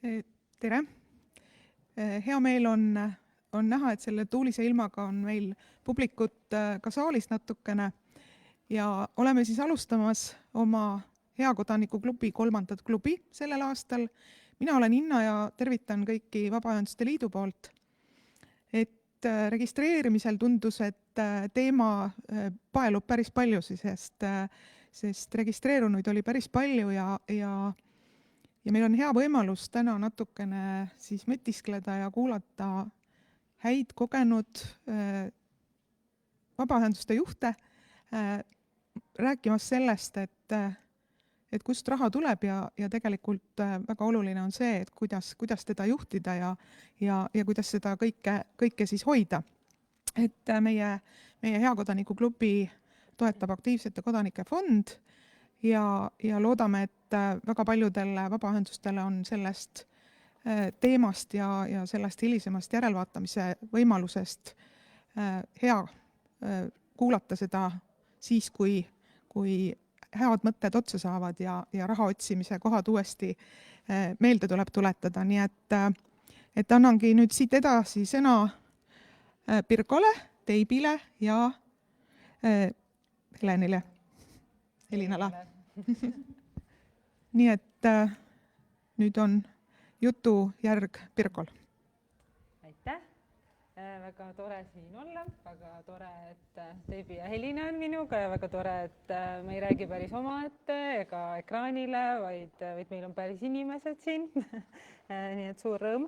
Tere! Hea meel on näha, et selle tuulise ilmaga on meil publikut ka saalis natukene ja oleme siis alustamas oma Heakodaniku klubi 3. klubi sellel aastal. Mina olen Inna ja tervitan kõiki Vabaühenduste Liidu poolt. Registreerimisel tundus, et teema paelub päris palju, sest registreerunuid oli päris palju ja meil on hea võimalus täna natukene siis mõtiskleda ja kuulata häid kogenud vabaühenduste juhte rääkimas sellest, et kust raha tuleb ja tegelikult väga oluline on see, et kuidas teda juhtida ja kuidas seda kõike siis hoida. Et meie Heakodaniku klubi toetab aktiivsete kodanike fond ja loodame, et väga paljudele vabaühendustele on sellest teemast ja sellest hilisemast järelvaatamise võimalusest hea kuulata seda siis, kui head mõtted otsa saavad ja raha otsimise kohad uuesti meelde tuleb tuletada. Nii et annangi nüüd siit edasi sõna Pirkole, Teibile ja Helinale. Nii et nüüd on jutujärg Pirkol. Aitäh! Väga tore siin olla, väga tore, et Teibi ja Helina on minuga ja väga tore, et me ei räägi päris omaette ega ekraanile, vaid meil on päris inimesed siin. Nii et suur rõõm.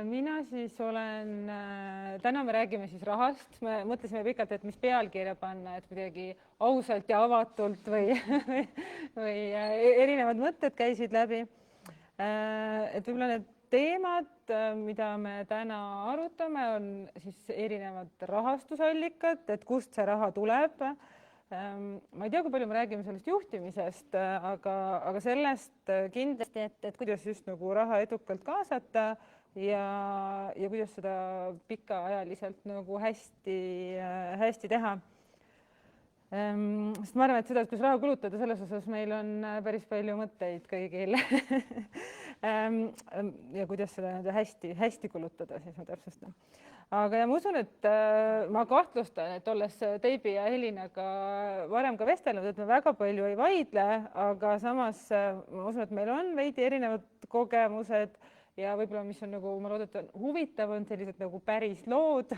Mina siis olen, täna me räägime siis rahast. Me mõtlesime pikalt, et mis pealkirja panna, et midagi ausalt ja avatult või erinevad mõtted käisid läbi. Et võib-olla need teemad, mida me täna arutame, on siis erinevad rahastusallikad, et kust see raha tuleb. Ma ei tea, kui palju me räägime sellest juhtimisest, aga sellest kindlasti, et kuidas just nagu raha edukalt kaasata ja kuidas seda pikaajaliselt nagu hästi teha. Sest ma arvan, et seda, kuidas raha kulutada, selles osas meil on päris palju mõtteid kõigil. Ja kuidas seda hästi kulutada, siis ma täpsustan. Aga ma usun, et ma kahtlustan, et olles Teibi ja Helinaga varem ka vestelnud, et me väga palju ei vaidle, aga samas ma usun, et meil on veidi erinevad kogemused ja võib-olla, mis on nagu, ma loodan, et huvitav, on sellised nagu päris lood,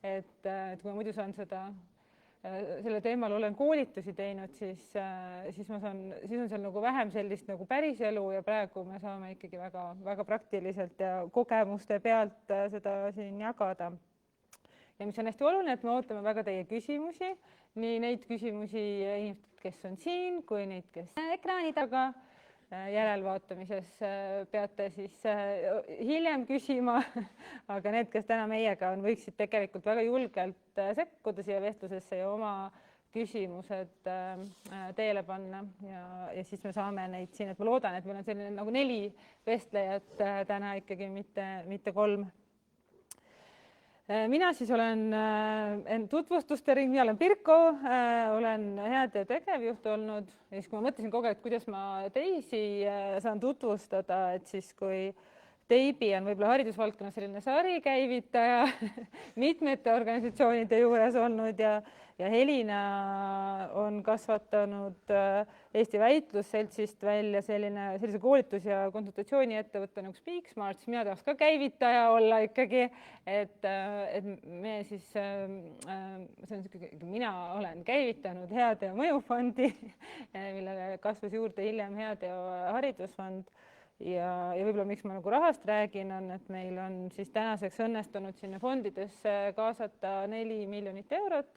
et kui ma muidu saan selle teemal olen koolitusi teinud, siis on seal nagu vähem sellist nagu päris elu ja praegu me saame ikkagi väga praktiliselt ja kogemuste pealt seda siin jagada. Ja mis on hästi oluline, et me ootame väga teie küsimusi, nii neid küsimusi inimesed, kes on siin, kui neid, kes ekraani taga järelvaatamises peate siis hiljem küsima, aga need, kes täna meiega on, võiksid tegelikult väga julgelt sekkuda siia vestlusesse ja oma küsimused teele panna ja siis me saame neid siin, et ma loodan, et meil on selline nagu 4 vestlejat täna ikkagi, mitte 3. Mina siis olen tutvustuste ring, mina olen Pirko, olen heade tegevjuht olnud ja siis kui ma mõtlesin kogu aeg, kuidas ma teisi saan tutvustada, et siis kui Teibi on võib-olla haridusvaldkonnas selline sarikäivitaja mitmete organisatsioonide juures olnud ja Helina on kasvatanud Eesti Väitlusseltsist välja sellise koolitus- ja konsultatsiooni ettevõtte nagu Speaksmart, siis mina tahaks ka käivitaja olla ikkagi, et me siis, mina olen käivitanud Heateo mõjufondi, millele kasvas juurde hiljem Heateo haridusfond. Ja võib-olla miks ma nagu rahast räägin, on, et meil on siis tänaseks õnnestunud sinna fondidesse kaasata 4 miljonit eurot,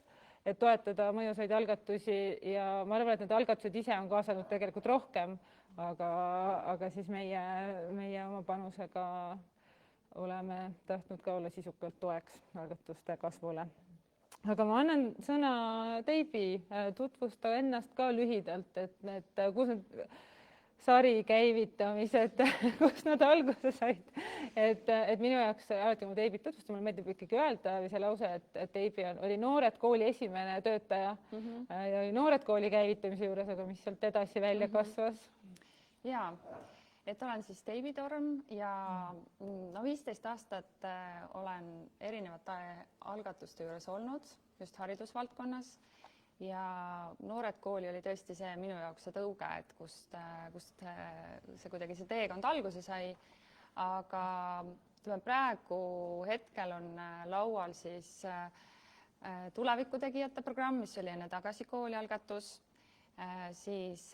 et toetada mõjusaid algatusi ja ma arvan, et need algatused ise on kaasanud tegelikult rohkem, aga siis meie oma panusega oleme tahtnud ka olla sisukalt toeks algatuste kasvule. Aga ma annan sõna Teibi, tutvusta ennast ka lühidalt, et kus need sari käivitamised, kus nad alguse said. Et minu jaoks alati mu Teibit tutvustada, mulle meeldib ikkagi öelda või see lause, et Teibi oli Noored Kooli esimene töötaja ja oli Noored Kooli käivitamise juures, aga mis sealt edasi välja kasvas? Jaa, et olen siis Deivi Torm ja no 15 aastat olen erinevate algatuste juures olnud just haridusvaldkonnas ja Noored Kooli oli tõesti see minu jaoks see tõuge, et kust see kuidagi see teekond alguse sai, aga praegu hetkel on laual siis tulevikutegijate programm, mis oli enne Tagasi kooli algatus, siis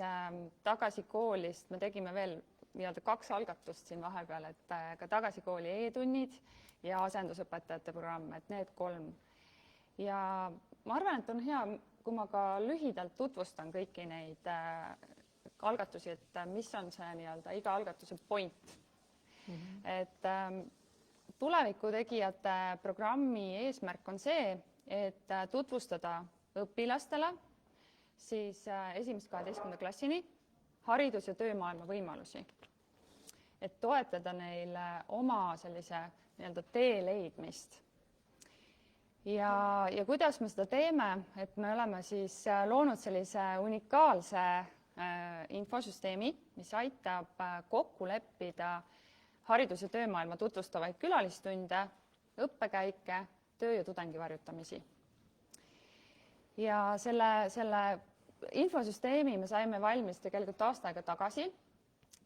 Tagasi koolist me tegime veel nii-öelda 2 algatust siin vahepeal, et ka Tagasi kooli e-tunnid ja asendusõpetajate programm, et need 3. Ja ma arvan, et on hea, kui ma ka lühidalt tutvustan kõiki neid algatusi, et mis on see nii-öelda iga algatuse point. Et tulevikutegijate programmi eesmärk on see, et tutvustada õpilastele siis 1.–12. klassini haridus- ja töömaailma võimalusi. Et toetada neil oma sellise nii-öelda tee leidmist. Ja kuidas me seda teeme, et me oleme siis loonud sellise unikaalse infosüsteemi, mis aitab kokku leppida haridus- ja töömaailma tutvustavaid külalistunde, õppekäike, töö- ja tudengivarjutamisi. Ja selle infosüsteemi me saime valmis tegelikult aasta aega tagasi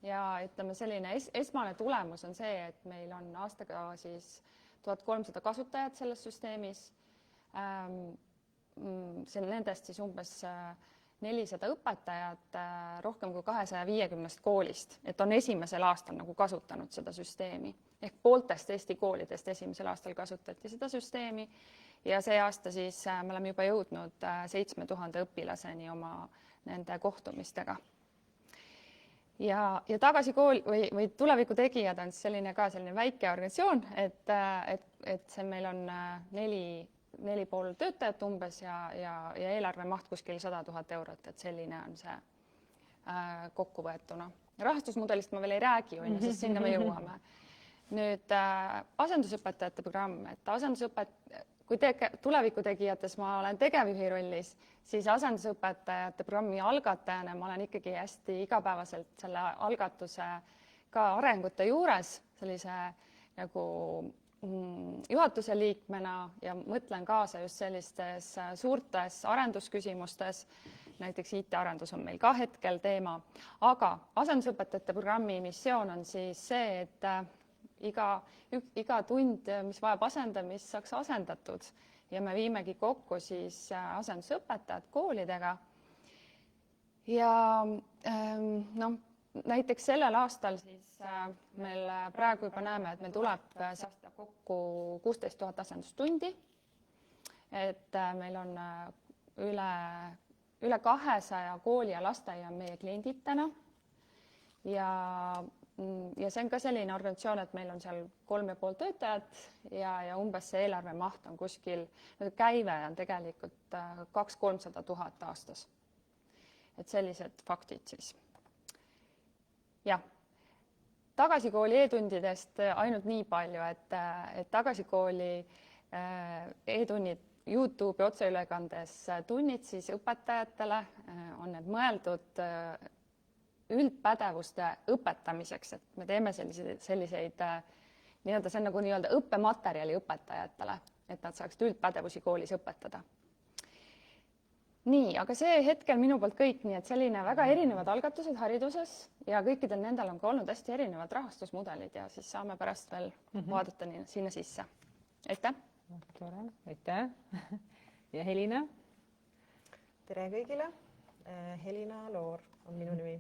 ja ütleme, selline esmane tulemus on see, et meil on aastaga siis 1300 kasutajat selles süsteemis. Nendest siis umbes 400 õpetajat rohkem kui 250 koolist, et on esimesel aastal nagu kasutanud seda süsteemi. Ehk pooltest Eesti koolidest esimesel aastal kasutati seda süsteemi ja see aasta siis me oleme juba jõudnud 7000 õpilaseni oma nende kohtumistega. Ja Tagasi kool või tulevikutegijad on selline väike organisatsioon, et see meil on 4,5 töötajat umbes ja eelarve maht kuskil 100 000 eurot, et selline on see kokkuvõetuna. Rahastusmudelist ma veel ei räägi, sest sinna me jõuame. Nüüd asendusõpetajate programm, et kui tulevikutegijates ma olen tegevjuhi rollis, siis asendusõpetajate programmi algatajana ma olen ikkagi hästi igapäevaselt selle algatuse ka arengute juures sellise nagu juhatuse liikmena ja mõtlen kaasa just sellistes suurtes arendusküsimustes, näiteks IT-arendus on meil ka hetkel teema, aga asendusõpetajate programmi missioon on siis see, et iga tund, mis vajab asendamist, saaks asendatud ja me viimegi kokku siis asendusõpetajad koolidega. Ja näiteks sellel aastal siis meil praegu juba näeme, et meil tuleb kokku 16 000 asendustundi, et meil on üle 200 kooli ja lasteaia meie kliendid täna ja see on ka selline organisatsioon, et meil on seal 3,5 töötajat ja umbes see eelarve maht on kuskil, käive on tegelikult 200–300 000 aastas. Et sellised faktid siis. Jah, Tagasi kooli e-tundidest ainult nii palju, et Tagasi kooli e-tunnid YouTube'i otseülekandes tunnid siis õpetajatele on need mõeldud üldpädevuste õpetamiseks, et me teeme selliseid nii-öelda, see on nagu nii-öelda õppematerjali õpetajatele, et nad saaksid üldpädevusi koolis õpetada. Nii, aga see hetkel minu poolt kõik, nii et selline väga erinevad algatused hariduses ja kõikidel nendel on ka olnud hästi erinevad rahastusmudelid ja siis saame pärast veel vaadata sinna sisse. Aitäh! Tore, aitäh! Ja Helina? Tere kõigile! Helina Loor on minu nimi.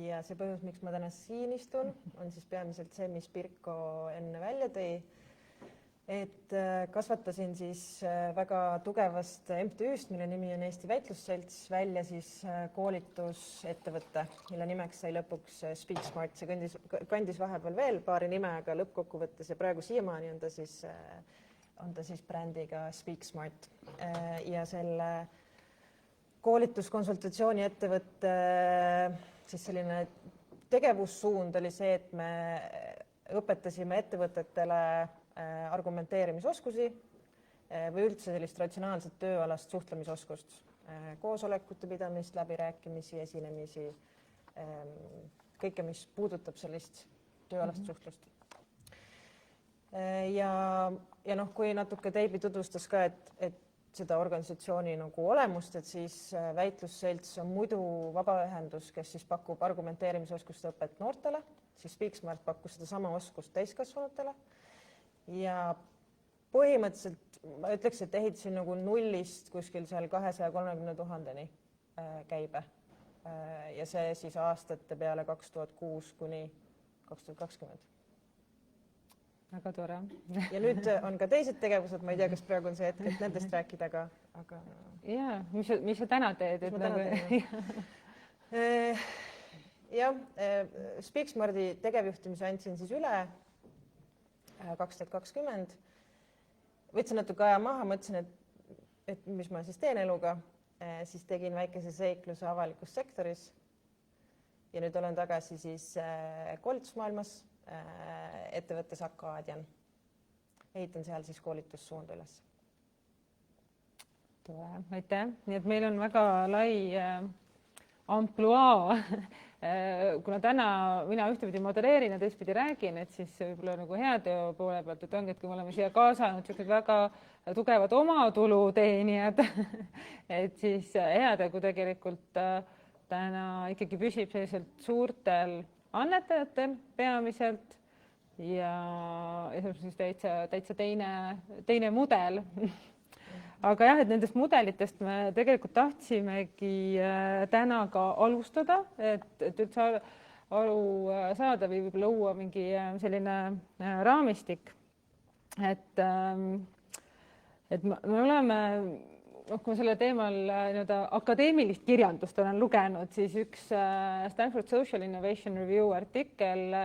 Ja see põhjus, miks ma täna siin istun, on siis peamiselt see, mis Pirko enne välja tõi. Et kasvatasin siis väga tugevast MTÜ-st, mille nimi on Eesti Väitlusselts, välja siis koolitusettevõtte, mille nimeks sai lõpuks SpeakSmart. See kandis vahepeal veel paari nime, aga lõppkokkuvõttes ja praegu siiamaani on ta siis brändiga SpeakSmart. Ja selle koolituskonsultatsiooni ettevõtte siis selline tegevussuund oli see, et me õpetasime ettevõtetele argumenteerimisoskusi või üldse sellist ratsionaalset tööalast suhtlemisoskust, koosolekute pidamist, läbirääkimisi, esinemisi, kõike, mis puudutab sellist tööalast suhtlust. Ja noh, kui natuke Teibi tutvustas ka, et seda organisatsiooni nagu olemust, et siis Väitlusselts on muidu vabaühendus, kes siis pakub argumenteerimisoskuste õpet noortele, siis Speaksmart pakkus sedasama oskust täiskasvanutele ja põhimõtteliselt ma ütleks, et ehitasin nagu nullist kuskil seal 230 000-ni käibe ja see siis aastate peale 2006 kuni 2020. Väga tore. Ja nüüd on ka teised tegevused, ma ei tea, kas praegu on see hetk, et nendest rääkida, aga... Jaa, mis sa täna teed? Jah, Speaksmardi tegevjuhtimise andsin siis üle 2020. Võtsin natuke aja maha, mõtlesin, et mis ma siis teen eluga. Siis tegin väikese seikluse avalikus sektoris ja nüüd olen tagasi siis koolitusmaailmas ettevõttes Akaadian. Ehitan seal siis koolitussuunda üles. Tore, aitäh. Nii et meil on väga lai ampluaa. Kuna täna mina ühtepidi modereerin ja teistpidi räägin, et siis võib-olla nagu heateo poole pealt, et ongi, et kui me oleme siia kaasanud väga tugevad omatulu teenijad, et siis heategu tegelikult täna ikkagi püsib selliselt suurtel annetajatel peamiselt ja see on siis täitsa teine mudel. Aga jah, et nendest mudelitest me tegelikult tahtsimegi täna ka alustada, et üldse aru saada või võib-olla luua mingi selline raamistik. Et me oleme, kui ma selle teemal akadeemilist kirjandust olen lugenud, siis üks Stanford Social Innovation Review artikkel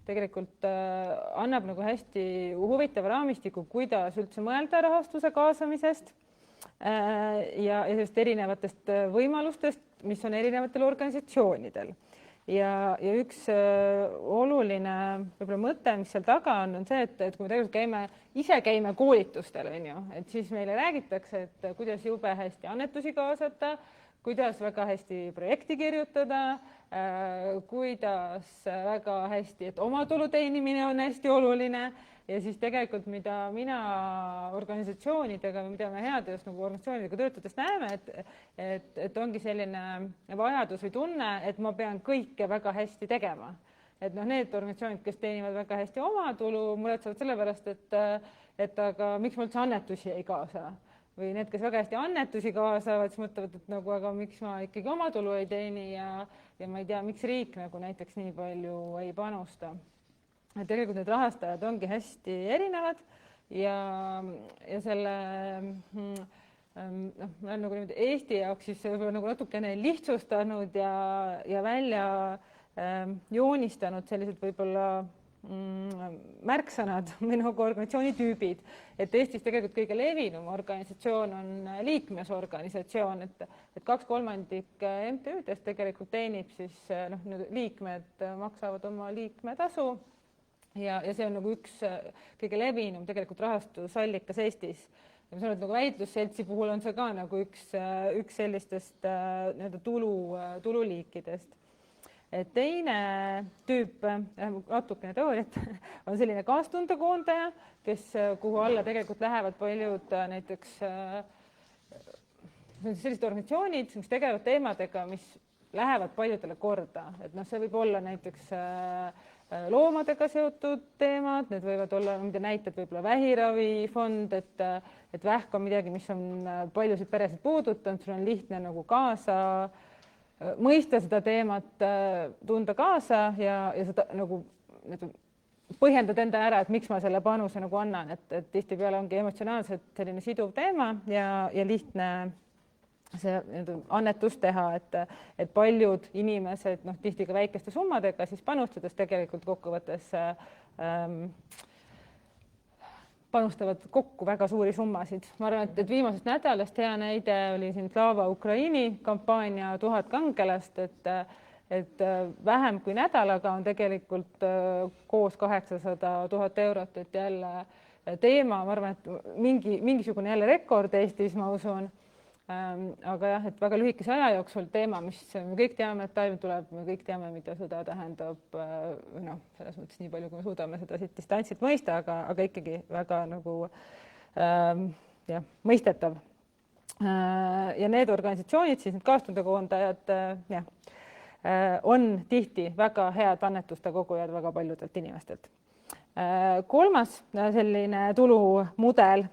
tegelikult annab nagu hästi huvitava raamistiku, kuidas üldse mõelda rahastuse kaasamisest ja sellest erinevatest võimalustest, mis on erinevatel organisatsioonidel. Ja üks oluline võib-olla mõte, mis seal taga on see, et kui me tegelikult ise käime koolitustel, et siis meile räägitakse, et kuidas jube hästi annetusi kaasata, kuidas väga hästi projekti kirjutada, kuidas väga hästi, et omatulu teenimine on hästi oluline ja siis tegelikult, mida mina organisatsioonidega, mida me heateos nagu organisatsioonidega töötades näeme, et ongi selline vajadus või tunne, et ma pean kõike väga hästi tegema. Et need organisatsioonid, kes teenivad väga hästi omatulu, muretsevad selle pärast, et aga miks ma üldse annetusi ei kaasa? Või need, kes väga hästi annetusi kaasavad, siis mõtlevad, et nagu, aga miks ma ikkagi omatulu ei teeni ja ma ei tea, miks riik nagu näiteks nii palju ei panusta. Et tegelikult need rahastajad ongi hästi erinevad ja selle ma olen nagu Eesti jaoks siis nagu natukene lihtsustanud ja välja joonistanud sellised võib-olla märksõnad või nagu organisatsiooni tüübid, et Eestis tegelikult kõige levinum organisatsioon on liikmesorganisatsioon, et 2/3 MTÜ-dest tegelikult teenib siis liikmed maksavad oma liikmetasu ja see on nagu üks kõige levinum tegelikult rahastusallikas Eestis. Ja ma sanon, et nagu Väitlusseltsi puhul on see ka nagu üks sellistest tululiikidest. Et teine tüüp, natukene teooriat, on selline kaastundekoondaja, kuhu alla tegelikult lähevad paljud näiteks sellised organisatsioonid, mis tegelevad teemadega, mis lähevad paljudele korda. Et see võib olla näiteks loomadega seotud teemad, need võivad olla, näited võib-olla vähiravifond, et vähk on midagi, mis on paljusid peresid puudutanud, sul on lihtne nagu kaasa mõista seda teemat, tunda kaasa ja seda nagu põhjendad enda ära, et miks ma selle panuse nagu annan, et tihtipeale ongi emotsionaalselt selline siduv teema ja lihtne see annetus teha, et paljud inimesed tihti ka väikeste summadega siis panustades tegelikult kokkuvõttes panustavad kokku väga suuri summasid. Ma arvan, et viimasest nädalast hea näide oli siin Slava Ukraini kampaania 1000 kangelast, et vähem kui nädalaga on tegelikult koos 800 000 eurot, et jälle teema, ma arvan, et mingisugune jälle rekord Eestis, ma usun, Aga jah, et väga lühikese aja jooksul teema, mis me kõik teame, et talv tuleb, me kõik teame, mida sõda tähendab, noh, selles mõttes nii palju, kui me suudame seda siit distantsilt mõista, aga ikkagi väga nagu jah, mõistetav. Ja need organisatsioonid, siis need kaastundekoondajad, jah, on tihti väga head annetuste kogujad väga paljudelt inimestelt. Kolmas selline tulumudel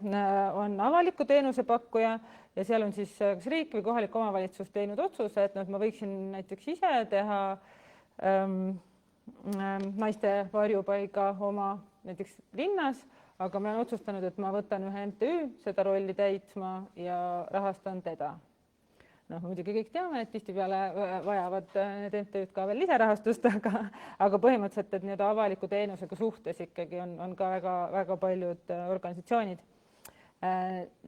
on avaliku teenuse pakkuja ja seal on siis kas riik või kohalik omavalitsus teinud otsuse, et ma võiksin näiteks ise teha naiste varjupaiga oma näiteks linnas, aga ma olen otsustanud, et ma võtan ühe MTÜ seda rolli täitma ja rahastan teda. Noh, muidugi kõik teame, et tihtipeale vajavad need MTÜ-d ka veel lisarahastust, aga põhimõtteliselt, et nii-öelda avaliku teenusega suhtes ikkagi on ka väga paljud organisatsioonid.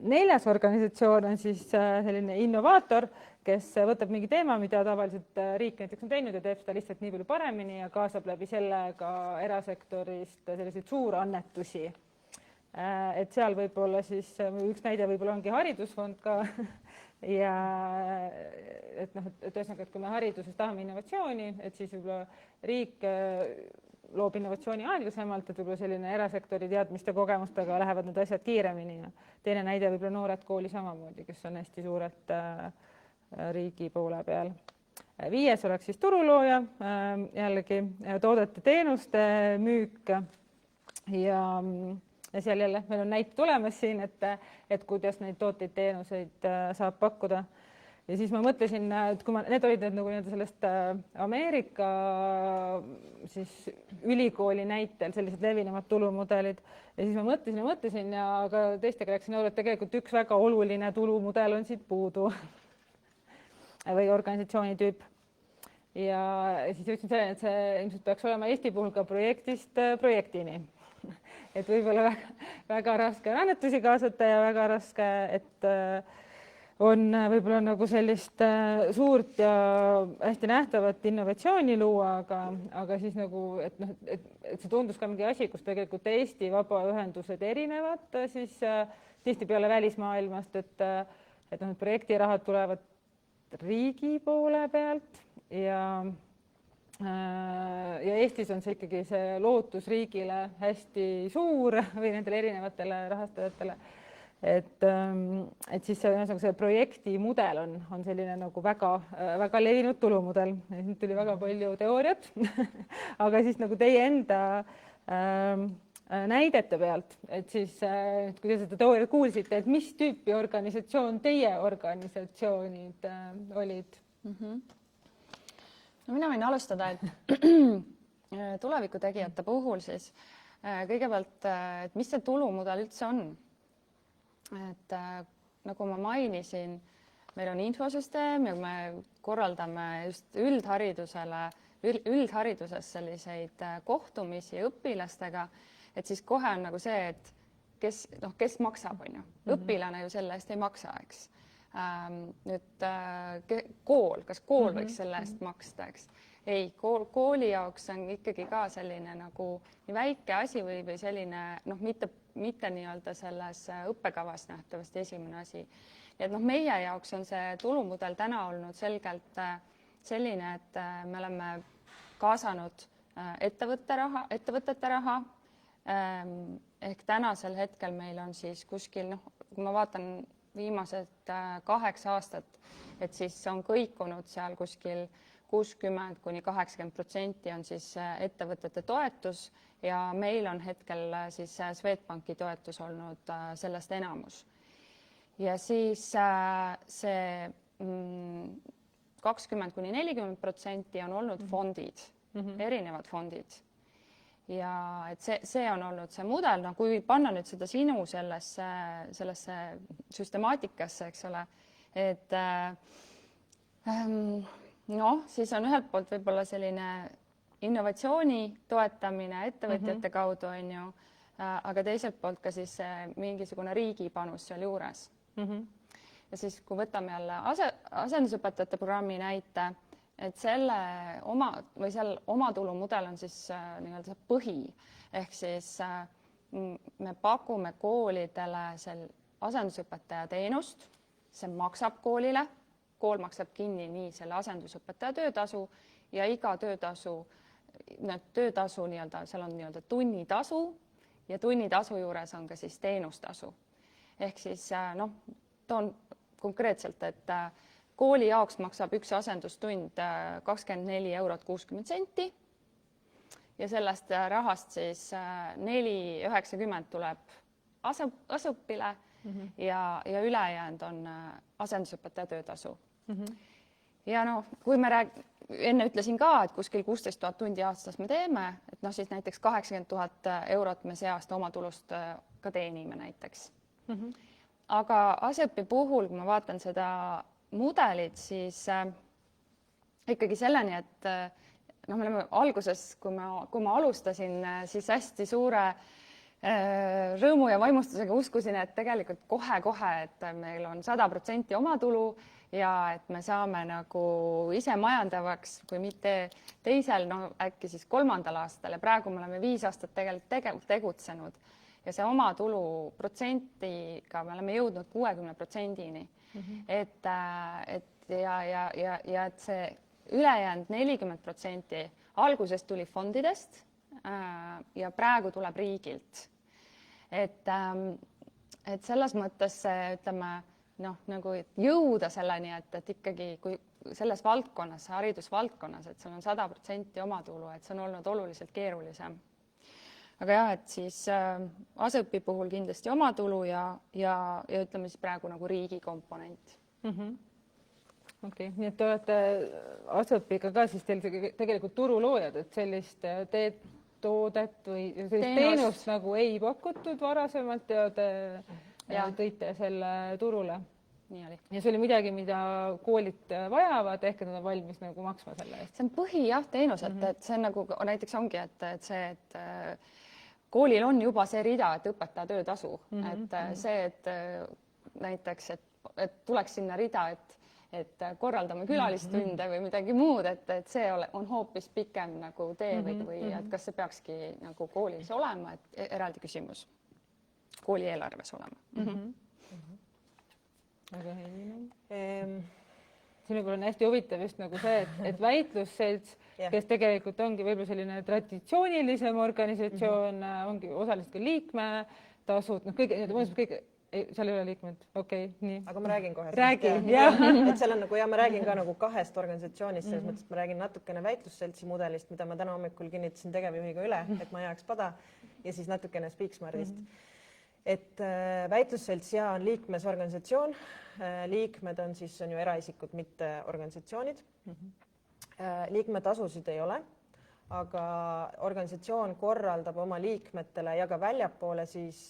Neljas organisatsioon on siis selline innovaator, kes võtab mingi teema, mida tavaliselt riik näiteks on teinud ja teeb seda lihtsalt nii palju paremini ja kaasab läbi selle ka erasektorist selliseid suurannetusi. Et seal võib-olla siis üks näide võib-olla ongi haridusfond ka ja et noh, et ühesõnaga, et kui me hariduses tahame innovatsiooni, et siis võib-olla riik loob innovatsiooni aeglasemalt, et võib-olla selline erasektori teadmiste kogemustega lähevad need asjad kiiremini ja teine näide võib-olla Noored Kooli samamoodi, kes on hästi suurelt riigi poole peal. Viies oleks siis turulooja, jällegi toodete-teenuste müük ja seal jälle meil on näite tulemas siin, et kuidas neid tooteid-teenuseid saab pakkuda. Ja siis ma mõtlesin, et kui need olid need nagu sellest Ameerika siis ülikooli näitel sellised levinevad tulumudelid ja siis ma mõtlesin ja ka teistega rääkisin, et tegelikult üks väga oluline tulumudel on siit puudu või organisatsiooni tüüp. Ja siis jõudsin selleni, et see ilmselt peaks olema Eesti puhul ka projektist projektini. Et võib-olla väga raske on annetusi kaasata ja väga raske, et on võib-olla nagu sellist suurt ja hästi nähtavat innovatsiooni luua, aga siis nagu, et see tundus ka mingi asi, kus tegelikult Eesti vabaühendused erinevad siis tihtipeale välismaailmast, et need projektirahad tulevad riigi poole pealt ja Eestis on see ikkagi see lootus riigile hästi suur või nendele erinevatele rahastajatele, et siis see projekti mudel on selline nagu väga levinud tulumudel. Nüüd tuli väga palju teooriat, aga siis nagu teie enda näidete pealt, et siis kui te seda teooriat kuulsite, et mis tüüpi organisatsioon teie organisatsioonid olid? No mina võin alustada, et tulevikutegijate puhul siis kõigepealt, et mis see tulumudel üldse on. Et nagu ma mainisin, meil on infosüsteem ja me korraldame just üldhariduses selliseid kohtumisi õpilastega, et siis kohe on nagu see, et kes maksab, on ju. Õpilane ju selle eest ei maksa, eks. Nüüd kool, kas kool võiks selle eest maksta, eks? Ei, kooli jaoks on ikkagi ka selline nagu nii väike asi või selline, mitte nii-öelda selles õppekavas nähtavasti esimene asi. Et meie jaoks on see tulumudel täna olnud selgelt selline, et me oleme kaasanud ettevõtete raha, ehk tänasel hetkel meil on siis kuskil, kui ma vaatan viimased 8 aastat, et siis on kõikunud seal kuskil 60–80% on siis ettevõtete toetus ja meil on hetkel siis Swedbanki toetus olnud sellest enamus. Ja siis see 20–40% on olnud fondid, erinevad fondid. Ja et see on olnud see mudel, kui panna nüüd seda sinu sellesse süstemaatikasse, eks ole, et siis on ühelt poolt võib-olla selline innovatsiooni toetamine ettevõtjate kaudu, on ju, aga teiselt poolt ka siis mingisugune riigi panus seal juures. Ja siis, kui võtame jälle asendusõpetajate programmi näite, et selle omatulumudel on siis nii-öelda põhi, ehk siis me pakume koolidele asendusõpetaja teenust see maksab koolile, kool maksab kinni nii selle asendusõpetaja töötasu ja iga töötasu nii-öelda, seal on nii-öelda tunnitasu ja tunnitasu juures on ka siis teenustasu. Ehk siis toon konkreetselt, et kooli jaoks maksab üks asendustund 24,60 € ja sellest rahast siis 4,90 tuleb asõpile ja ülejäänud on asendusõpetaja töötasu. Ja kui me enne ütlesin ka, et kuskil 16 000 tundi aastas me teeme, et siis näiteks 80 000 € me see aasta oma tulust ka teenime näiteks. Aga asõpi puhul, kui ma vaatan seda mudelit, siis ikkagi selleni, et me oleme alguses, kui ma alustasin, siis hästi suure rõõmu ja vaimustusega uskusin, et tegelikult kohe-kohe, et meil on 100% omatulu ja et me saame nagu ise majandavaks, kui mitte teisel, äkki siis 3. aastal ja praegu me oleme 5 aastat tegelikult tegutsenud ja see omatulu protsentiga me oleme jõudnud 60%-ni. Et see ülejäänud 40% algusest tuli fondidest ja praegu tuleb riigilt. Et selles mõttes ütleme, nagu jõuda selleni, et ikkagi kui selles valdkonnas, haridusvaldkonnas, et seal on 100% omatulu, et see on olnud oluliselt keerulisem. Aga jah, et siis asõpi puhul kindlasti omatulu ja ütleme siis praegu nagu riigi komponent. Okei, nii et te olete asõpiga ka siis teil tegelikult turuloojad, et sellist toodet või sellist teenust nagu ei pakutud varasemalt ja te tõite selle turule. Nii oli. Ja see oli midagi, mida koolid vajavad, ehk nad on valmis nagu maksma selle eest. See on teenus, et see nagu näiteks ongi, et see, et koolil on juba see rida, et õpetaja töötasu, et see, et näiteks, et tuleks sinna rida, et korraldame külalistunde või midagi muud, et see on hoopis pikem nagu tee või et kas see peakski nagu koolis olema, et eraldi küsimus kooli eelarves olema. Väga hea. Sinul on hästi huvitav just nagu see, et väitlusselts, kes tegelikult ongi võib-olla selline traditsioonilisem organisatsioon, ongi osaliselt ka liikmetasud, kõik, seal ei ole liikmed, okei, nii. Aga ma räägin kohe. Räägin, jah. Et seal on nagu, ma räägin ka nagu 2 organisatsioonist, selles mõttes, et ma räägin natukene väitlusseltsi mudelist, mida ma täna hommikul kinnitasin tegevjuhiga üle, et ma jääks pada, ja siis natukene Speaksmartist. Et väitlusselts on liikmesorganisatsioon, liikmed on siis on ju eraisikud, mitte organisatsioonid. Liikmetasusid ei ole, aga organisatsioon korraldab oma liikmetele ja ka väljapoole siis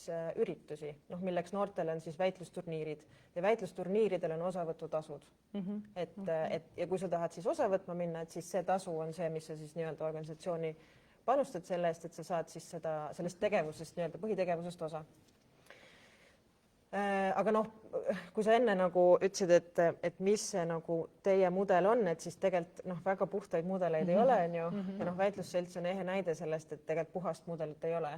üritusi, milleks noortele on siis väitlusturniirid ja väitlusturniiridel on osavõtutasud. Ja kui sa tahad siis osa võtma minna, et siis see tasu on see, mis sa siis nii-öelda organisatsiooni panustad selle eest, et sa saad siis sellest tegevusest, nii-öelda põhitegevusest osa. Aga kui sa enne nagu ütlesid, et mis see nagu teie mudel on, et siis tegelikult väga puhtaid mudeleid ei ole, on ju, ja väitlusselts on ehe näide sellest, et tegelikult puhast mudelit ei ole.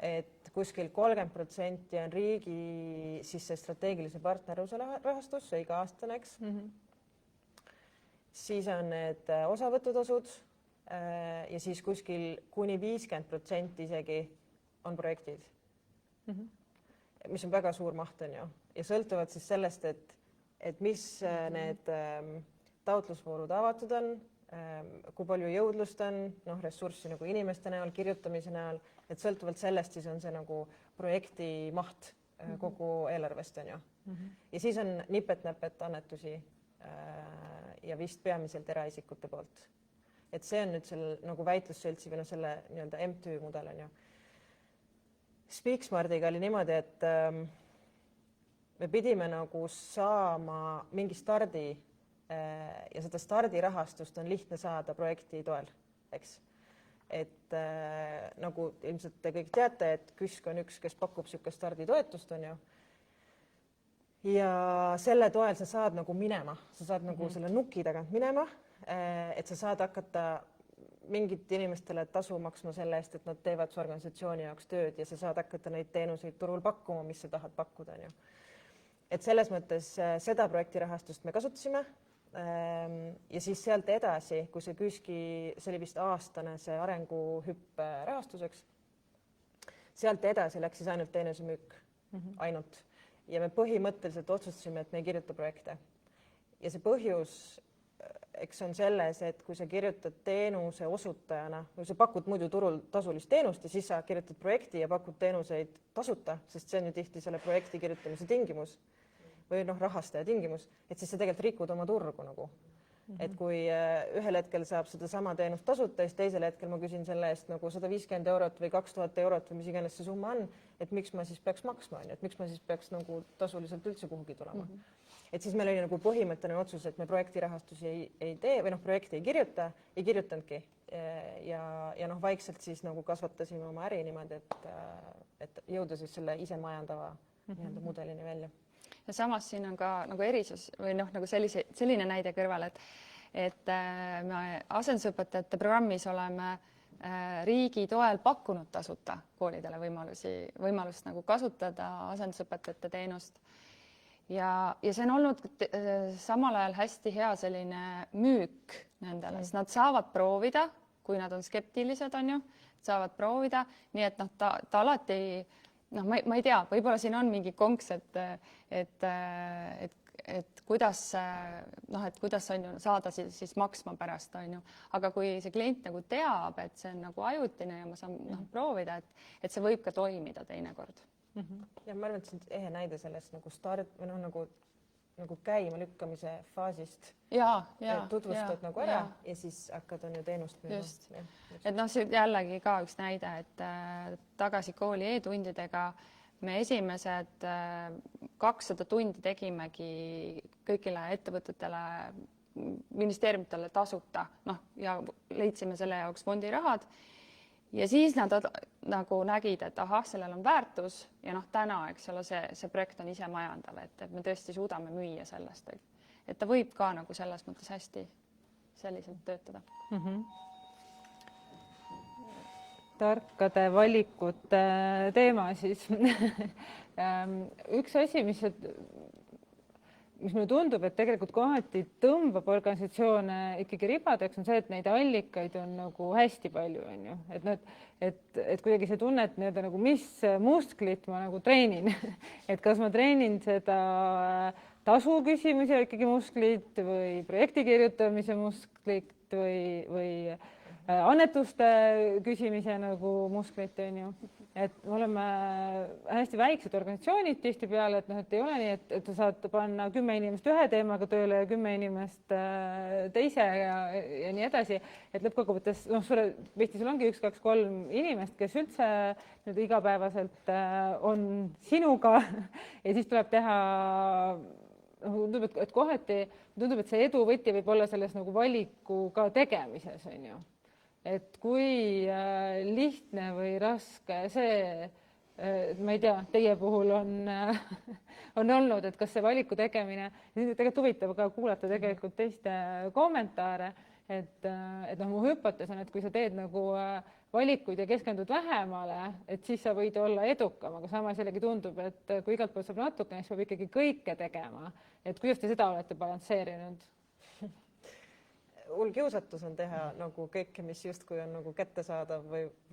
Et kuskil 30% on riigi siis see strateegilise partnerluse rahastus, see iga-aastane, eks. Siis on need osavõtutasud ja siis kuskil kuni 50% isegi on projektid. Mis on väga suur maht, on ju, ja sõltuvad siis sellest, et mis need taotlusvoorud avatud on, kui palju jõudlust on, ressurssi nagu inimeste näol, kirjutamise näol, et sõltuvalt sellest siis on see nagu projekti maht kogu eelarvest, on ju. Ja siis on nipet-näpet annetusi ja vist peamiselt eraisikute poolt. Et see on nüüd selle nagu väitlusseltsi või selle nii-öelda MTÜ mudel, on ju. Speaksmartiga oli niimoodi, et me pidime nagu saama mingi stardi ja seda stardirahastust on lihtne saada projekti toel, eks. Et nagu ilmselt te kõik teate, et KÜSK on üks, kes pakub niisugust starditoetust, on ju. Ja selle toel sa saad nagu minema, sa saad nagu selle nuki tagant minema, et sa saad hakata mingit inimestele tasu maksma selle eest, et nad teevad su organisatsiooni jaoks tööd ja sa saad hakata neid teenuseid turul pakkuma, mis sa tahad pakkuda. et selles mõttes seda projektirahastust me kasutasime. Ja siis sealt edasi, kui see KÜSK-i, see oli vist aastane see arenguhüppe rahastuseks, sealt edasi läks siis ainult teenusemüük, ainult. Ja me põhimõtteliselt otsustasime, et me ei kirjuta projekte. Ja see põhjus, eks on selles, et kui sa kirjutad teenuse osutajana, või sa pakud muidu turul tasulist teenust ja siis sa kirjutad projekti ja pakud teenuseid tasuta, sest see on ju tihti selle projekti kirjutamise tingimus või rahastaja tingimus, et siis sa tegelikult rikud oma turgu nagu. Et kui ühel hetkel saab seda sama teenust tasuta, siis teisel hetkel ma küsin selle eest nagu 150 eurot või 2000 eurot või mis iganes see summa on, et miks ma siis peaks maksma, et miks ma siis peaks nagu tasuliselt üldse kuhugi tulema. Et siis meil oli nagu põhimõtteline otsus, et me projektirahastusi ei tee või projekti ei kirjutanudki ja vaikselt siis nagu kasvatasime oma äri niimoodi, et jõuda siis selle ise majandava mudelini välja. Ja samas siin on ka nagu erisus või nagu selline näide kõrval, et me asendusõpetajate programmis oleme riigi toel pakkunud tasuta koolidele võimalust nagu kasutada asendusõpetajate teenust. Ja see on olnud samal ajal hästi hea selline müük nendele, sest nad saavad proovida, kui nad on skeptilised, saavad proovida, nii et ta alati ma ei tea, võib-olla siin on mingi konks, et kuidas on saada siis maksma pärast, aga kui see klient nagu teab, et see on nagu ajutine ja ma saan proovida, et see võib ka toimida teinekord. Ja ma arvan, et see on ehe näide sellest nagu start või nagu käima lükkamise faasist. Tutvustad nagu ära ja siis hakkad on ju teenust müüma. Just. Et see jällegi ka üks näide, et tagasi kooli e-tundidega me esimesed 200 tundi tegimegi kõigile ettevõtetele, ministeeriumitele tasuta, ja leidsime selle jaoks fondirahad. Ja siis nad nagu nägid, et sellel on väärtus ja täna, eks ole, see projekt on ise majandav, et me tõesti suudame müüa sellest. Et ta võib ka nagu selles mõttes hästi selliselt töötada. Tarkade valikute teema siis. Üks asi, mis mulle tundub, et tegelikult kohati tõmbab organisatsioone ikkagi ribadeks, on see, et neid allikaid on nagu hästi palju, et kuidagi see tunne, et nagu mis musklit ma nagu treenin, et kas ma treenin seda tasu küsimise ikkagi musklit või projekti kirjutamise musklit või annetuste küsimise nagu musklit, et me oleme hästi väiksed organisatsioonid tihtipeale, et ei ole nii, et sa saad panna 10 inimest ühe teemaga tööle ja 10 inimest teise ja nii edasi, et lõppkokkuvõttes sul ongi 1, 2, 3 inimest, kes üldse igapäevaselt on sinuga ja siis tuleb teha, tundub, et kohati tundub, et see edu võti võib olla selles nagu valiku ka tegemises, et kui lihtne või raske see, ma ei tea, teie puhul on olnud, et kas see valiku tegemine, tegelikult huvitav ka kuulata tegelikult teiste kommentaare, et mu hüpotees on, et kui sa teed nagu valikuid ja keskendud vähemale, et siis sa võid olla edukam, aga samas jällegi tundub, et kui igalt poolt saab natukene, siis peab ikkagi kõike tegema. Et kuidas te seda olete balansseerinud? Hull kiusatus on teha nagu kõike, mis justkui on nagu kättesaadav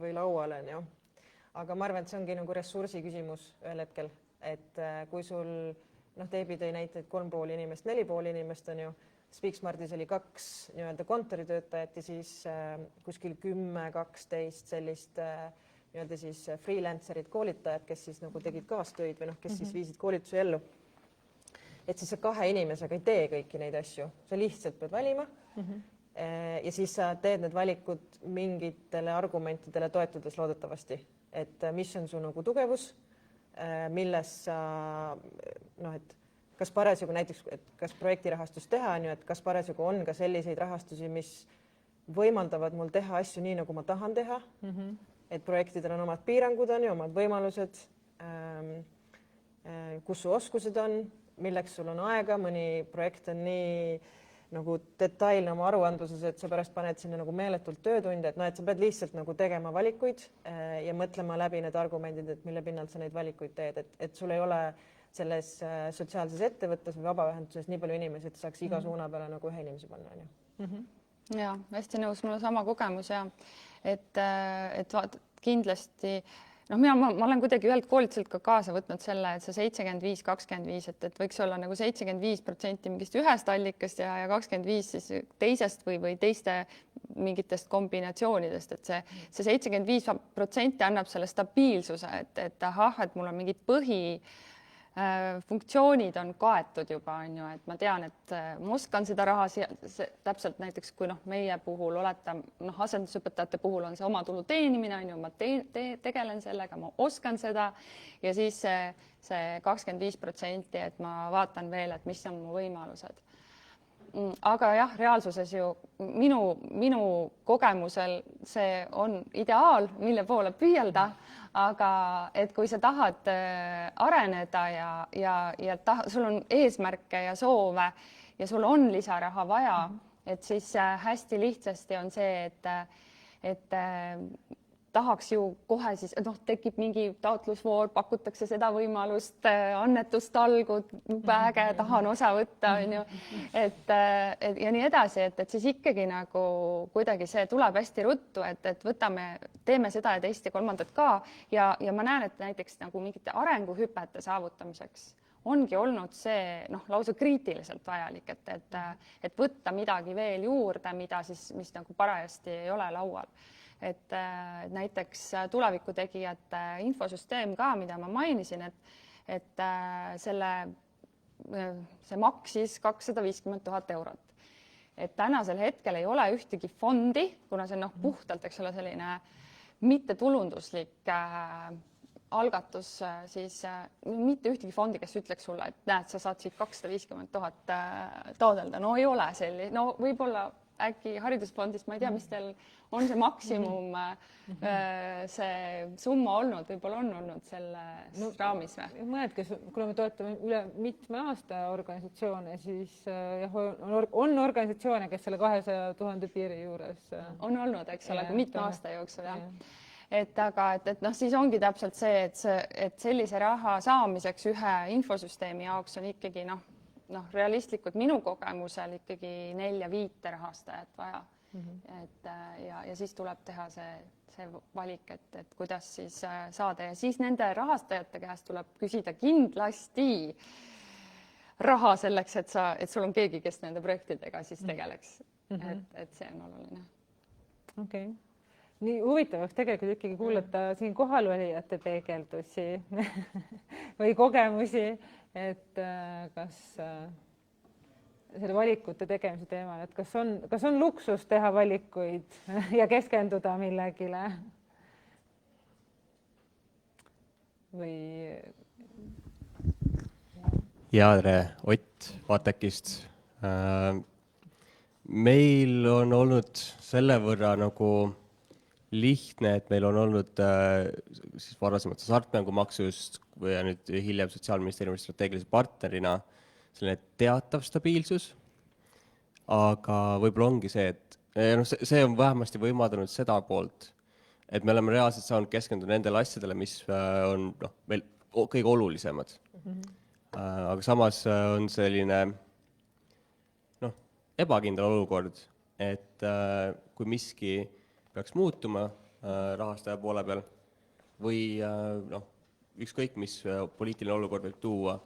või laual on ju. Aga ma arvan, et see ongi nagu ressursi küsimus ühel hetkel, et kui sul, Deebi tõi näiteid 3,5 inimest, 4,5 inimest on ju, Speaksmartis oli 2 nii-öelda kontoritöötajat ja siis kuskil 10-12 sellist nii-öelda siis freelancerid, koolitajad, kes siis nagu tegid kaastöid või kes siis viisid koolitusi ellu. Et siis sa 2 inimesega ei tee kõiki neid asju, sa lihtsalt pead valima ja siis sa teed need valikud mingitele argumentidele toetudes loodetavasti, et mis on su nagu tugevus, milles sa, et kas parasjagu näiteks, et kas projektirahastust teha on ju, et kas parasjagu on ka selliseid rahastusi, mis võimaldavad mul teha asju nii, nagu ma tahan teha, et projektidel on omad piirangud on ju, omad võimalused, kus su oskused on, milleks sul on aega, mõni projekt on nii nagu detailne oma aruandluses, et sa pärast paned sinna nagu meeletult töötunde, et et sa pead lihtsalt nagu tegema valikuid ja mõtlema läbi need argumendid, et mille pinnalt sa neid valikuid teed, et sul ei ole selles sotsiaalses ettevõttes või vabaühenduses nii palju inimesi, et saaks iga suuna peale nagu ühe inimese panna, on ju. Ja hästi nõus, mul on sama kogemus ja et kindlasti ma olen kuidagi ühelt koolituselt ka kaasa võtnud selle, et see 75-25, et võiks olla nagu 75% mingist ühest allikast ja 25 siis teisest või teiste mingitest kombinatsioonidest, et see 75% annab selle stabiilsuse, et ahah, et mul on mingid funktsioonid on kaetud juba, on ju, et ma tean, et ma oskan seda raha täpselt näiteks, kui meie puhul asendusõpetajate puhul on see oma tulu teenimine, on ju, ma tegelen sellega, ma oskan seda ja siis see 25%, et ma vaatan veel, et mis on mu võimalused. Aga jah, reaalsuses ju minu kogemusel see on ideaal, mille poole püüelda, aga et kui sa tahad areneda ja sul on eesmärke ja soove ja sul on lisaraha vaja, et siis hästi lihtsasti on see, et tahaks ju kohe siis, tekib mingi taotlusvoor, pakutakse seda võimalust, annetustalgud, äge, tahan osa võtta, on ju, et ja nii edasi, et siis ikkagi nagu kuidagi see tuleb hästi ruttu, et teeme seda ja teist ja kolmandat ka ja ma näen, et näiteks nagu mingite arenguhüpete saavutamiseks ongi olnud see lausa kriitiliselt vajalik, et võtta midagi veel juurde, mis nagu parajasti ei ole laual. Et näiteks tulevikutegijate infosüsteem ka, mida ma mainisin, et see maksis 250 000 eurot. Et tänasel hetkel ei ole ühtegi fondi, kuna see on puhtalt, eks ole, selline mittetulunduslik algatus, siis mitte ühtegi fondi, kes ütleks sulle, et näed, sa saad siit 250 000 taodelda. No ei ole selline, no võib-olla äkki haridusfondist, ma ei tea, mis teil on see maksimum see summa olnud, võib-olla on olnud selles raamis või? Mõned, kuna me toetame üle mitme aasta organisatsioone, siis on organisatsioone, kes selle 200 000 piiri juures on olnud, eks ole, mitme aasta jooksul, jah. Aga siis ongi täpselt see, et sellise raha saamiseks ühe infosüsteemi jaoks on ikkagi realistlikult minu kogemusel ikkagi 4-5 rahastajat vaja. Ja siis tuleb teha see valik, et kuidas siis saada ja siis nende rahastajate käest tuleb küsida kindlasti raha selleks, et sul on keegi, kes nende projektidega siis tegeleks. Et see on oluline. Okei. Nii huvitavaks tegelikult ikkagi kuulata siin kohalolijate peegeldusi või kogemusi, et kas selle valikute tegemise teemal, et kas on luksus teha valikuid ja keskenduda millegile või? Ja, tere, Ott Vatekist. Meil on olnud selle võrra nagu lihtne, et meil on olnud siis varasemalt hasartmängumaksust või nüüd hiljem Sotsiaalministeeriumi strateegilise partnerina selline teatav stabiilsus, aga võib-olla ongi see, et see on vähemasti võimaldanud seda poolt, et me oleme reaalselt saanud keskenduda nendele asjadele, mis on meil kõige olulisemad. Aga samas on selline ebakindel olukord, et kui miski peaks muutuma rahastaja poole peal või ükskõik, mis poliitiline olukord võib tuua,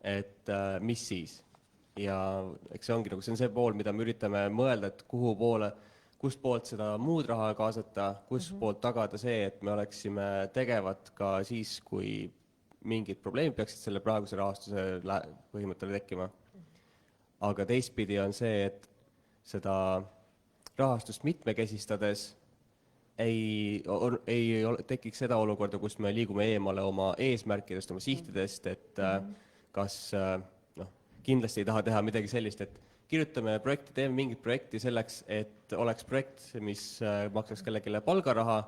et mis siis. Ja eks see ongi see on see pool, mida me üritame mõelda, et kust poolt seda muud raha kaasata, kust poolt tagada see, et me oleksime tegevad ka siis, kui mingid probleemid peaksid selle praeguse rahastuse põhimõttele tekkima. Aga teistpidi on see, et seda rahastust mitmekesistades ei tekiks seda olukorda, kus me liigume eemale oma eesmärkidest, oma sihtidest, et kas kindlasti ei taha teha midagi sellist, et kirjutame projekti, teeme mingit projekti selleks, et oleks projekt, mis maksaks kellegile palgaraha,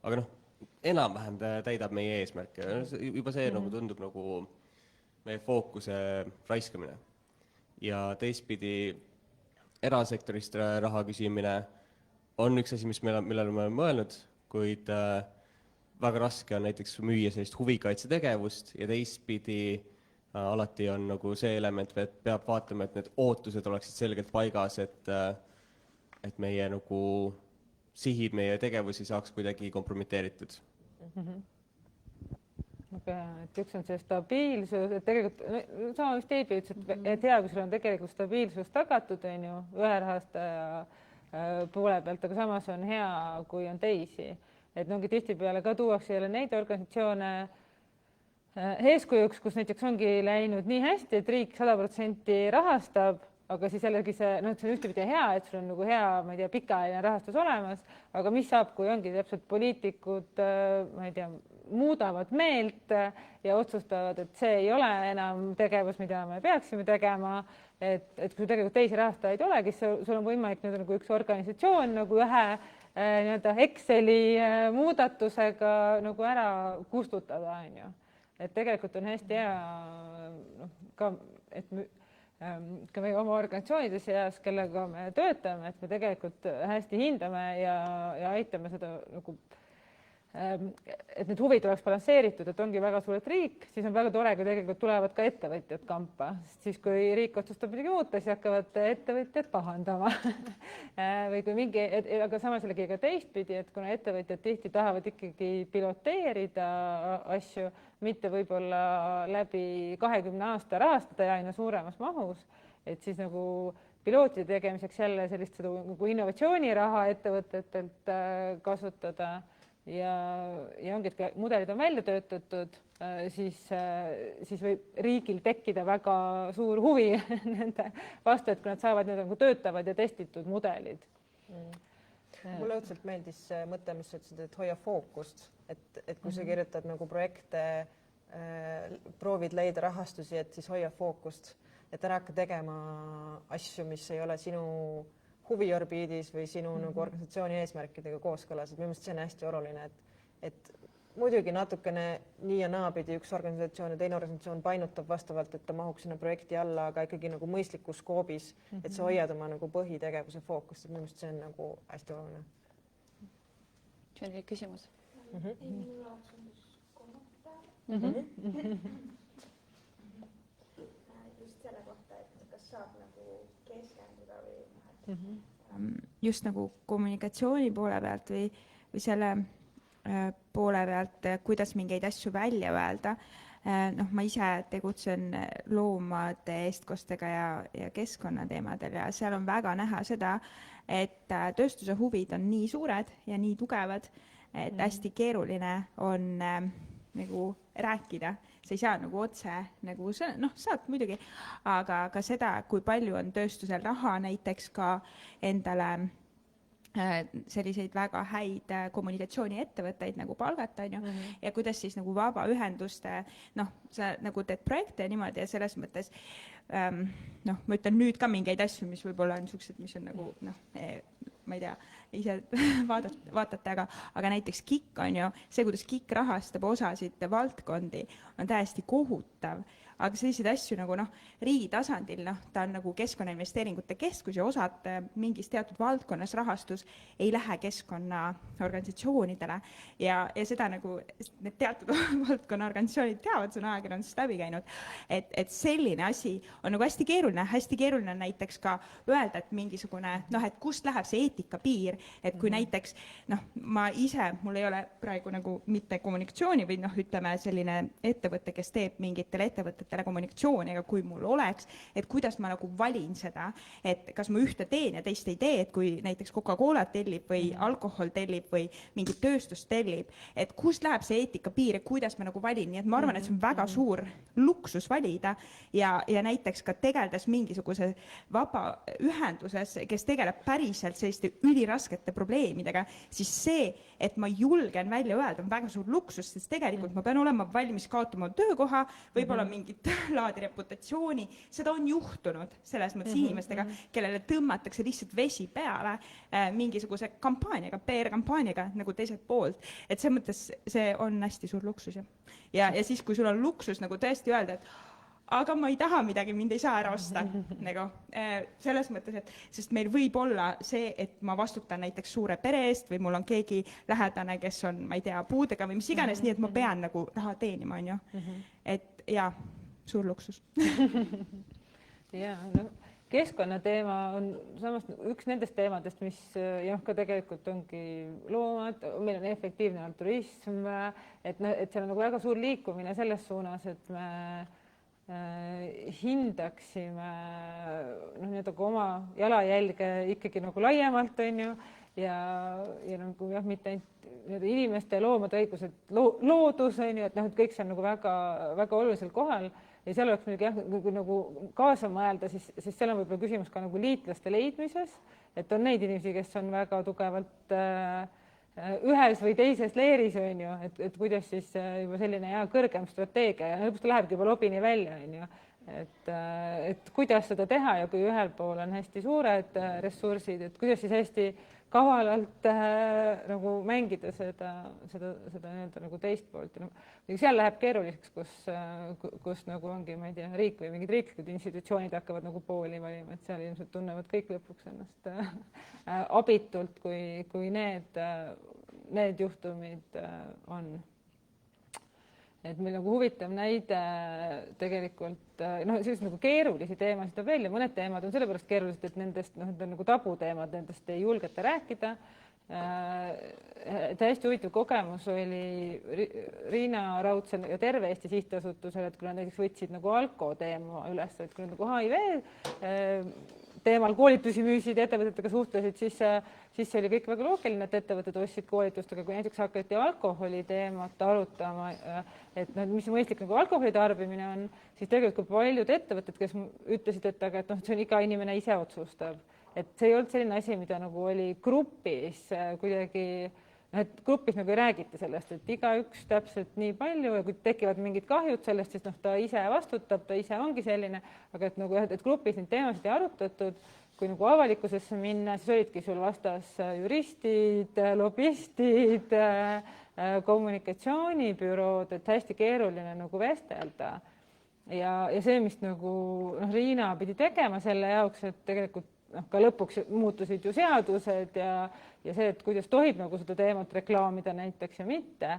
aga enam-vähem täidab meie eesmärke. Juba see tundub nagu meie fookuse raiskamine. Ja teistpidi erasektorist raha küsimine on üks asi, millele me oleme mõelnud, kuid väga raske on näiteks müüa sellist huvikaitsetegevust ja teistpidi alati on nagu see element, et peab vaatama, et need ootused oleksid selgelt paigas, et meie nagu sihid, meie tegevusi saaks kuidagi kompromiteeritud. Et üks on see stabiilsus, et tegelikult sama vist Heibi ütles, et hea, kui sul on tegelikult stabiilsus tagatud, on ju, ühe rahastaja poole pealt, aga samas on hea, kui on teisi. Et ongi tihtipeale ka tuuakse jälle neid organisatsioone eeskujuks, kus näiteks ongi läinud nii hästi, et riik 100% rahastab, aga siis jällegi see on ühtepidi hea, et sul on nagu hea, ma ei tea, pikaajaline rahastus olemas, aga mis saab, kui ongi täpselt poliitikud, ma ei tea, muudavad meelt ja otsustavad, et see ei ole enam tegevus, mida me peaksime tegema, et kui tegelikult teisi rahastajaid ei olegi, sul on võimalik nagu üks organisatsioon nagu ühe nii-öelda Exceli muudatusega nagu ära kustutada, on ju. Et tegelikult on hästi hea ka, et ka meie oma organisatsioonide seas, kellega me töötame, et me tegelikult hästi hindame ja aitame seda nagu, et need huvid oleks balansseeritud, et ongi väga suured riik, siis on väga tore, kui tegelikult tulevad ka ettevõtjad kampa, sest siis kui riik otsustab midagi muuta, siis hakkavad ettevõtjad pahandama või kui mingi, aga samas jällegi ka teistpidi, et kuna ettevõtjad tihti tahavad ikkagi piloteerida asju, mitte võib-olla läbi 20 aasta rahastada ja aina suuremas mahus, et siis nagu pilootide tegemiseks jälle sellist seda nagu innovatsiooniraha ettevõtetelt kasutada ja ongi, et mudelid on välja töötatud, siis võib riigil tekkida väga suur huvi nende vastu, et kui nad saavad need nagu töötavad ja testitud mudelid. Mulle õudselt meeldis see mõte, mis sa ütlesid, et hoia fookust, et kui sa kirjutad nagu projekte, proovid leida rahastusi, et siis hoia fookust, et ära hakka tegema asju, mis ei ole sinu huviorbiidis või sinu nagu organisatsiooni eesmärkidega kooskõlas, et minu meelest see on hästi oluline, et muidugi natukene nii ja naapidi üks organisatsioon ja teine organisatsioon painutab vastavalt, et ta mahuks sinna projekti alla, aga ikkagi nagu mõistlikus skoobis, et sa hoiad oma nagu põhitegevuse fookust, et minu meelest see on nagu hästi oluline. See oli küsimus. Minu jaoks on üks kommentaar. Just selle kohta, et kas saab nagu keskenduda või just nagu kommunikatsiooni poole pealt või selle poole pealt, kuidas mingeid asju välja öelda. Ma ise tegutsen loomade eestkostega ja keskkonnateemadel ja seal on väga näha seda, et tööstuse huvid on nii suured ja nii tugevad, et hästi keeruline on nagu rääkida. Sa ei saa nagu otse, nagu saad muidugi, aga ka seda, kui palju on tööstusel raha näiteks ka endale selliseid väga häid kommunikatsiooniettevõtteid nagu palgata, on ju, ja kuidas siis nagu vabaühenduste, sa nagu teed projekte niimoodi ja selles mõttes, ma ütlen nüüd ka mingeid asju, mis võib-olla on niisugused, mis on nagu, ma ei tea, ise vaatate, aga näiteks KIK on ju, see, kuidas KIK rahastab osasid valdkondi, on täiesti kohutav, aga selliseid asju nagu riigi tasandil, ta on nagu Keskkonnainvesteeringute Keskus ja osad mingis teatud valdkonnas rahastus ei lähe keskkonnaorganisatsioonidele ja seda nagu need teatud valdkonnaorganisatsioonid teavad, see on ajakirjandusest läbi käinud, et selline asi on nagu hästi keeruline näiteks ka öelda, et mingisugune, et kust läheb see eetikapiir, et kui näiteks, ma ise, mul ei ole praegu nagu mitte kommunikatsiooni või ütleme selline ettevõte, kes teeb mingitele ettevõtetele kommunikatsiooni, aga kui mul oleks, et kuidas ma nagu valin seda, et kas ma ühte teen ja teist ei tee, et kui näiteks Coca-Cola tellib või alkohol tellib või mingi tööstus tellib, et kust läheb see eetikapiir ja kuidas ma nagu valin, nii et ma arvan, et see on väga suur luksus valida ja näiteks ka tegeldes mingisuguse vabaühenduses, kes tegeleb päriselt selliste üliraskete probleemidega, siis see, et ma julgen välja öelda, on väga suur luksus, sest tegelikult ma pean olema valmis kaotama töökoha, võib-olla mingit laadi reputatsiooni, seda on juhtunud selles mõttes inimestega, kellele tõmmatakse lihtsalt vesi peale mingisuguse kampaaniaga, PR-kampaaniaga nagu teiselt poolt, et see mõttes see on hästi suur luksus ja siis, kui sul on luksus nagu tõesti öelda, et aga ma ei taha midagi, mind ei saa ära osta, nagu selles mõttes, et sest meil võib olla see, et ma vastutan näiteks suure pere eest või mul on keegi lähedane, kes on, ma ei tea, puudega või mis iganes, nii et ma pean nagu raha teenima, on ju, et ja suur luksus. ja no keskkonnateema on samas üks nendest teemadest, mis jah, ka tegelikult ongi loomad, meil on efektiivne altruism, et seal on nagu väga suur liikumine selles suunas, et me hindaksime nii-öelda oma jalajälge ikkagi nagu laiemalt, on ju, ja nagu jah, mitte ainult inimeste ja loomade õigused, loodus on ju, et noh, et kõik see on nagu väga olulisel kohal ja seal oleks muidugi jah, nagu kaasa mõelda, siis seal on võib-olla küsimus ka nagu liitlaste leidmises, et on neid inimesi, kes on väga tugevalt ühes või teises leeris, on ju, et kuidas siis juba selline kõrgem strateegia ja lõpuks ta lähebki juba lobini välja, on ju, et kuidas seda teha ja kui ühel pool on hästi suured ressursid, et kuidas siis hästi kavalalt nagu mängida seda nii-öelda nagu teist poolt. Seal läheb keeruliseks, kus nagu ongi, ma ei tea, riik või mingid riiklikud institutsioonid hakkavad nagu pooli valima, et seal ilmselt tunnevad kõik lõpuks ennast abitult, kui need juhtumid on. Et meil nagu huvitav näide tegelikult, sellised nagu keerulisi teemasid on veel ja mõned teemad on sellepärast keerulised, et nendest need on nagu tabuteemad, nendest ei julgeta rääkida. Hästi huvitav kogemus oli Riina Raudsel ja Terve Eesti Sihtasutusel, et kui nad näiteks võtsid nagu alko teema üles, et kui nad nagu HIV teemal koolitusi müüsid ja ettevõtetega suhtlesid, siis see oli kõik väga loogiline, et ettevõtted ostsid koolitust, aga kui näiteks hakati alkoholi teemat arutama, et mis mõistlik nagu alkoholi tarbimine on, siis tegelikult paljud ettevõtted, kes ütlesid, et aga see on iga inimene ise otsustab, et see ei olnud selline asi, mida nagu oli grupis kuidagi, et grupis nagu ei räägita sellest, et igaüks täpselt nii palju ja kui tekivad mingid kahjud sellest, siis ta ise vastutab, ta ise ongi selline, aga et nagu et grupis neid teemasid ei arutatud, kui nagu avalikkusesse minna, siis olidki sul vastas juristid, lobistid, kommunikatsioonibürood, et hästi keeruline nagu vestelda. Ja see, mis nagu Riina pidi tegema selle jaoks, et tegelikult ka lõpuks muutusid ju seadused ja see, et kuidas tohib nagu seda teemat reklaamida näiteks ja mitte,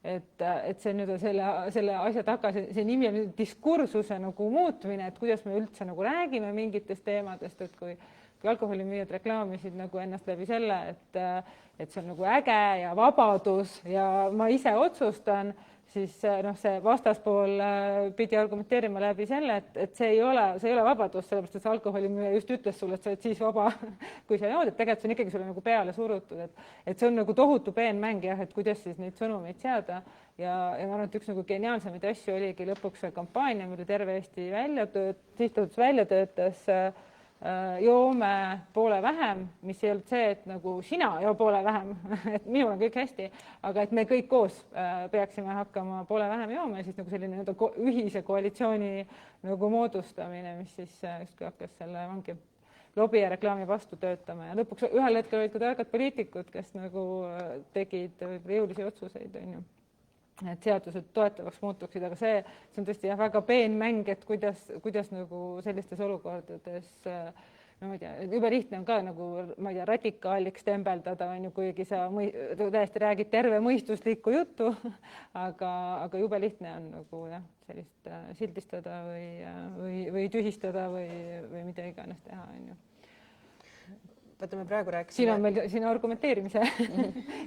et see nüüd selle asja taga, see nimi on diskursuse nagu muutmine, et kuidas me üldse nagu räägime mingitest teemadest, et kui alkoholimüüjad reklaamisid nagu ennast läbi selle, et see on nagu äge ja vabadus ja ma ise otsustan, siis see vastaspool pidi argumenteerima läbi selle, et see ei ole vabadus, sellepärast et see alkoholimüüja just ütles sulle, et sa oled siis vaba, kui sa jood, et tegelikult see on ikkagi sulle nagu peale surutud, et see on nagu tohutu peenmäng jah, et kuidas siis neid sõnumeid seada ja ma arvan, et üks nagu geniaalsemaid asju oligi lõpuks see kampaania, mille Terve Eesti sihtasutus välja töötas, joome poole vähem, mis ei olnud see, et nagu sina joo poole vähem, et minul on kõik hästi, aga et me kõik koos peaksime hakkama poole vähem jooma ja siis nagu selline ühise koalitsiooni nagu moodustamine, mis siis justkui hakkas selle vangi lobi ja reklaami vastu töötama ja lõpuks ühel hetkel olid ka targad poliitikud, kes nagu tegid jõulisi otsuseid, on ju. Et seadused toetavaks muutuksid, aga see on tõesti jah, väga peenmäng, et kuidas nagu sellistes olukordades, no ma ei tea, jube lihtne on ka nagu, ma ei tea, radikaaliks tembeldada, on ju, kuigi sa täiesti räägid tervemõistuslikku juttu, aga jube lihtne on nagu jah, sellist sildistada või tühistada või mida iganes teha, on ju. Vaata, me praegu rääkisime... Siin on meil siin argumenteerimise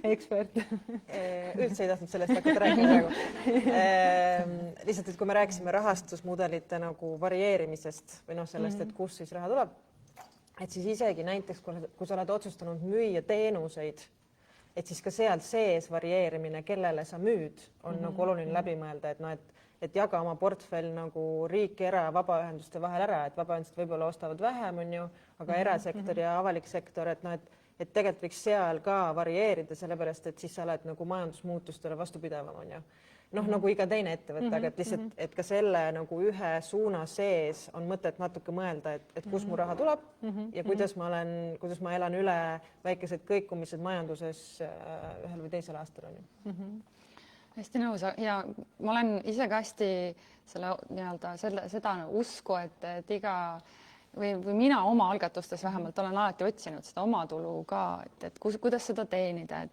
ekspert. Üldse ei tahtnud sellest hakata rääkima praegu. Lihtsalt, et kui me rääkisime rahastusmudelite nagu varieerimisest või sellest, et kus siis raha tuleb, et siis isegi näiteks, kui sa oled otsustanud müüa teenuseid, et siis ka seal sees varieerimine, kellele sa müüd, on nagu oluline läbi mõelda, et jaga oma portfell nagu riik, era- ja vabaühenduste vahel ära, et vabaühendused võib-olla ostavad vähem, on ju, aga erasektor ja avalik sektor, et tegelikult võiks seal ka varieerida, sellepärast, et siis sa oled nagu majandusmuutustele vastupidavam, on ju. Nagu iga teine ettevõte, aga et lihtsalt, et ka selle nagu ühe suuna sees on mõtet natuke mõelda, et kus mu raha tuleb ja kuidas ma elan üle väikesed kõikumised majanduses ühel või teisel aastal, on ju. Hästi nõus ja ma olen ise ka hästi seda usku, et iga või mina oma algatustes vähemalt olen alati otsinud seda omatulu ka, et kuidas seda teenida,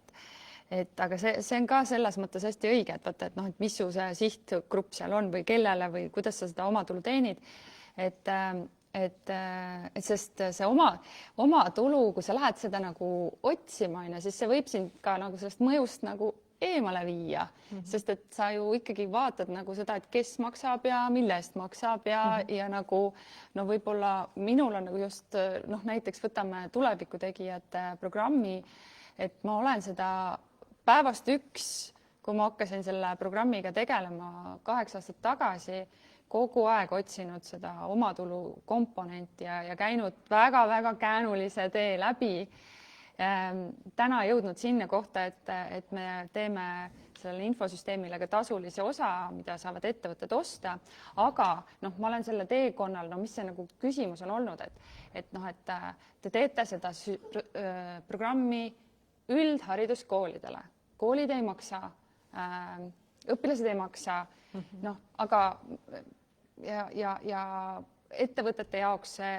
et aga see on ka selles mõttes hästi õige, et vaata, et noh, et mis su see sihtgrupp seal on või kellele või kuidas sa seda omatulu teenid, et sest see oma tulu, kui sa lähed seda nagu otsima, siis see võib sind ka nagu sellest mõjust nagu eemale viia, sest et sa ju ikkagi vaatad nagu seda, et kes maksab ja mille eest maksab ja nagu no võib-olla minul on nagu just noh, näiteks võtame tulevikutegijate programmi, et ma olen seda päevast üks, kui ma hakkasin selle programmiga tegelema 8 aastat tagasi, kogu aeg otsinud seda omatulu komponenti ja käinud väga-väga käänulise tee läbi. Täna jõudnud sinna kohta, et me teeme sellele infosüsteemile ka tasulise osa, mida saavad ettevõtted osta, aga noh, ma olen selle teekonnal, no mis see nagu küsimus on olnud, et noh, et te teete seda programmi üldhariduskoolidele, koolid ei maksa, õpilased ei maksa, noh, aga ja ettevõtete jaoks see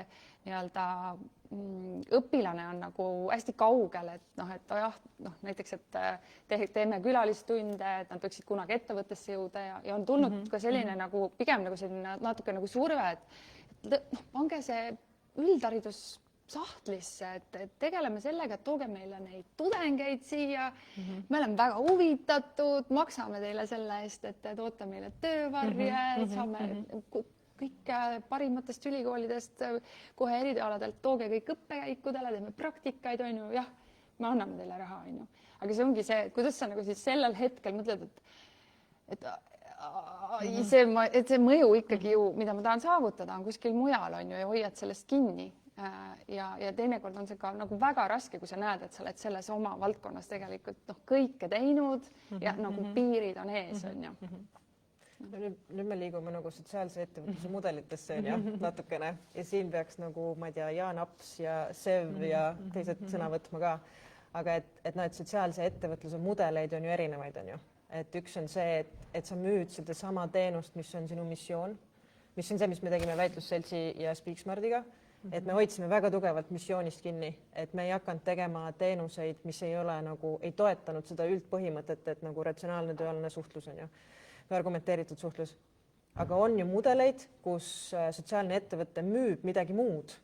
nii-öelda õpilane on nagu hästi kaugel, et noh, et jah, noh näiteks, et teeme külalistunde, et nad võiksid kunagi ettevõttesse jõuda ja on tulnud ka selline nagu pigem nagu selline natuke nagu surve, et noh, pange see üldharidus sahtlisse, et tegeleme sellega, et tooge meile neid tudengeid siia. Me oleme väga huvitatud, maksame teile selle eest, et te toote meile töövarje, saame kõik parimatest ülikoolidest kohe erialadelt, tooge kõik õppekäikudele, teeme praktikaid, on ju, jah, me anname teile raha, on ju. Aga see ongi see, kuidas sa nagu siis sellel hetkel mõtled, et see mõju ikkagi ju, mida ma tahan saavutada, on kuskil mujal, on ju, ja hoiad sellest kinni. Ja teinekord on see ka nagu väga raske, kui sa näed, et sa oled selles oma valdkonnas tegelikult noh, kõike teinud ja nagu piirid on ees, on ju. Nüüd me liigume nagu sotsiaalse ettevõtluse mudelitesse natukene ja siin peaks nagu, ma ei tea, Jaan Aps ja Sev ja teised sõna võtma ka. Aga et sotsiaalse ettevõtluse mudeleid on ju erinevaid, on ju. Et üks on see, et sa müüd seda sama teenust, mis on sinu missioon, mis on see, mis me tegime Väitlusseltsi ja Speaksmartiga, et me hoidsime väga tugevalt missioonist kinni, et me ei hakanud tegema teenuseid, mis ei ole nagu, ei toetanud seda üldpõhimõtet, et nagu ratsionaalne tööalane suhtlus on ju. Argumenteeritud suhtlus. Aga on ju mudeleid, kus sotsiaalne ettevõte müüb midagi muud.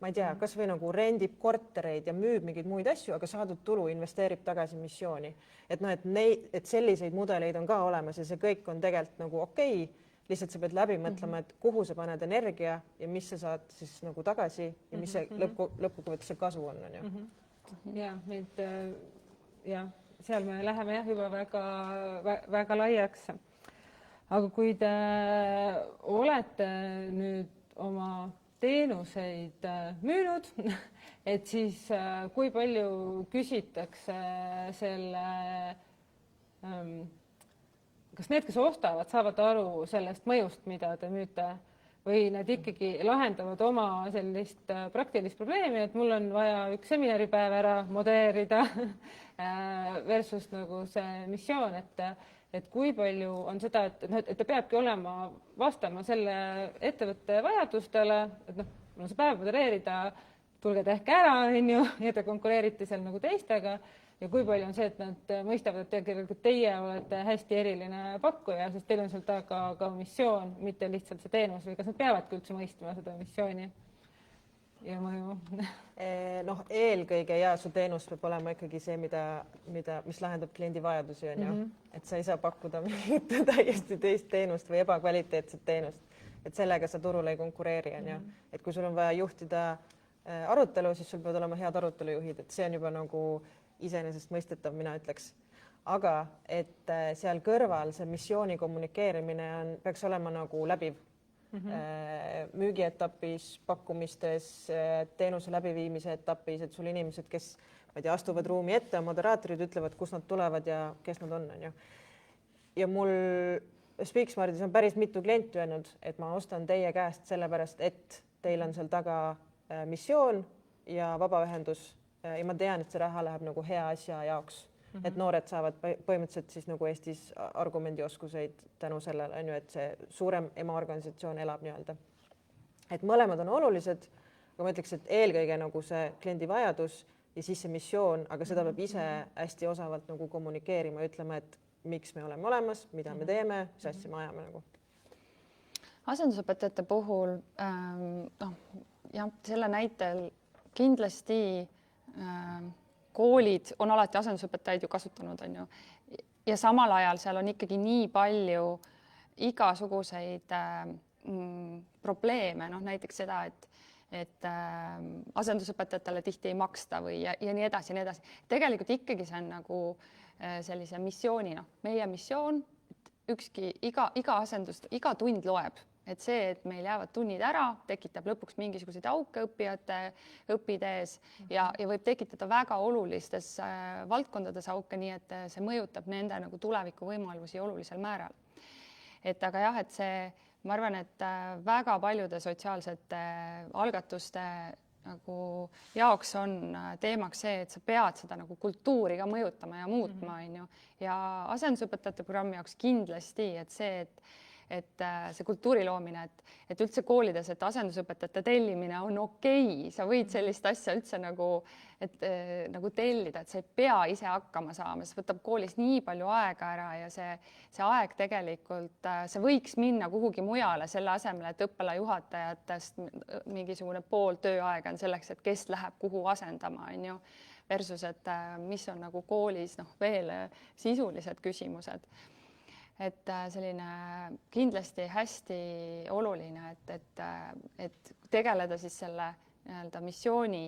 Ma ei tea, kas või nagu rendib kortereid ja müüb mingeid muid asju, aga saadud tulu investeerib tagasi missiooni. Et noh, et selliseid mudeleid on ka olemas ja see kõik on tegelikult nagu okei. Lihtsalt sa pead läbi mõtlema, et kuhu sa paned energia ja mis sa saad siis nagu tagasi ja mis see lõppkokkuvõttes see kasu on ju. Ja, seal me läheme juba väga laiaks. Aga kui te olete nüüd oma teenuseid müünud, et siis kui palju küsitakse selle, kas need, kes ostavad, saavad aru sellest mõjust, mida te müüte, või need ikkagi lahendavad oma sellist praktilist probleemi, et mul on vaja üks seminaripäev ära modereerida versus nagu see missioon, et kui palju on seda, et ta peabki olema vastama selle ettevõtte vajadustele, et noh, mul on see päev modereerida, tulge tehke ära, on ju, ja te konkureerite seal nagu teistega ja kui palju on see, et nad mõistavad, et tegelikult teie olete hästi eriline pakkuja, sest teil on seal taga ka missioon, mitte lihtsalt see teenus või kas nad peavadki üldse mõistma seda missiooni ja mõju? Noh, eelkõige su teenus peab olema ikkagi see, mis lahendab kliendi vajadusi, on ju. Et sa ei saa pakkuda mingit täiesti teist teenust või ebakvaliteetset teenust. Et sellega sa turul ei konkureeri, on ju. Et kui sul on vaja juhtida arutelu, siis sul peavad olema head arutelujuhid, et see on juba nagu iseenesest mõistetav, mina ütleks. Aga et seal kõrval see missiooni kommunikeerimine peaks olema nagu läbiv. Müügietapis, pakkumistes, teenuse läbiviimise etapis, et sul inimesed, kes astuvad ruumi ette, moderaatorid ütlevad, kus nad tulevad ja kes nad on ju. Ja mul Speaksmartis on päris mitu klienti öelnud, et ma ostan teie käest sellepärast, et teil on seal taga missioon ja vabaühendus ja ma tean, et see raha läheb nagu hea asja jaoks. Et noored saavad põhimõtteliselt siis nagu Eestis argumendioskuseid tänu sellele, on ju, et see suurem emaorganisatsioon elab nii-öelda. Et mõlemad on olulised, aga ma ütleks, et eelkõige nagu see kliendi vajadus ja siis see missioon, aga seda peab ise hästi osavalt nagu kommunikeerima ja ütlema, et miks me oleme olemas, mida me teeme, mis asja me ajame nagu. asendusõpetajate puhul noh, jah, selle näitel kindlasti koolid on alati asendusõpetajaid ju kasutanud, on ju. Ja samal ajal seal on ikkagi nii palju igasuguseid probleeme, noh näiteks seda, et asendusõpetajatele tihti ei maksta või ja nii edasi ja nii edasi. Tegelikult ikkagi see on nagu sellise missiooni, noh, meie missioon, et iga tund loeb, et see, et meil jäävad tunnid ära, tekitab lõpuks mingisuguseid auke õppijate õpitees ja võib tekitada väga olulistes valdkondades auke, nii et see mõjutab nende nagu tulevikuvõimalusi olulisel määral. Et aga jah, et see, ma arvan, et väga paljude sotsiaalsete algatuste nagu jaoks on teemaks see, et sa pead seda nagu kultuuri ka mõjutama ja muutma, on ju. Ja asendusõpetajate programmi jaoks kindlasti, et see, et see kultuuri loomine, et üldse koolides, et asendusõpetajate tellimine on okei. Sa võid sellist asja üldse nagu tellida, et sa ei pea ise hakkama saama, see võtab koolis nii palju aega ära ja see aeg tegelikult, see võiks minna kuhugi mujale selle asemel, et õppealajuhatajatest mingisugune pool tööaega on selleks, et kes läheb kuhu asendama, on ju, versus, et mis on nagu koolis veel sisulised küsimused. Et selline kindlasti hästi oluline, et tegeleda siis selle nii-öelda missiooni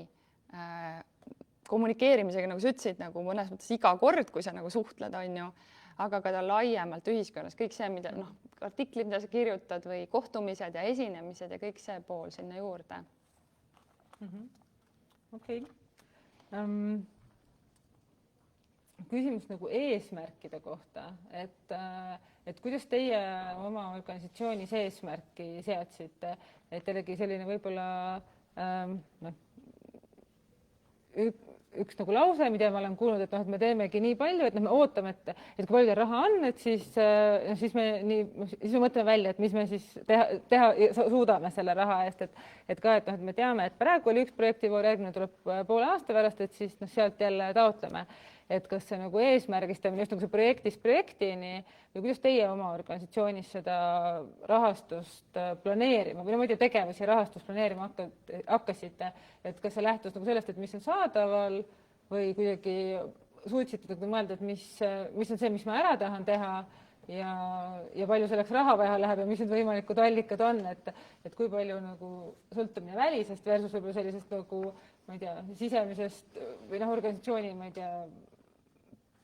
kommunikeerimisega, nagu sa ütlesid, nagu mõnes mõttes iga kord, kui sa nagu suhtled, on ju, aga ka laiemalt ühiskonnas, kõik see, mida artiklid, mida sa kirjutad või kohtumised ja esinemised ja kõik see pool sinna juurde. Okei. Küsimus nagu eesmärkide kohta, et kuidas teie oma organisatsioonis eesmärki seadsite, et jällegi selline võib-olla üks nagu lause, mida ma olen kuulnud, et me teemegi nii palju, et me ootame, et kui palju raha on, et siis me mõtleme välja, et mis me siis teha suudame selle raha eest, et me teame, et praegu oli üks projektivoor, järgmine tuleb poole aasta pärast, et siis sealt jälle taotleme. Et kas see nagu eesmärgistamine just nagu see projektist projektini või kuidas teie oma organisatsioonis seda rahastust planeerima või muide tegevusi rahastust planeerima hakkasite, et kas see lähtus nagu sellest, et mis on saadaval või kuidagi suutsite mõelda, et mis on see, mis ma ära tahan teha ja palju selleks raha vaja läheb ja mis need võimalikud allikad on, et kui palju nagu sõltumine välisest versus võib-olla sellisest nagu, ma ei tea, sisemisest või organisatsiooni, ma ei tea,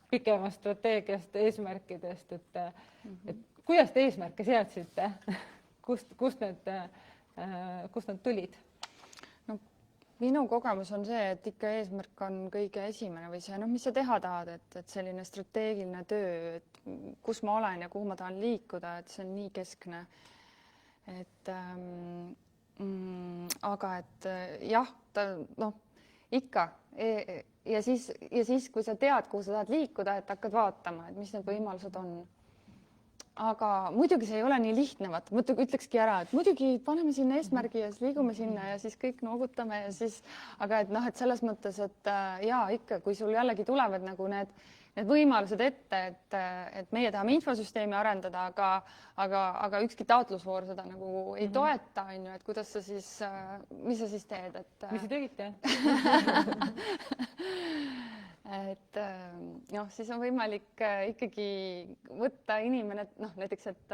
pikemast strateegiast, eesmärkidest, et kuidas te eesmärke seadsite, kust need tulid? No, minu kogemus on see, et ikka eesmärk on kõige esimene või see, mis sa teha tahad, et selline strateegiline töö, et kus ma olen ja kuhu ma tahan liikuda, et see on nii keskne. Et, aga et jah, ikka ja siis, kui sa tead, kuhu sa tahad liikuda, et hakkad vaatama, et mis need võimalused on. Aga muidugi see ei ole nii lihtne, ütlekski ära, et muidugi paneme sinna eesmärgi ja siis liigume sinna ja siis kõik noogutame ja siis, aga et selles mõttes, et jaa, ikka, kui sul jällegi tulevad nagu need võimalused ette, et meie tahame infosüsteemi arendada, aga ükski taotlusvoor seda nagu ei toeta, on ju, et kuidas sa siis, mis sa siis teed? Mis sa tegite? Et siis on võimalik ikkagi võtta inimene, näiteks, et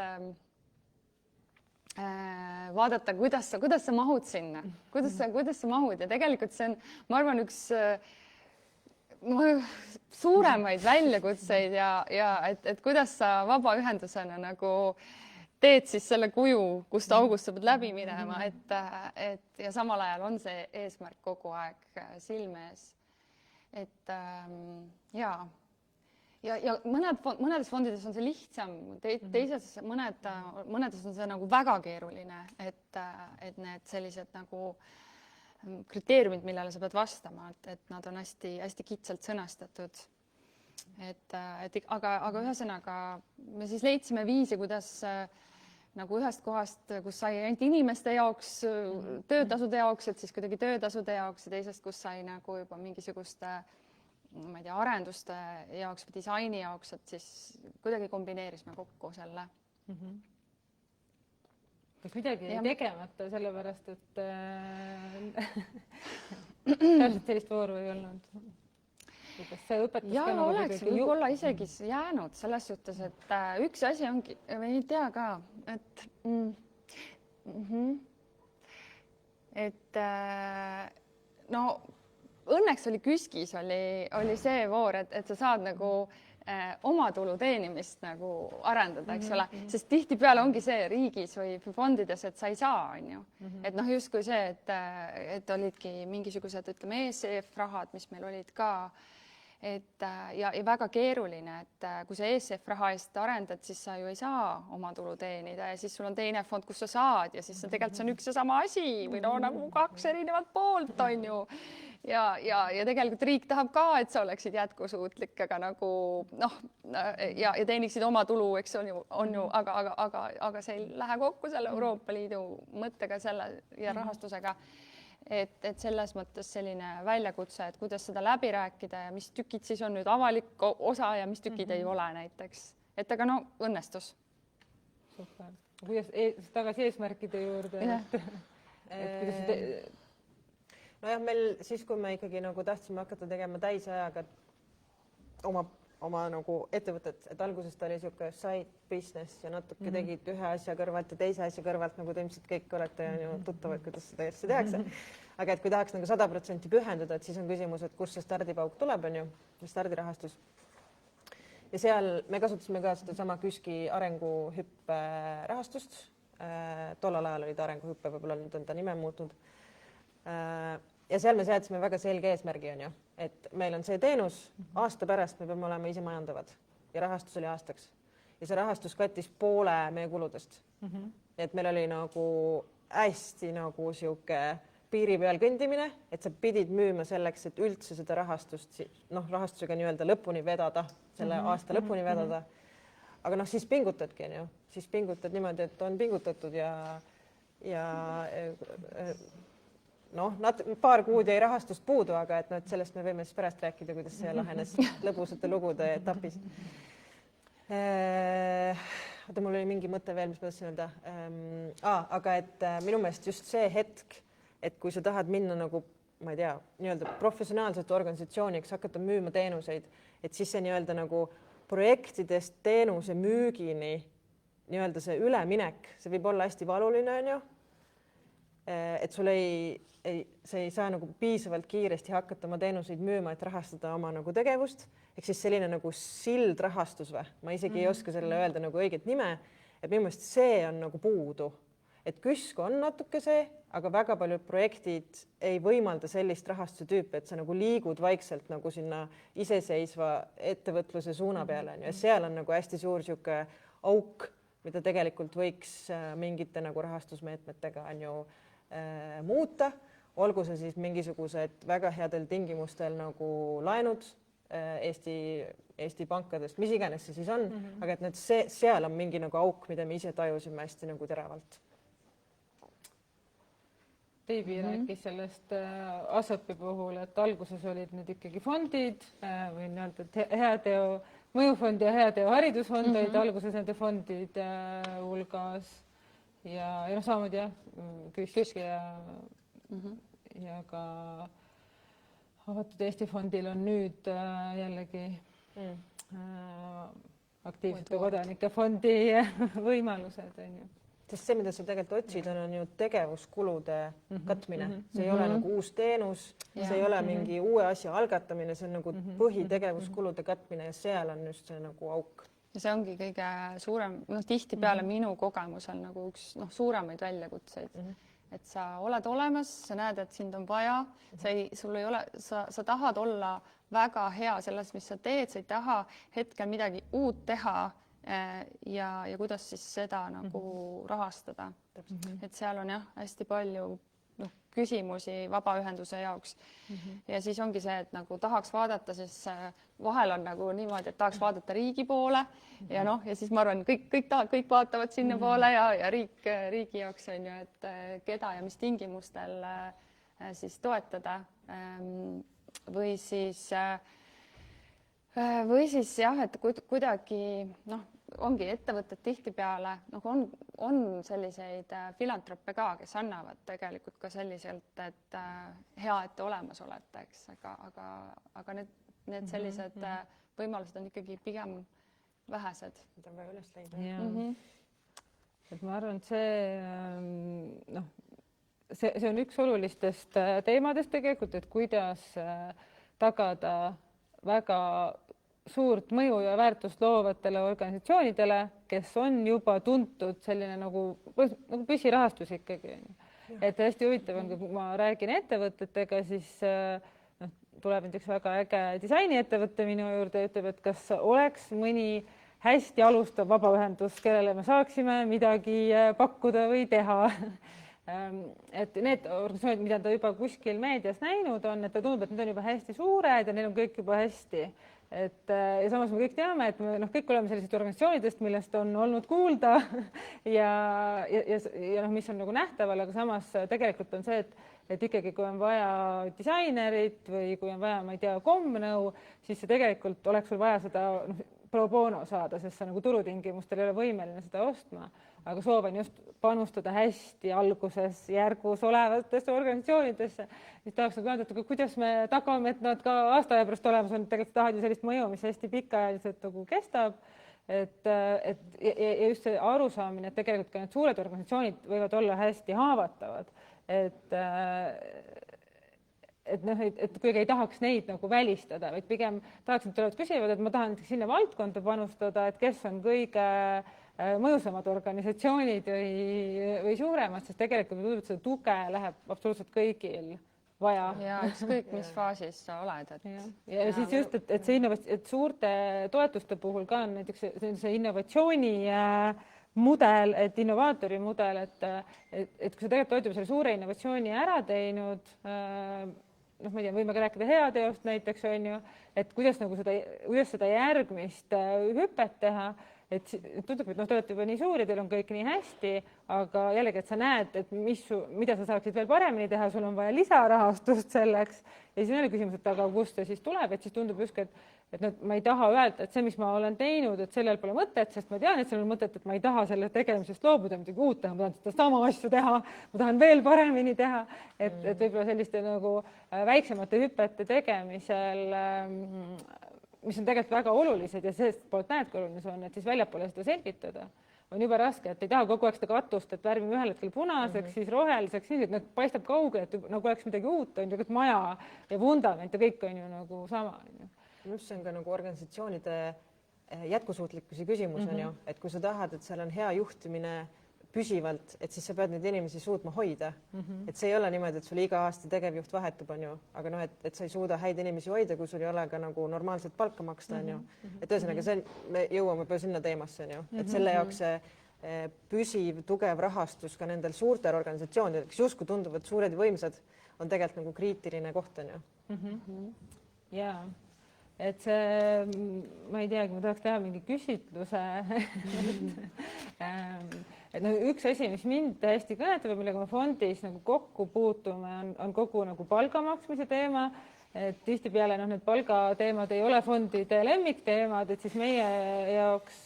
vaadata, kuidas sa mahud sinna, kuidas sa mahud ja tegelikult see on, ma arvan, üks suuremaid väljakutseid ja et kuidas sa vabaühendusena nagu teed siis selle kuju, kust august sa pead läbi minema, et ja samal ajal on see eesmärk kogu aeg silme ees. Et ja mõnedes fondides on see lihtsam, teises mõnedes on see nagu väga keeruline, et need sellised nagu kriteeriumid, millele sa pead vastama, et nad on hästi kitsalt sõnastatud. Aga ühesõnaga me siis leidsime viisi, nagu ühest kohast, kus sai ainult inimeste jaoks, töötasude jaoks, et siis kuidagi töötasude jaoks ja teisest, kus sai nagu juba mingisuguste, ma ei tea, arenduste jaoks või disaini jaoks, et siis kuidagi kombineerisime kokku selle. kas midagi jäi Ja- tegemata, sellepärast et täpselt sellist vooru ei olnud? kas see õpetas ja ka nagu oleks kuidagi võib-olla isegi jäänud selles suhtes, et üks asi ongi, või ei tea ka, et et no õnneks oli KÜSK-is oli see voor, et sa saad nagu oma tulu teenimist nagu arendada, eks ole, sest tihtipeale ongi see riigis või fondides, et sa ei saa, on ju. Et noh, justkui see, et olidki mingisugused, ütleme, ESF rahad, mis meil olid ka, et ja väga keeruline, et kui sa ESF raha eest arendad, siis sa ju ei saa oma tulu teenida ja siis sul on teine fond, kus sa saad ja siis tegelikult see on üks ja sama asi või no nagu kaks erinevat poolt, on ju. Ja tegelikult riik tahab ka, et sa oleksid jätkusuutlik, aga nagu noh, ja teeniksid oma tulu, eks on ju, aga see ei lähe kokku selle Euroopa Liidu mõttega selle ja rahastusega. Et selles mõttes selline väljakutse, et kuidas seda läbi rääkida ja mis tükid siis on nüüd avalik osa ja mis tükid ei ole näiteks. Et aga no õnnestus. Super. Kuidas tagasi eesmärkide juurde? Et kuidas nojah, meil siis, kui me ikkagi nagu tahtsime hakata tegema täisajaga oma nagu ettevõtet, et alguses ta oli niisugune side business ja natuke tegid ühe asja kõrvalt ja teise asja kõrvalt, nagu te ilmselt kõik olete ju tuttavad, kuidas seda asja tehakse. Aga et kui tahaks nagu 100% pühenduda, et siis on küsimus, et kust see stardipauk tuleb, on ju, stardirahastus. Ja seal me kasutasime ka sedasama KÜSK-i arenguhüppe rahastust. Tollal ajal oli ta arenguhüppe, võib-olla nüüd on ta nime muutnud. Ja seal me seadsime väga selge eesmärgi, on ju, et meil on see teenus, aasta pärast me peame olema ise majandavad ja rahastus oli aastaks. Ja see rahastus kattis poole meie kuludest. Et meil oli nagu hästi nagu sihuke piiri peal kõndimine, et sa pidid müüma selleks, et üldse seda rahastust, noh, rahastusega nii-öelda lõpuni vedada, selle aasta lõpuni vedada. Aga noh, siis pingutadki, on ju, siis pingutad niimoodi, et on pingutatud ja noh, paar kuud jäi rahastust puudu, aga et, no, et sellest me võime siis pärast rääkida, kuidas see lahenes lõbusate lugude etapis. Oota, mul oli mingi mõte veel, mis ma tahtsin öelda. Aga et minu meelest just see hetk, et kui sa tahad minna nagu, ma ei tea, nii-öelda professionaalselt organisatsiooniks, hakata müüma teenuseid, et siis see nii-öelda nagu projektidest teenuse müügini nii-öelda see üleminek, see võib olla hästi valuline, on ju. Et sul see ei saa nagu piisavalt kiiresti hakata oma teenuseid müüma, et rahastada oma nagu tegevust. Ehk siis selline nagu sildrahastus või? Ma isegi ei oska selle öelda nagu õiget nime, et minu meelest see on nagu puudu. Et KÜSK on natuke see, aga väga paljud projektid ei võimalda sellist rahastuse tüüpi, et sa nagu liigud vaikselt nagu sinna iseseisva ettevõtluse suuna peale. Ja seal on nagu hästi suur sihuke auk, mida tegelikult võiks mingite nagu rahastusmeetmetega on ju muuta. Olgu see siis mingisugused väga headel tingimustel nagu laenud Eesti pankadest, mis iganes see siis on, aga et seal on mingi nagu auk, mida me ise tajusime hästi nagu teravalt. Teibi rääkis sellest ASEP-i puhul, et alguses olid need ikkagi fondid või nii-öelda heateo mõjufond ja heateo haridusfond olid alguses nende fondide hulgas ja samamoodi jah, KÜSK ja ka Avatud Eesti fondil on nüüd jällegi aktiivsete kodanike fondi võimalused, on ju. Sest see, mida sa tegelikult otsid, on ju tegevuskulude katmine. See ei ole nagu uus teenus, see ei ole mingi uue asja algatamine, see on nagu põhitegevuskulude katmine ja seal on just see nagu auk. Ja see ongi kõige suurem, tihtipeale minu kogemusel nagu üks suuremaid väljakutseid. Et sa oled olemas, sa näed, et sind on vaja, sul ei ole, sa tahad olla väga hea selles, mis sa teed, sa ei taha hetkel midagi uut teha ja kuidas siis seda nagu rahastada. Et seal on jah, hästi palju küsimusi vabaühenduse jaoks. Ja siis ongi see, et nagu tahaks vaadata, siis vahel on nagu niimoodi, et tahaks vaadata riigi poole ja ja siis ma arvan, kõik vaatavad sinna poole ja riigi jaoks on ju, et keda ja mis tingimustel siis toetada või siis jah, et kuidagi ongi ettevõtted tihtipeale on selliseid filantroppe ka, kes annavad tegelikult ka selliselt, et hea, et te olemas olete, eks, aga need sellised võimalused on ikkagi pigem vähesed. Mida on vaja üles leida. Et ma arvan, et see on üks olulistest teemadest tegelikult, et kuidas tagada väga suurt mõju ja väärtust loovatele organisatsioonidele, kes on juba tuntud selline nagu püsirahastus ikkagi. Et hästi huvitav on, kui ma räägin ettevõtetega, siis tuleb näiteks väga äge disainiettevõte minu juurde ja ütleb, et kas oleks mõni hästi alustav vabaühendus, kellele me saaksime midagi pakkuda või teha. Et need organisatsioonid, mida ta juba kuskil meedias näinud on, et ta tundub, et need on juba hästi suured ja neil on kõik juba hästi. Ja samas me kõik teame, et me kõik oleme sellised organisatsioonidest, millest on olnud kuulda ja mis on nagu nähtaval, aga samas tegelikult on see, et ikkagi kui on vaja disainerit või kui on vaja, ma ei tea, kommnõu, siis see tegelikult oleks sul vaja seda pro bono saada, sest sa nagu turutingimustel ei ole võimeline seda ostma, aga soov on just panustada hästi alguses järgus olevatesse organisatsioonidesse. Siis tahaks nagu öelda, et kuidas me tagame, et nad ka aasta aja pärast olemas on, tegelikult tahad ju sellist mõju, mis hästi pikaajaliselt nagu kestab. Ja just see arusaamine, et tegelikult ka need suured organisatsioonid võivad olla hästi haavatavad. Et kuidagi ei tahaks neid nagu välistada, vaid pigem tahaks, et tulevad küsivad, et ma tahan sinna valdkonda panustada, et kes on kõige mõjusamad organisatsioonid või suuremad, sest tegelikult tundub, et seda tuge läheb absoluutselt kõigil vaja. Ja ükskõik, mis faasis sa oled. Ja siis just, et suurte toetuste puhul ka on näiteks see innovatsiooni mudel, et innovaatori mudel, et kui sa tegelikult oled juba selle suure innovatsiooni ära teinud, ma ei tea, võime ka rääkida heateost näiteks, on ju, et kuidas seda järgmist hüpet teha, et tundub, et te olete juba nii suur ja teil on kõik nii hästi, aga jällegi, et sa näed, et mida sa saaksid veel paremini teha, sul on vaja lisarahastust selleks ja siis on jälle küsimus, et aga kust see siis tuleb, et siis tundub justkui, et ma ei taha öelda, et see, mis ma olen teinud, et sellel pole mõtet, sest ma tean, et sellel on mõtet, et ma ei taha selle tegemisest loobuda, midagi uut teha, ma tahan seda sama asju teha, ma tahan veel paremini teha, et võib-olla selliste nagu väiksemate hüpete tegemisel, mis on tegelikult väga olulised ja sellest poolt näed, kui oluline see on, et siis väljapoole seda selgitada. On juba raske, et ei taha kogu aeg seda katust, et värvime ühel hetkel punaseks, siis roheliseks, siis et paistab kaugel, et nagu oleks midagi uut, on ju, maja ja vundament ja kõik on ju nagu sama. See on ka nagu organisatsioonide jätkusuutlikkuse küsimus on ju, et kui sa tahad, et seal on hea juhtimine püsivalt, et siis sa pead neid inimesi suutma hoida. Et see ei ole niimoodi, et sul iga aasta tegevjuht vahetub, on ju, aga et sa ei suuda häid inimesi hoida, kui sul ei ole ka nagu normaalselt palka maksta, on ju. Et ühesõnaga, me jõuame juba sinna teemasse, on ju, et selle jaoks see püsiv, tugev rahastus ka nendel suurtel organisatsioonidel, kes justkui tunduvad suured ja võimsad, on tegelikult nagu kriitiline koht, on ju. Jaa. Et see, ma ei teagi, ma tahaks teha mingi küsitluse. Et üks asi, mis mind hästi kõnetab ja millega me fondis nagu kokku puutume, on kogu nagu palga maksmise teema. Et tihtipeale need palgateemad ei ole fondide lemmikteemad, et siis meie jaoks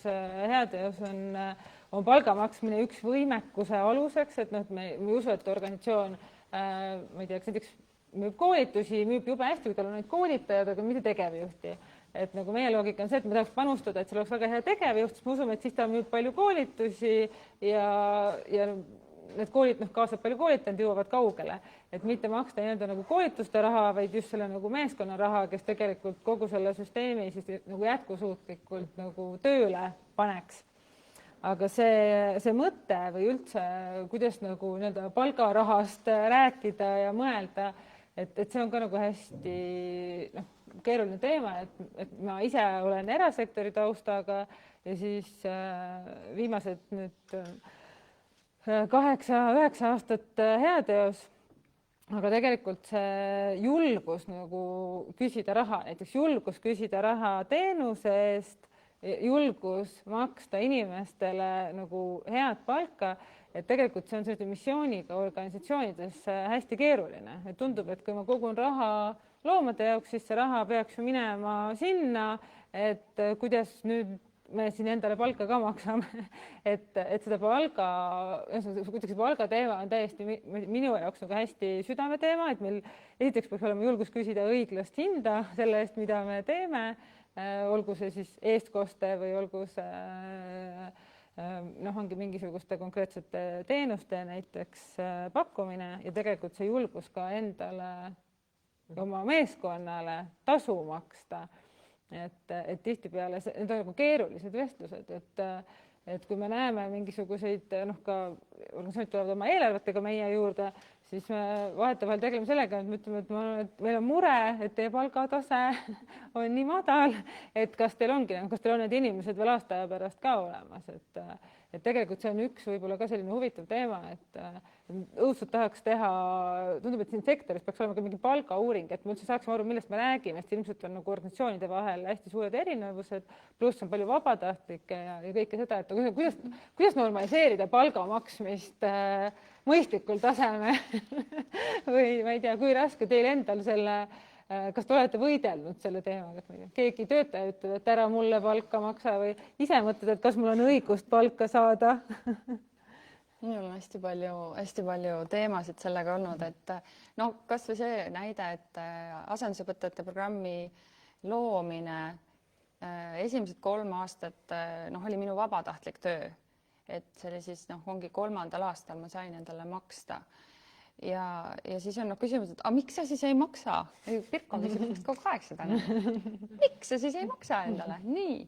heateos on palga maksmine üks võimekuse aluseks, et me ei usu, et organisatsioon, ma ei tea, näiteks müüb koolitusi, müüb jube hästi, kui tal on neid koolitajad, aga mitte tegevjuhti. Et nagu meie loogika on see, et me tahaks panustada, et see oleks väga hea tegevjuht, siis me usume, et siis ta müüb palju koolitusi ja need koolid kaasab palju koolitajaid, jõuavad kaugele. Et mitte maksta nagu koolituste raha, vaid just selle nagu meeskonna raha, kes tegelikult kogu selle süsteemi siis nagu jätkusuutlikult nagu tööle paneks. Aga see mõte või üldse, kuidas nagu palgarahast rääkida ja mõelda, et see on ka nagu hästi keeruline teema, et ma ise olen erasektori taustaga ja siis viimased nüüd 8-9 aastat heateos aga tegelikult see julgus nagu küsida raha, näiteks julgus küsida raha teenuse eest, julgus maksta inimestele nagu head palka, et tegelikult see on sellise missiooniga organisatsioonides hästi keeruline. Et tundub, et kui ma kogun raha loomade jaoks, siis see raha peaks ju minema sinna, et kuidas nüüd me siin endale palka ka maksame, et seda kuidagi palgateema on täiesti minu jaoks nagu hästi südameteema, et meil esiteks peaks olema julgus küsida õiglast hinda selle eest, mida me teeme, olgu see siis eestkoste või olgu see ongi mingisuguste konkreetsete teenuste näiteks pakkumine ja tegelikult see julgus ka endale, oma meeskonnale tasu maksta. Et tihtipeale need on nagu keerulised vestlused, et kui me näeme mingisuguseid, ka organisatsioonid tulevad oma eelarvetega meie juurde, siis me vahetevahel tegeleme sellega, et me ütleme, et meil on mure, et teie palgatase on nii madal, et kas teil on need inimesed veel aasta aja pärast ka olemas, et tegelikult see on üks võib-olla ka selline huvitav teema, et õudselt tahaks teha, tundub, et siin sektoris peaks olema ka mingi palgauuring, et me üldse saaksime aru, millest me räägime, sest ilmselt on nagu organisatsioonide vahel hästi suured erinevused, pluss on palju vabatahtlikke ja kõike seda, et kuidas normaliseerida palga maksmist mõistlikul tasemel või ma ei tea, kui raske teil endal kas te olete võidelnud selle teemaga, et keegi töötaja ütleb, et ära mulle palka maksa või ise mõtled, et kas mul on õigust palka saada? Minul on hästi palju teemasid sellega olnud, et kas või see näide, et asendusõpetajate programmi loomine esimesed 3 aastat oli minu vabatahtlik töö, et see oli siis ongi 3. aastal ma sain endale maksta. Ja siis on küsimus, et miks sa siis ei maksa? Pirko küsib kogu aeg seda. Miks sa siis ei maksa endale? Nii.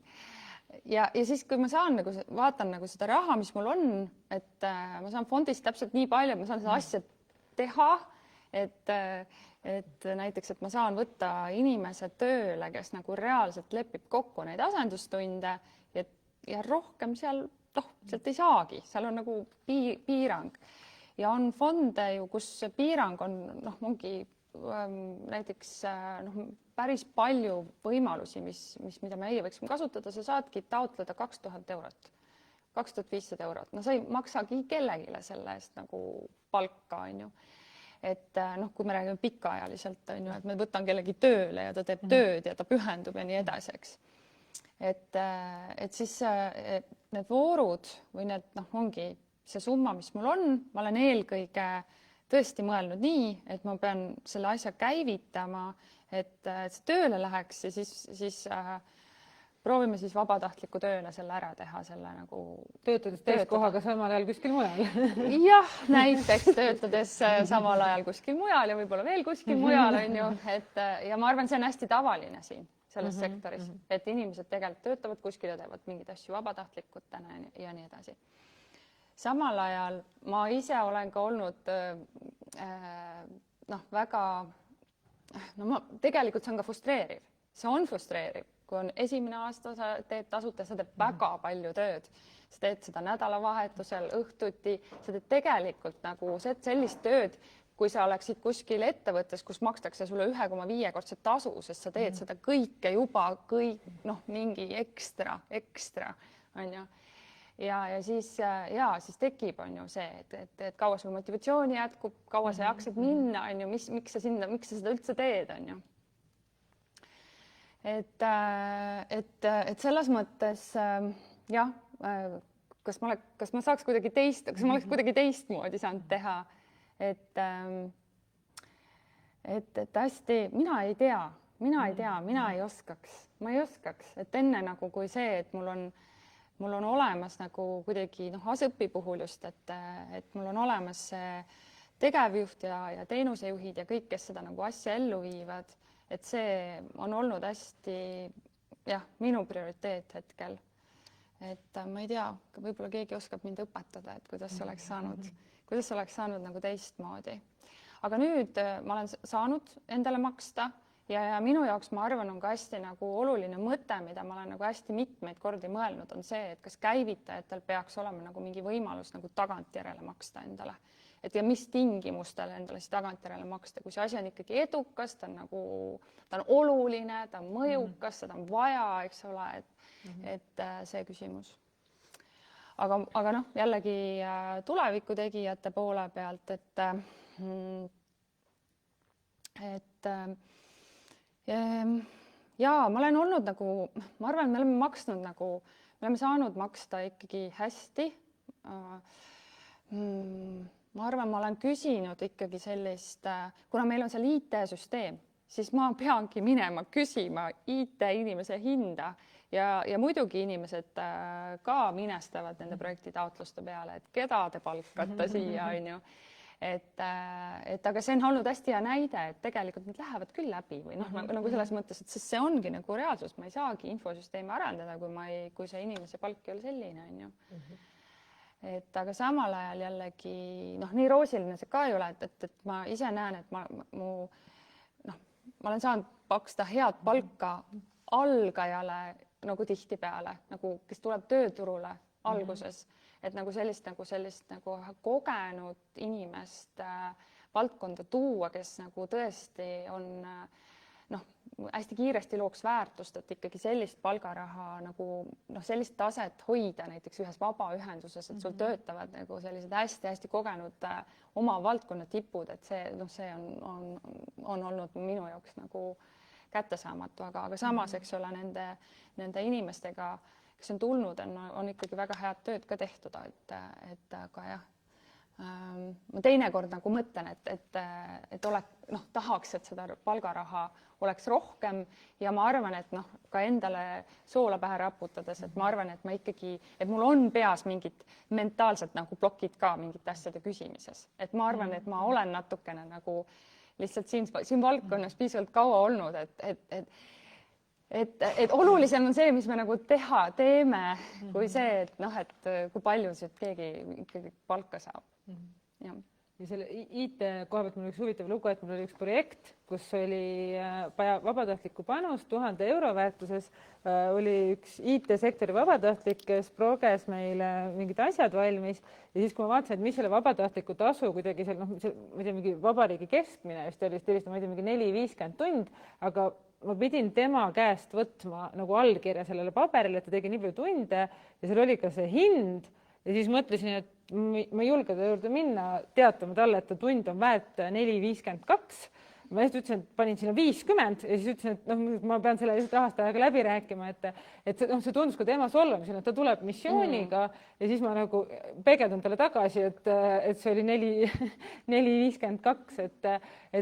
Ja siis, kui ma saan vaatan seda raha, mis mul on, et ma saan fondist täpselt nii palju, et ma saan seda asja teha, et näiteks, et ma saan võtta inimese tööle, kes nagu reaalselt lepib kokku neid asendustunde ja rohkem sealt ei saagi, seal on nagu piirang. Ja on fonde ju, kus piirang on ongi näiteks päris palju võimalusi, mida meie võiksime kasutada, sa saadki taotleda 2000 eurot, 2500 eurot. Sa ei maksagi kellegile selle eest nagu palka, on ju. Et kui me räägime pikaajaliselt, on ju, et me võtan kellegi tööle ja ta teeb tööd ja ta pühendub ja nii edasi, eks. Et siis need voorud või need ongi see summa, mis mul on, ma olen eelkõige tõesti mõelnud nii, et ma pean selle asja käivitama, et see tööle läheks ja siis proovime siis vabatahtliku tööle selle ära teha, selle nagu töötades teeskohaga samal ajal kuskil mujal. Jah, näiteks töötades samal ajal kuskil mujal ja võib-olla veel kuskil mujal, on ju, ja ma arvan, see on hästi tavaline siin selles sektoris, et inimesed tegelikult töötavad kuskil ja teevad mingeid asju vabatahtlikutena ja nii edasi. Samal ajal ma ise olen ka olnud väga, tegelikult see on ka frustreeriv. See on frustreeriv, kui on esimene aasta, sa teed tasuta, sa teed väga palju tööd. Sa teed seda nädalavahetusel, õhtuti, sa teed tegelikult nagu sellist tööd, kui sa oleksid kuskil ettevõttes, kus makstakse sulle 1,5-kordset tasu, sest sa teed seda kõike juba, mingi ekstra, on ju. Ja siis tekib on ju see, et kaua sul motivatsiooni jätkub, kaua sa jaksad minna, on ju, miks sa seda üldse teed, on ju. Et selles mõttes jah, kas ma oleks kuidagi teistmoodi saanud teha, et hästi, mina ei tea, mina ei oskaks, ma ei oskaks, et enne nagu kui see, et mul on olemas nagu kuidagi asõpi puhul just, et mul on olemas see tegevjuht ja teenusejuhid ja kõik, kes seda nagu asja ellu viivad, et see on olnud hästi minu prioriteet hetkel. Et ma ei tea, võib-olla keegi oskab mind õpetada, et kuidas oleks saanud nagu teistmoodi. Aga nüüd ma olen saanud endale maksta ja minu jaoks, ma arvan, on ka hästi nagu oluline mõte, mida ma olen nagu hästi mitmeid kordi mõelnud, on see, et kas käivitajatel peaks olema nagu mingi võimalus nagu tagantjärele maksta endale. et ja mis tingimustel endale siis tagantjärele maksta, kui see asi on ikkagi edukas, ta on oluline, ta on mõjukas, seda on vaja, eks ole, et see küsimus. Aga noh, jällegi tuleviku tegijate poole pealt, jaa, ma olen olnud nagu, ma arvan, et me oleme maksnud nagu, me oleme saanud maksta ikkagi hästi. Ma arvan, ma olen küsinud ikkagi sellist, kuna meil on seal IT-süsteem, siis ma peangi minema küsima IT-inimese hinda ja muidugi inimesed ka minestavad nende projektitaotluste peale, et keda te palkate siia, on ju. Aga see on olnud hästi hea näide, et tegelikult need lähevad küll läbi või noh, nagu selles mõttes, et see ongi nagu reaalsus, ma ei saagi infosüsteemi arendada, kui see inimese palk ei ole selline, on ju. Aga samal ajal jällegi, noh, nii roosiline see ka ei ole, et ma ise näen, et ma olen saanud paksta head palka algajale nagu tihtipeale, nagu kes tuleb tööturule alguses, et nagu sellist kogenud inimest valdkonda tuua, kes nagu tõesti on hästi kiiresti looks väärtust, et ikkagi sellist palgaraha nagu sellist taset hoida näiteks ühes vabaühenduses, et sul töötavad nagu sellised hästi-hästi kogenud oma valdkonna tipud, et see on olnud minu jaoks nagu kättesaamatu, aga samas, eks ole, nende inimestega, kes on tulnud, on ikkagi väga head tööd ka tehtud, aga jah, ma teinekord nagu mõtlen, et tahaks, et seda palgaraha oleks rohkem ja ma arvan, et ka endale soola pähe raputades, et ma arvan, et ma ikkagi, et mul on peas mingid mentaalselt nagu plokid ka mingite asjade küsimises, et ma arvan, et ma olen natukene nagu lihtsalt siin valdkonnas piisavalt kaua olnud, et olulisem on see, mis me nagu teeme, kui see, et kui palju siit keegi ikkagi palka saab. Ja selle IT koha pealt mul üks huvitav lugu, et mul oli üks projekt, kus oli vabatahtlikku panust 1000 euro väärtuses, oli üks IT-sektori vabatahtlik, kes proges meile mingid asjad valmis ja siis, kui ma vaatasin, et mis selle vabatahtliku tasu kuidagi seal, ma ei tea, mingi vabariigi keskmine vist oli sellist, ma ei tea, mingi 4-50 tund, aga ma pidin tema käest võtma nagu allkirja sellele paberile, et ta tegi nii palju tunde ja seal oli ka see hind ja siis mõtlesin, et ma ei julge ta juurde minna, teatama talle, et ta tund on väärt 4,52. Ma just ütlesin, et panin sinna 50 ja siis ütlesin, et ma pean selle rahastajaga läbi rääkima, et see tundus ka tema solvamisena, et ta tuleb missiooniga ja siis ma nagu peegeldun talle tagasi, et see oli 4,52, et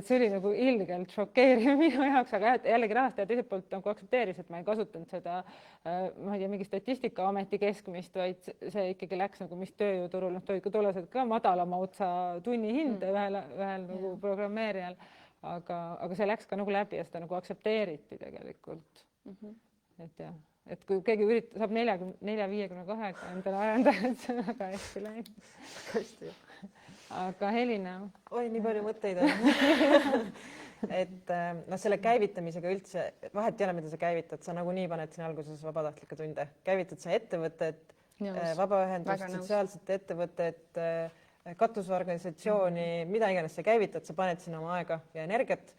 see oli nagu ilgelt šokeeriv minu jaoks, aga jällegi rahastaja teiselt poolt nagu aktsepteeris, et ma ei kasutanud seda, ma ei tea, mingi Statistikaameti keskmist, vaid see ikkagi läks nagu mis tööjõuturul, tollased ka madalama otsa tunnihind ühel nagu programmeerijal. Aga see läks ka nagu läbi ja seda nagu aktsepteeriti tegelikult. Et jah, et kui keegi saab 4,52 endale arendada, et see on väga hästi läinud. Aga Helina? Oi, nii palju mõtteid on. Et selle käivitamisega üldse, vahet ei ole, mida sa käivitad, sa nagunii paned siin alguses vabatahtlikke tunde. Käivitad sa ettevõtted, vabaühendust, sotsiaalset ettevõtet, katusorganisatsiooni, mida iganes sa käivitad, sa paned sinna oma aega ja energiat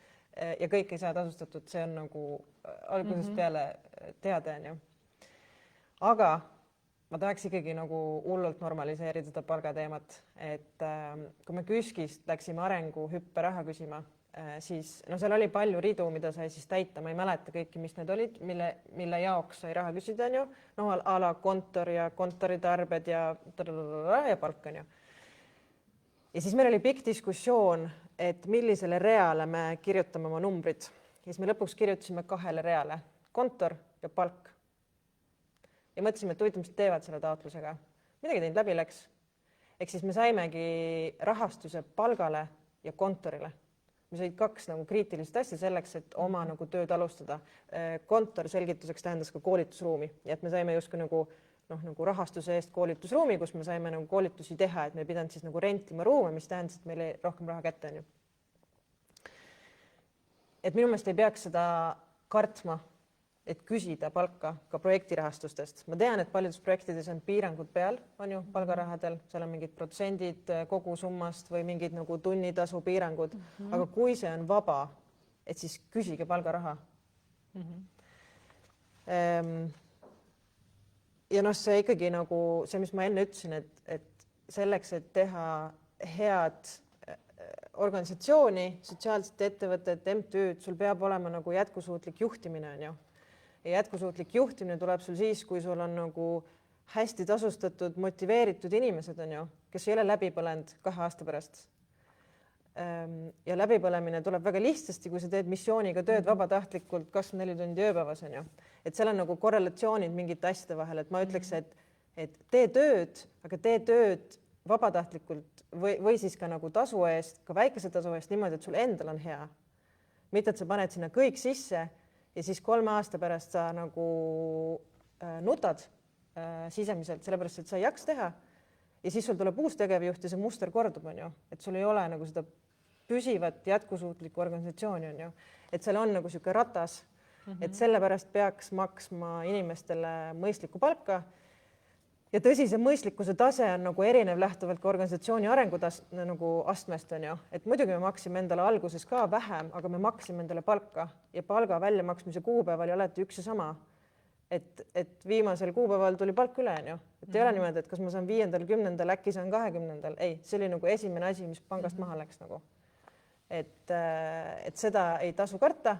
ja kõik ei saa tasustatud, see on nagu algusest peale teada, on ju. Aga ma tahaks ikkagi nagu hullult normaliseerida seda palgateemat, et kui me KÜSK-ist läksime arenguhüppe raha küsima, siis seal oli palju ridu, mida sai siis täita, ma ei mäleta kõiki, mis need olid, mille jaoks sai raha küsida, on ju, a la kontor ja kontoritarbed ja palk, on ju. Ja siis meil oli pikk diskussioon, et millisele reale me kirjutame oma numbrid. Ja siis me lõpuks kirjutasime 2 reale, kontor ja palk. Ja mõtlesime, et huvitav, mis teevad selle taotlusega. Midagi teinud läbi läks. Ehk siis me saimegi rahastuse palgale ja kontorile. Mis olid 2 nagu kriitilist asja selleks, et oma nagu tööd alustada. Kontor selgituseks tähendas ka koolitusruumi. Ja et me saime justkui nagu rahastuse eest koolitusruumi, kus me saime nagu koolitusi teha, et me ei pidanud siis nagu rentima ruume, mis tähendas, et meil rohkem raha kätte on ju. Et minu meelest ei peaks seda kartma, et küsida palka ka projektirahastustest. Ma tean, et paljudes projektides on piirangud peal, on ju, palgarahadel, seal on mingid protsendid kogusummast või mingid nagu tunnitasu piirangud, aga kui see on vaba, et siis küsige palgaraha. Ja noh, see ikkagi nagu see, mis ma enne ütlesin, et selleks, et teha head organisatsiooni, sotsiaalset ettevõtet, MTÜ-d, sul peab olema nagu jätkusuutlik juhtimine, on ju. Ja jätkusuutlik juhtimine tuleb sul siis, kui sul on nagu hästi tasustatud, motiveeritud inimesed, on ju, kes ei ole läbi põlenud 2 aasta pärast. Ja läbipõlemine tuleb väga lihtsasti, kui sa teed missiooniga tööd vabatahtlikult 24 tundi ööpäevas, on ju. Et seal on nagu korrelatsioonid mingite asjade vahel, et ma ütleks, et tee tööd, aga tee tööd vabatahtlikult või siis ka nagu tasu eest, ka väikese tasu eest niimoodi, et sul endal on hea. Mitte, et sa paned sinna kõik sisse ja siis 3 aasta pärast sa nagu nutad sisemiselt, sellepärast, et sa ei jaks teha. Ja siis sul tuleb uus tegevjuht ja see muster kordub, on ju. Et sul ei ole nagu seda püsivat jätkusuutlikku organisatsiooni, on ju. Et seal on nagu siuke ratas, et sellepärast peaks maksma inimestele mõistlikku palka. Ja tõsi, see mõistlikkuse tase on nagu erinev lähtuvalt ka organisatsiooni arengutas nagu astmest, on ju. Et muidugi me maksime endale alguses ka vähem, aga me maksime endale palka ja palga väljamaksmise kuupäev oli alati üks ja sama. Et viimasel kuupäeval tuli palk üle, on ju. Et ei ole niimoodi, et kas ma saan 5., 10., äkki saan 20. Ei, see oli nagu esimene asi, mis pangast maha läks nagu. Et seda ei tasu karta,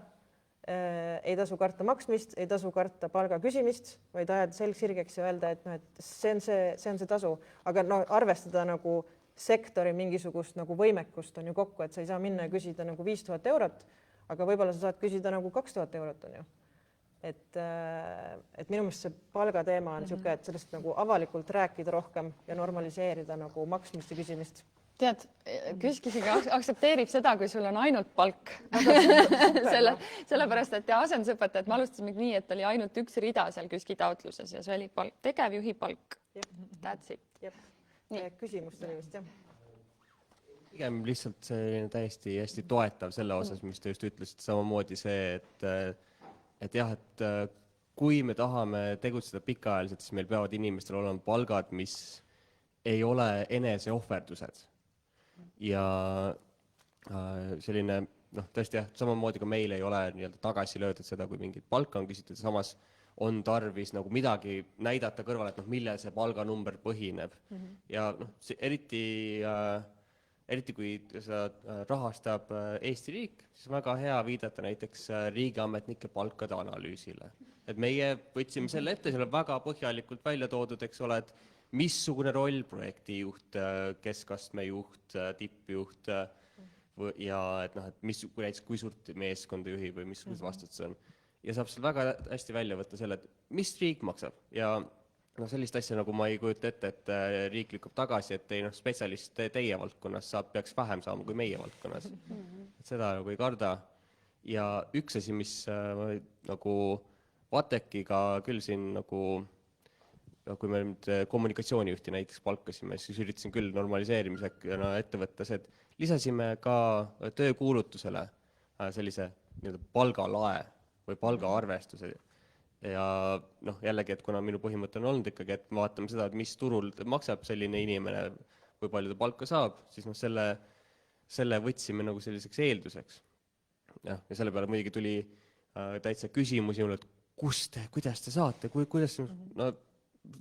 ei tasu karta maksmist, ei tasu karta palga küsimist, vaid ajada selg sirgeks ja öelda, et, no, et see on see tasu. Aga no, arvestada nagu sektori mingisugust nagu võimekust on ju kokku, et sa ei saa minna ja küsida nagu 5000 eurot, aga võib-olla sa saad küsida nagu 2000 eurot, on ju. Et minu meelest see palgateema on siuke, et sellest nagu avalikult rääkida rohkem ja normaliseerida nagu maksmist ja küsimist. Tead, KÜSK isegi aktsepteerib seda, kui sul on ainult palk. Sellepärast, et asendusõpetajad, me alustasime nii, et oli ainult üks rida seal KÜSK-i taotluses ja see oli palk, tegevjuhi palk. That's it. Küsimust oli vist, jah. Pigem lihtsalt see täiesti hästi toetav selle osas, mis te just ütlesite, samamoodi see, et jah, et kui me tahame tegutseda pikaajaliselt, siis meil peavad inimestel olema palgad, mis ei ole eneseohverdused. Ja selline, noh, tõesti jah, samamoodi ka meil ei ole nii-öelda tagasi löödud seda, kui mingit palka on küsitud, samas on tarvis nagu midagi näidata kõrvale, et noh, millel see palganumber põhineb. Ja noh, eriti kui seda rahastab Eesti riik, siis on väga hea viidata näiteks riigiametnike palkade analüüsile. Et meie võtsime selle ette, seal on väga põhjalikult välja toodud, eks ole, et missugune roll projektijuht, keskastme juht, tippjuht ja et noh, et kui suurt meeskonda juhib või missugused vastutused on. Ja saab seal väga hästi välja võtta selle, et mis riik maksab ja no sellist asja nagu ma ei kujuta ette, et riik lükkab tagasi, et spetsialist teie valdkonnas peaks vähem saama kui meie valdkonnas. Et seda nagu ei karda. Ja üks asi, mis nagu Vatekiga küll siin nagu kui me nüüd kommunikatsioonijuhti näiteks palkasime, siis üritasin küll normaliseerimisena ette võtta see, et lisasime ka töökuulutusele sellise palgalae või palgaarvestuse. Ja noh, jällegi, et kuna minu põhimõte on olnud ikkagi, et vaatame seda, et mis turul maksab selline inimene, kui palju ta palka saab, siis noh, selle võtsime nagu selliseks eelduseks. Ja selle peale muidugi tuli täitsa küsimusi, et kuidas te saate, kuidas no,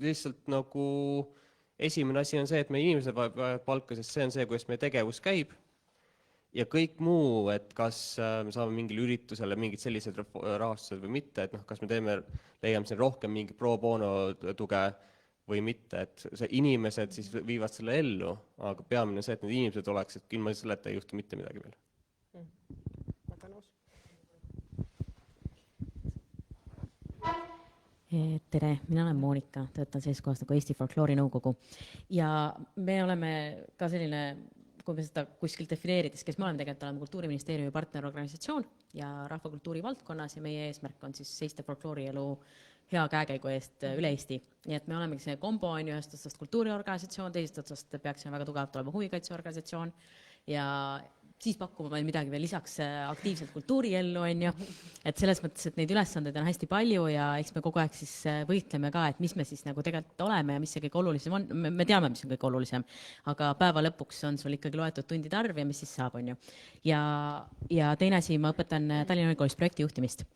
lihtsalt nagu esimene asi on see, et meie inimesed vajavad palka, sest see on see, kuidas meie tegevus käib. Ja kõik muu, et kas me saame mingil üritusele mingid sellised rahastused või mitte, et noh, kas me leiame siin rohkem mingi pro bono tuge või mitte, et see inimesed siis viivad selle ellu, aga peamine see, et need inimesed oleks, et ilma selleta ei juhtu mitte midagi veel. Tere, mina olen Monika, töötan selles kohas nagu Eesti Folkloori Nõukogu ja me oleme ka selline, kui me seda kuskil defineerides, kes me oleme tegelikult, oleme Kultuuriministeeriumi partnerorganisatsioon ja rahvakultuuri valdkonnas ja meie eesmärk on siis seista folkloorielu hea käekäigu eest üle Eesti. Nii et me olemegi see kombo on ühest otsast kultuuriorganisatsioon, teisest otsast peaksime väga tugevalt olema huvikaitseorganisatsioon ja siis pakkuma veel midagi veel lisaks aktiivselt kultuuriellu, on ju. Et selles mõttes, et neid ülesandeid on hästi palju ja eks me kogu aeg siis võitleme ka, et mis me siis nagu tegelikult oleme ja mis see kõige olulisem on. Me teame, mis on kõige olulisem, aga päeva lõpuks on sul ikkagi loetud tundide arv ja mis siis saab, on ju. Ja teine asi, ma õpetan Tallinna Ülikoolis projektijuhtimist.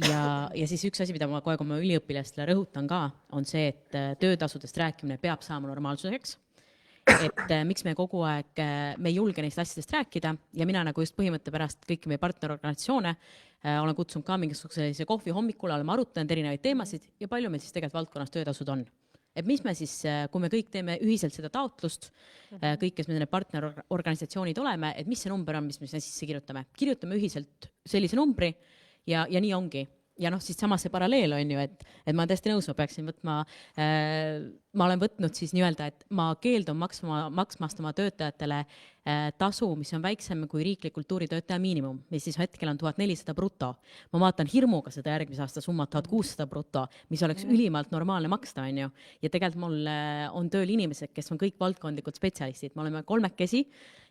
Ja siis üks asi, mida ma kogu aeg oma üliõpilastele rõhutan ka, on see, et töötasudest rääkimine peab saama normaalsuseks. Et miks me kogu aeg, me ei julge neist asjadest rääkida ja mina nagu just põhimõtte pärast kõiki meie partnerorganisatsioone olen kutsunud ka mingisuguse kohvi hommikul, oleme arutanud erinevaid teemasid ja palju meil siis tegelikult valdkonnas töötasud on. Et mis me siis, kui me kõik teeme ühiselt seda taotlust, kõik, kes me need partnerorganisatsioonid oleme, et mis see number on, mis me sisse kirjutame. Kirjutame ühiselt sellise numbri ja nii ongi. Ja siis samas see paralleel on ju, et ma olen tõesti nõus, ma peaksin võtma, ma olen võtnud siis nii-öelda, et ma keeldun maksmast oma töötajatele tasu, mis on väiksem kui riiklik kultuuritöötaja miinimum, mis siis hetkel on 1400 bruto. Ma vaatan hirmuga seda järgmise aasta summat 1600 bruto, mis oleks ülimalt normaalne maksta, on ju. Ja tegelikult mul on tööl inimesed, kes on kõik valdkondlikud spetsialistid. Me oleme 3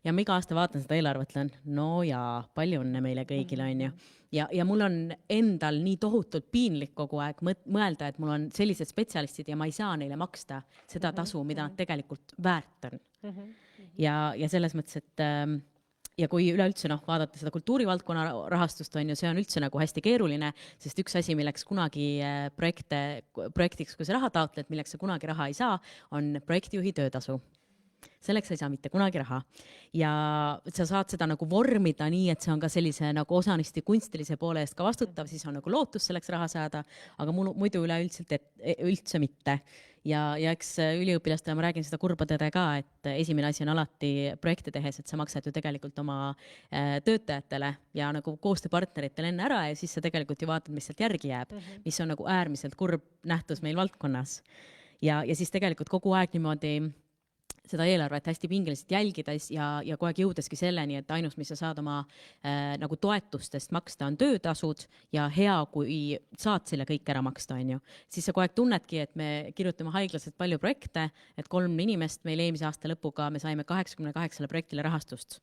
ja ma iga aasta vaatan seda eelarvet, ütlen, no jaa, palju õnne meile kõigile, on ju. Ja mul on endal nii tohutult piinlik kogu aeg mõelda, et mul on sellised spetsialistid ja ma ei saa neile maksta seda tasu, mida nad tegelikult väärt on. Ja selles mõttes, et ja kui üleüldse vaadata seda kultuurivaldkonna rahastust, on ju, see on üldse nagu hästi keeruline, sest üks asi, milleks kunagi projektiks, kui see raha taotled, milleks sa kunagi raha ei saa, on projektijuhi töötasu. Selleks ei saa mitte kunagi raha. Ja sa saad seda nagu vormida nii, et see on ka sellise nagu osanisti kunstilise poole eest ka vastutav, siis on nagu lootus selleks raha saada, aga muidu üldse mitte. Ja eks üliõpilastele ma räägin seda kurbadede ka, et esimene asi on alati projekte tehes, et sa maksad ju tegelikult oma töötajatele ja nagu koostööpartneritele enne ära ja siis sa tegelikult ju vaatad, mis sealt järgi jääb, mis on nagu äärmiselt kurb nähtus meil valdkonnas. Ja siis tegelikult kogu aeg niimoodi seda eelarvet hästi pingeliselt jälgides ja kogu aeg jõudeski selleni, et ainus, mis sa saad oma nagu toetustest maksta, on töötasud ja hea, kui saad selle kõik ära maksta, on ju. Siis sa kogu aeg tunnedki, et me kirjutame haiglaselt palju projekte, et 3 inimest meil eelmise aasta lõpuga me saime 88 projektile rahastust.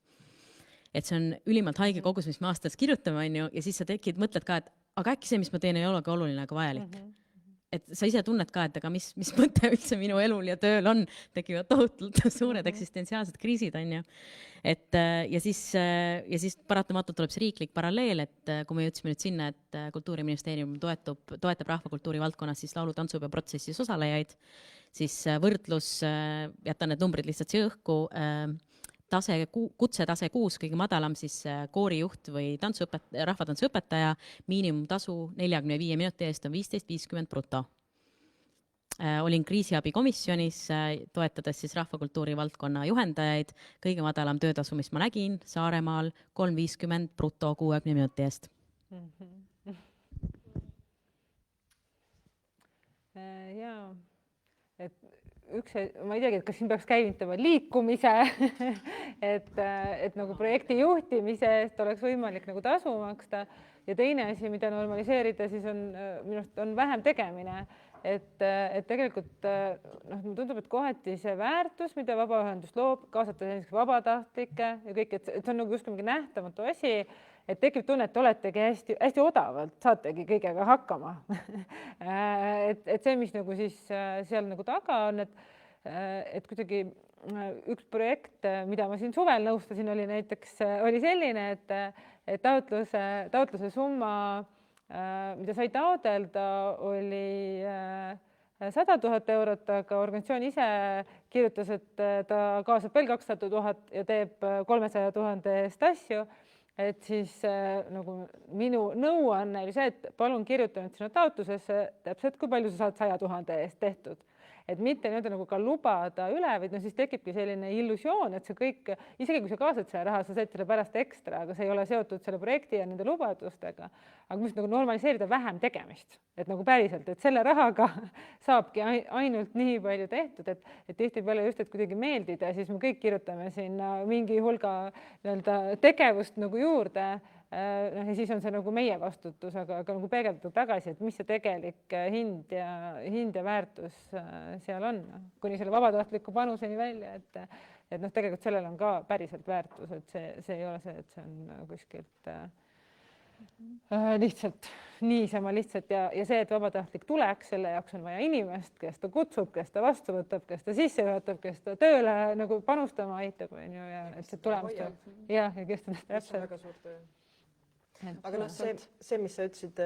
Et see on ülimalt haige kogus, mis me aastas kirjutame, on ju, ja siis sa mõtled ka, et aga äkki see, mis ma teen, ei olegi oluline, aga vajalik. Et sa ise tunned ka, et aga mis mõte üldse minu elul ja tööl on, tekivad tohutult suured eksistentsiaalsed kriisid, on ju. Ja siis paratamatult tuleb see riiklik paralleel, et kui me jõudsime nüüd sinna, et Kultuuriministeerium toetab rahvakultuuri valdkonnas siis laulu-tantsupeo protsessis osalejaid, siis võrdlus, jätan need numbrid lihtsalt siia õhku, kutsetase 6, kõige madalam siis koorijuht või rahvatantsuõpetaja, miinimumtasu 45 minuti eest on 15.50 bruto. Olin kriisiabikomisjonis, toetades siis rahvakultuuri valdkonna juhendajaid, kõige madalam töötasu, mis ma nägin Saaremaal, 3.50 bruto 60 minuti eest. Jaa, et ma ei teagi, et kas siin peaks käivitama liikumise, et nagu projekti juhtimise eest oleks võimalik nagu tasu maksta ja teine asi, mida normaliseerida, siis on vähem tegemine, et tegelikult mulle tundub, et kohati see väärtus, mida vabaühendus loob, kaasata vabatahtlikke ja kõik, et see on nagu just mingi nähtamatu asi, et tekib tunne, et oletegi hästi odavalt, saategi kõigega hakkama. et see, mis nagu siis seal nagu taga on, et kuidagi üks projekt, mida ma siin suvel nõustasin, oli selline, et taotluse summa, mida sai taodelda, oli 100 000 eurot, aga organisatsioon ise kirjutas, et ta kaasab veel 200 000 ja teeb 300 000 eest asju. Et siis nagu minu nõuanne oli see, et palun kirjuta nüüd sinna taotlusesse täpselt, kui palju sa saad 100 000 eest tehtud. Et mitte nii-öelda nagu ka lubada üle, vaid siis tekibki selline illusioon, et see kõik, isegi kui sa kaasad selle raha, sa saad selle pärast ekstra, aga see ei ole seotud selle projekti ja nende lubadustega. Aga mis nagu normaliseerida vähem tegemist, et nagu päriselt, et selle rahaga saabki ainult nii palju tehtud, et tihtipeale just, et kuidagi meeldida, siis me kõik kirjutame sinna mingi hulga tegevust nagu juurde. Ja siis on see nagu meie vastutus, aga nagu peegeldatud tagasi, et mis see tegelik hind ja väärtus seal on, kuni selle vabatahtliku panuseni välja, et noh, tegelikult sellel on ka päriselt väärtus, et see ei ole see, et see on kuskilt lihtsalt niisama lihtsalt ja see, et vabatahtlik tuleks, selle jaoks on vaja inimest, kes ta kutsub, kes ta vastu võtab, kes ta sisse juhatab, kes ta tööle nagu panustama aitab, on ju, ja et see tulemust ja kes ta täpselt. Väga suur töö. Aga noh, see, mis sa ütlesid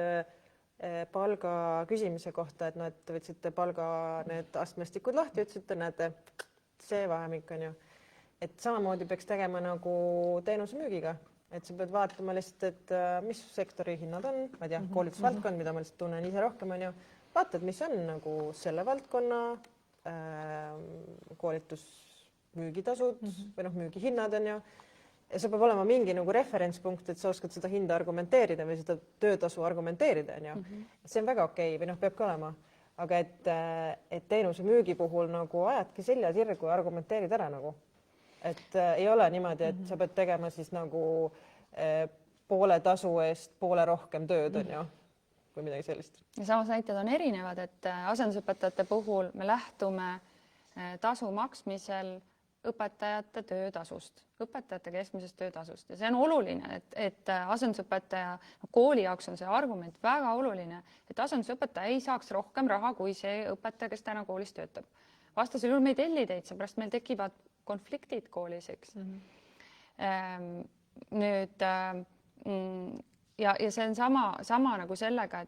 palga küsimise kohta, et noh, et võtsite palga need astmestikud lahti, ütlesite, näete, see vahemik on ju, et samamoodi peaks tegema nagu teenusemüügiga, et sa pead vaatama lihtsalt, et mis sektori hinnad on, ma ei tea, koolitusvaldkond, mida ma lihtsalt tunnen ise rohkem, on ju, vaatad, mis on nagu selle valdkonna koolitusmüügitasud või noh, müügihinnad on ju, ja see peab olema mingi nagu referentspunkt, et sa oskad seda hinda argumenteerida või seda töötasu argumenteerida, on ju. See on väga okei, või noh, peab ka olema, aga et teenuse müügi puhul nagu ajadki selja sirgu ja argumenteerid ära nagu. Et ei ole niimoodi, et sa pead tegema siis nagu poole tasu eest poole rohkem tööd, on ju, või midagi sellist. Ja samas näited on erinevad, et asendusõpetajate puhul me lähtume tasu maksmisel õpetajate töötasust, õpetajate keskmisest töötasust ja see on oluline, et asendusõpetaja kooli jaoks on see argument väga oluline, et asendusõpetaja ei saaks rohkem raha kui see õpetaja, kes täna koolis töötab. Vastasel juhul me ei telli teid, seepärast meil tekivad konfliktid koolis, eks. Nüüd ja see on sama nagu sellega,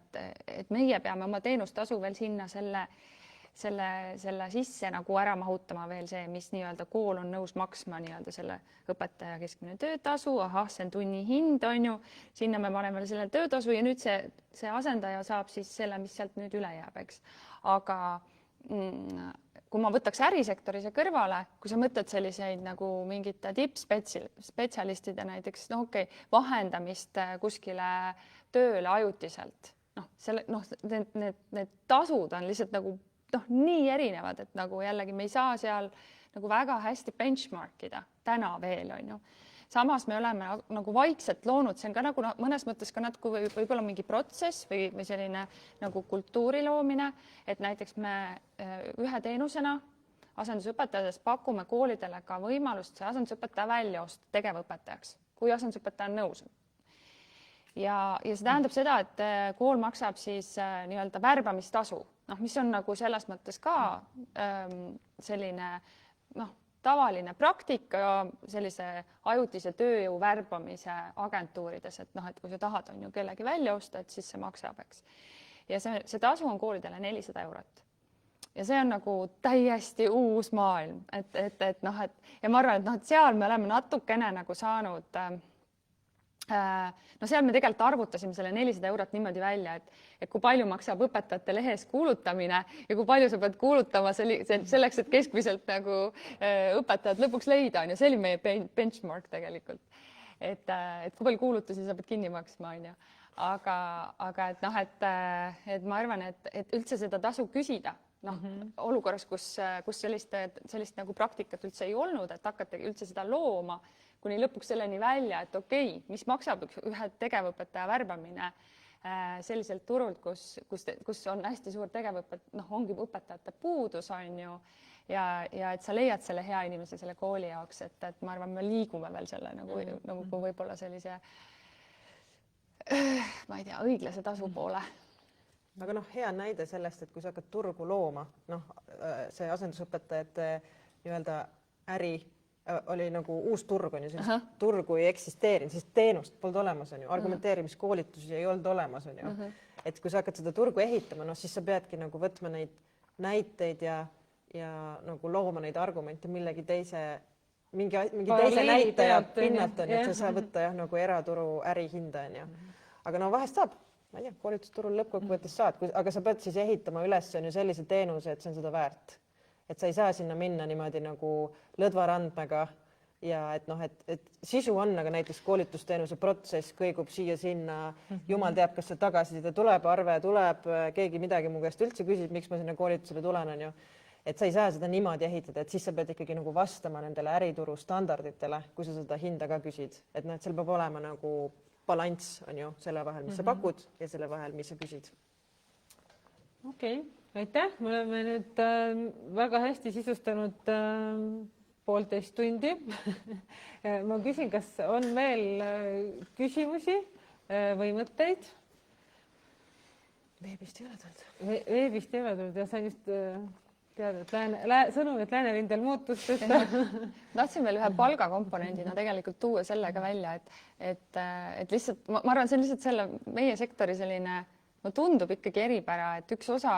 et meie peame oma teenustasu veel sinna selle sisse nagu ära mahutama veel see, mis nii-öelda kool on nõus maksma nii-öelda selle õpetaja keskmine töötasu, ahah, see on tunnihind, on ju, sinna me paneme selle töötasu ja nüüd see asendaja saab siis selle, mis sealt nüüd üle jääb, eks. Aga kui ma võtaks ärisektori see kõrvale, kui sa mõtled selliseid nagu mingite tippspetsialistide näiteks, no okei, vahendamist kuskile tööle ajutiselt, need tasud on lihtsalt nagu nii erinevad, et nagu jällegi me ei saa seal nagu väga hästi benchmarkida täna veel, on ju. Samas me oleme nagu vaikselt loonud, see on ka nagu mõnes mõttes ka natuke võib-olla mingi protsess või selline nagu kultuuri loomine, et näiteks me ühe teenusena asendusõpetajatest pakume koolidele ka võimalust see asendusõpetaja välja osta tegevõpetajaks, kui asendusõpetaja on nõus. Ja see tähendab seda, et kool maksab siis nii-öelda värbamistasu, mis on nagu selles mõttes ka selline tavaline praktika sellise ajutise tööjõu värbamise agentuurides, et et kui sa tahad, on ju kellegi välja osta, et siis see maksab, eks. Ja see tasu on koolidele 400 €. Ja see on nagu täiesti uus maailm, ja ma arvan, et seal me oleme natukene nagu saanud, seal me tegelikult arvutasime selle 400 € niimoodi välja, et kui palju maksab õpetajate lehes kuulutamine ja kui palju sa pead kuulutama selleks, et keskmiselt nagu õpetajad lõpuks leida, on ju, see oli meie benchmark tegelikult. Et kui palju kuulutusi sa pead kinni maksma, on ju. Aga et ma arvan, et üldse seda tasu küsida, olukorras, kus sellist nagu praktikat üldse ei olnud, et hakata üldse seda looma, kuni lõpuks selleni välja, et okei, mis maksab ühe tegevõpetaja värbamine selliselt turult, kus on hästi suur ongi õpetajate puudus, on ju, ja et sa leiad selle hea inimese selle kooli jaoks, et ma arvan, me liigume veel selle nagu võib-olla sellise, ma ei tea, õiglase tasu poole. Aga hea näide sellest, et kui sa hakkad turgu looma, see asendusõpetajate nii-öelda äri oli nagu uus turg, on ju, sellist turgu ei eksisteerinud, siis teenust polnud olemas, on ju, argumenteerimiskoolitusi ei olnud olemas, on ju. Et kui sa hakkad seda turgu ehitama, siis sa peadki nagu võtma neid näiteid ja nagu looma neid argumente millegi teise, mingi teise näitaja pinnalt, on ju, et sa saa võtta nagu eraturu ärihinda, on ju. Aga vahest saab, ma ei tea, koolitusturul lõppkokkuvõttes saad, aga sa pead siis ehitama üles, on ju, sellise teenuse, et see on seda väärt. Et sa ei saa sinna minna niimoodi nagu lõdvarandmega ja et sisu on, aga näiteks koolitusteenuse protsess kõigub siia-sinna, jumal teab, kas see tagasiside tuleb, arve tuleb, keegi midagi mu käest üldse küsib, miks ma sinna koolitusele tulen, on ju. Et sa ei saa seda niimoodi ehitada, et siis sa pead ikkagi nagu vastama nendele ärituru standarditele, kui sa seda hinda ka küsid. Et seal peab olema nagu balanss, on ju, selle vahel, mis sa pakud ja selle vahel, mis sa küsid. Okei. Aitäh, me oleme nüüd väga hästi sisustanud poolteist tundi. Ma küsin, kas on veel küsimusi või mõtteid? veebist ei ole tulnud. Veebist ei ole tulnud ja sain just teada, et sõnum, et läänerindel muutust. Tahtsin veel ühe palgakomponendina tegelikult tuua sellega välja, et lihtsalt ma arvan, see on lihtsalt selle meie sektori selline, tundub ikkagi eripära, et üks osa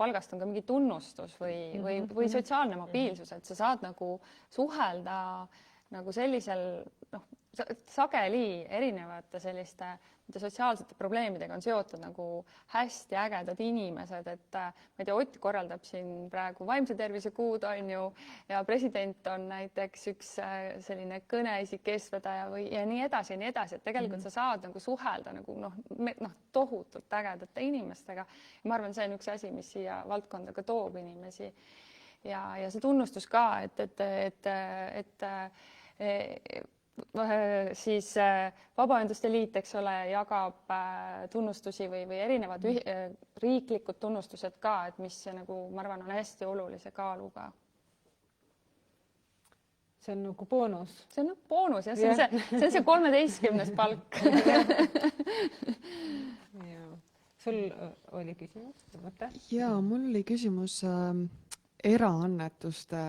palgast on ka mingi tunnustus või sotsiaalne mobiilsus, et sa saad nagu suhelda nagu sellisel, sageli erinevate selliste sotsiaalsete probleemidega on seotud nagu hästi ägedad inimesed, et ma ei tea, Ott korraldab siin praegu vaimse tervise kuud, on ju, ja president on näiteks üks selline kõneisik, eestvedaja ja nii edasi, et tegelikult sa saad nagu suhelda nagu tohutult ägedate inimestega. Ja ma arvan, see on üks asi, mis siia valdkonda ka toob inimesi ja see tunnustus ka, et siis Vabaühenduste Liit, eks ole, jagab tunnustusi või erinevad riiklikud tunnustused ka, et mis nagu, ma arvan, on hästi olulise kaaluga. See on nagu boonus. See on boonus, jah, see on see 13. palk. Sul oli küsimus? Jaa, mul oli küsimus eraannetuste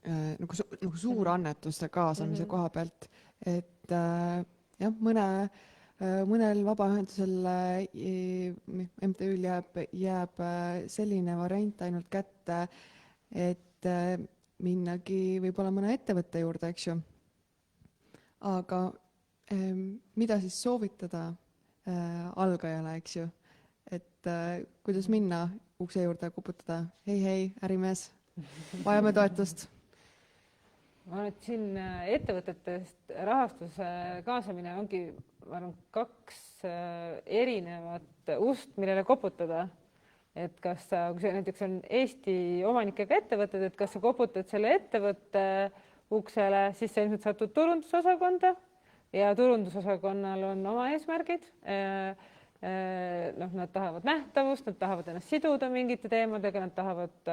nagu suurannetuste kaasamise koha pealt, et jah, mõnel vabaühendusel MTÜ-l jääb selline variant ainult kätte, et minnagi võib-olla mõne ettevõtte juurde, eks ju. Aga mida siis soovitada algajale, eks ju, et kuidas minna ukse juurde kuputada, hei, ärimees, vajame toetust. Ma arvan, et siin ettevõtetest rahastuse kaasamine ongi, ma arvan, 2 erinevat ust, millele koputada. Et kas sa, kui see näiteks on Eesti omanikega ettevõtted, et kas sa koputad selle ettevõtte uksele, siis sa ilmselt satud turundusosakonda ja turundusosakonnal on oma eesmärgid. Nad tahavad nähtavust, nad tahavad ennast siduda mingite teemadega, nad tahavad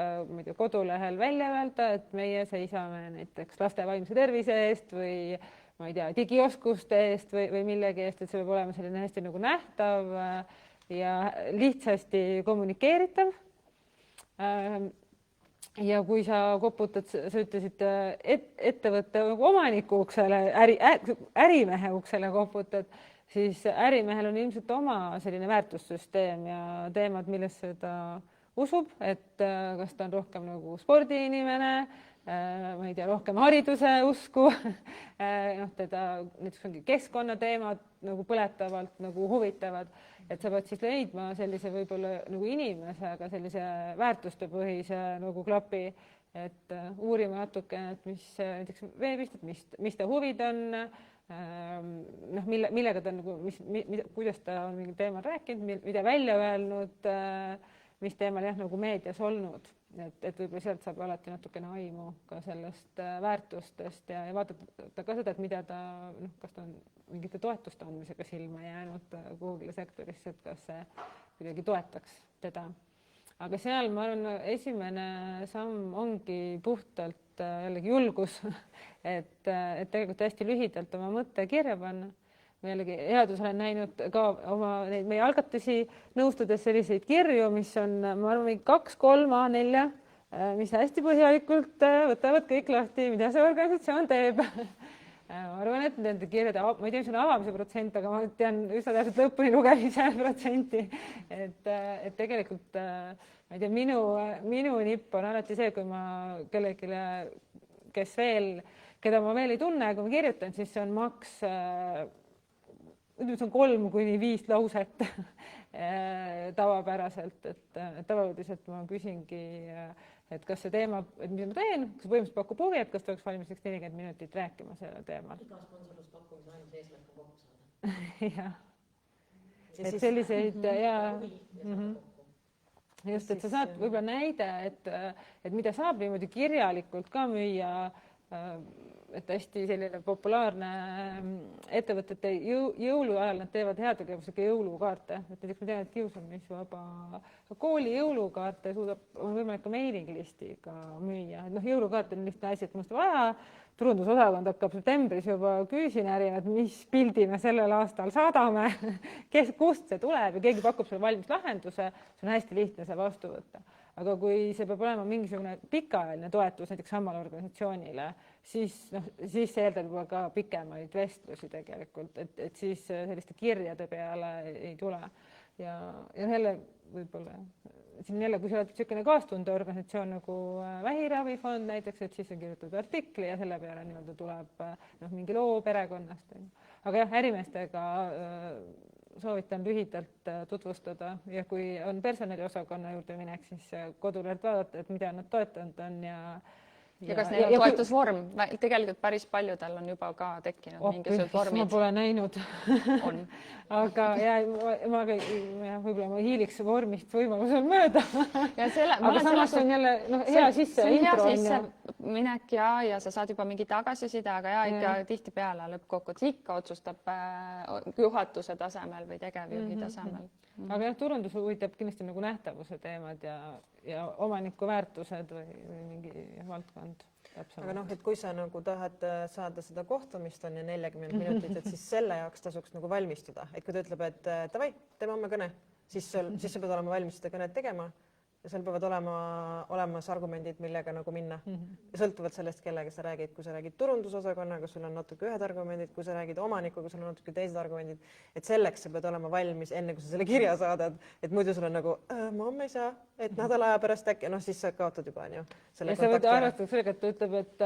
kodulehel välja öelda, et meie seisame näiteks laste vaimse tervise eest või ma ei tea, digioskuste eest või millegi eest, et see peab olema selline hästi nagu nähtav ja lihtsasti kommunikeeritav. Ja kui sa koputad, sa ütlesid ettevõtte omaniku uksele, ärimehe uksele koputad, siis ärimehel on ilmselt oma selline väärtussüsteem ja teemad, millesse ta usub, et kas ta on rohkem nagu spordiinimene, ma ei tea, rohkem hariduse usku, teda näiteks ongi keskkonnateemad nagu põletavalt nagu huvitavad, et sa pead siis leidma sellise võib-olla nagu inimesega sellise väärtustepõhise nagu klapi, et uurima natuke, et mis näiteks veebist, et mis ta huvid on, millega ta nagu, kuidas ta on mingi teemal rääkinud, mida välja öelnud, mis teemal jah, nagu meedias olnud, et võib-olla sealt saab alati natukene aimu ka sellest väärtustest ja vaadata ka seda, et mida ta, kas ta on mingite toetuste andmisega silma jäänud kuhugile sektorisse, et kas see kuidagi toetaks teda. Aga seal ma arvan, esimene samm ongi puhtalt jällegi julgus, et tegelikult hästi lühidalt oma mõtte kirja panna. Ma jällegi headus olen näinud ka neid meie algatusi nõustudes selliseid kirju, mis on, ma arvan, 2-3 A4, mis hästi põhjalikult võtavad kõik lahti, mida see organisatsioon teeb. Ma arvan, et nende kirjade, ma ei tea, mis on avamise protsent, aga ma tean üsna täpselt lõpuni lugemise protsenti. Et tegelikult, ma ei tea, minu nipp on alati see, kui ma kellelegi, keda ma veel ei tunne, kui ma kirjutan, siis see on maks 3-5 lauset tavapäraselt, et tavapäraselt ma küsingi, et kas see teema, et mida ma teen, kas põhimõtteliselt pakub huvi, et kas ta oleks valmis 40 minutit rääkima sellel teemal. Iga sponsorluspakkumise ainult eesmärk on kokku saada. Jah. Et selliseid ja just, et sa saad võib-olla näide, et mida saab niimoodi kirjalikult ka müüa, et hästi selline populaarne ettevõtete jõuluajal nad teevad heategevusega jõulukaarte, et näiteks ma tean, et Kiusamisvaba kooli jõulukaarte on võimalik ka mailing listiga müüa, et jõulukaart on lihtne asi, et mul seda vaja, turundusosakond hakkab septembris juba küüsi närima, et mis pildi me sellel aastal saadame, kust see tuleb ja keegi pakub selle valmis lahenduse, see on hästi lihtne see vastu võtta. Aga kui see peab olema mingisugune pikaajaline toetus näiteks samale organisatsioonile, siis see eeldab juba ka pikemaid vestlusi tegelikult, et siis selliste kirjade peale ei tule. Ja jälle võib-olla siin jälle, kui sa oled niisugune kaastundeorganisatsioon nagu Vähiravifond näiteks, et siis sa kirjutad artikli ja selle peale nii-öelda tuleb mingi loo perekonnast. Aga jah, ärimeestega soovitan lühidalt tutvustada ja kui on personaliosakonna juurde minek, siis kodulehelt vaadata, et mida nad toetanud on ja kas neil on toetusvorm? Tegelikult päris paljudel on juba ka tekkinud mingisugused vormid. Ma pole näinud. On. Aga võib-olla ma hiiliks vormist võimalusel mööda. Aga samas on jälle hea sisse intro. Minek ja sa saad juba mingi tagasiside, aga ikka tihtipeale lõppkokkuvõttes ikka otsustab juhatuse tasemel või tegevjuhi tasemel. Aga jah, turundus huvitab kindlasti nagu nähtavuse teemad ja omaniku väärtused või mingi valdkond. Aga et kui sa nagu tahad saada seda kohtumist on ja 40 minutit, et siis selle jaoks tasuks nagu valmistuda. Et kui ta ütleb, et davai, teeme homme kõne, siis sa pead olema valmis seda kõnet tegema ja seal peavad olemas argumendid, millega nagu minna. Ja sõltuvalt sellest, kellega sa räägid. Kui sa räägid turundusosakonnaga, sul on natuke ühed argumendid, kui sa räägid omanikuga, sul on natuke teised argumendid. Et selleks sa pead olema valmis enne, kui sa selle kirja saadad. Et muidu sul on nagu, ma homme ei saa, et nädala aja pärast äkki, siis sa kaotad juba. Ja sa võid arvestada sellega, et ta ütleb, et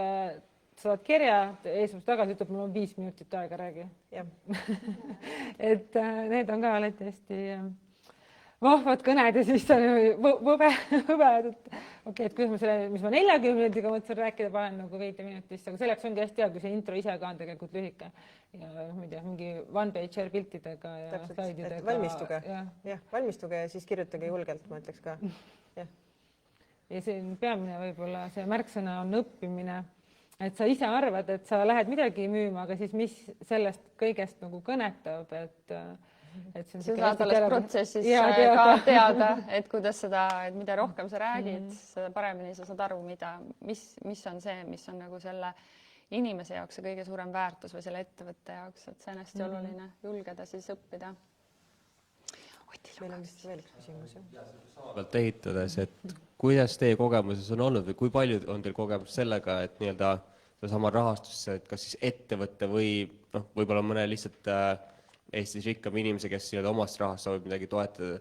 sa saad kirja, eesmärk tagasi ütleb, mul on 5 minutit aega, räägi. Et need on ka alati hästi vahvad kõned ja siis on võbe, et kuidas ma selle, mis ma 40 minutiga mõtlesin rääkida, panen nagu 5 minutisse, aga selleks ongi hästi hea, kui see intro ise ka on tegelikult lühike ja ma ei tea, mingi one-pager piltidega ja slaididega. Valmistuge. Valmistuge ja siis kirjutage julgelt, ma ütleks ka. Ja see peamine võib-olla see märksõna on õppimine, et sa ise arvad, et sa lähed midagi müüma, aga siis mis sellest kõigest nagu kõnetab, et sa saad alles protsessis ka teada, et kuidas seda, et mida rohkem sa räägid, seda paremini sa saad aru, mis on see, mis on nagu selle inimese jaoks see kõige suurem väärtus või selle ettevõtte jaoks, et see on hästi oluline julgeda siis õppida. Meil on vist veel üks küsimus. Samalt ehitades, et kuidas teie kogemuses on olnud või kui palju on teil kogemus sellega, et nii-öelda sama rahastusse, et kas siis ettevõtte või võib-olla mõne lihtsalt Eestis rikkam inimese, kes omast rahast soovib midagi toetada.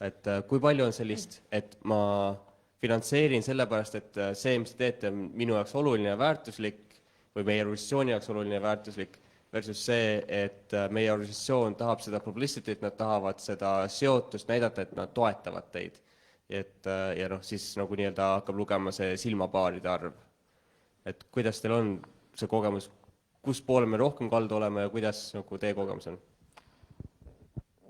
Et kui palju on sellist, et ma finantseerin sellepärast, et see, mis te teete, on minu jaoks oluline ja väärtuslik või meie organisatsiooni jaoks oluline ja väärtuslik versus see, et meie organisatsioon tahab seda publicity't, nad tahavad seda seotust näidata, et nad toetavad teid. Ja siis nagu nii-öelda hakkab lugema see silmapaaride arv. Et kuidas teil on see kogemus, kus poole me rohkem kaldu oleme ja kuidas nagu teie kogemus on?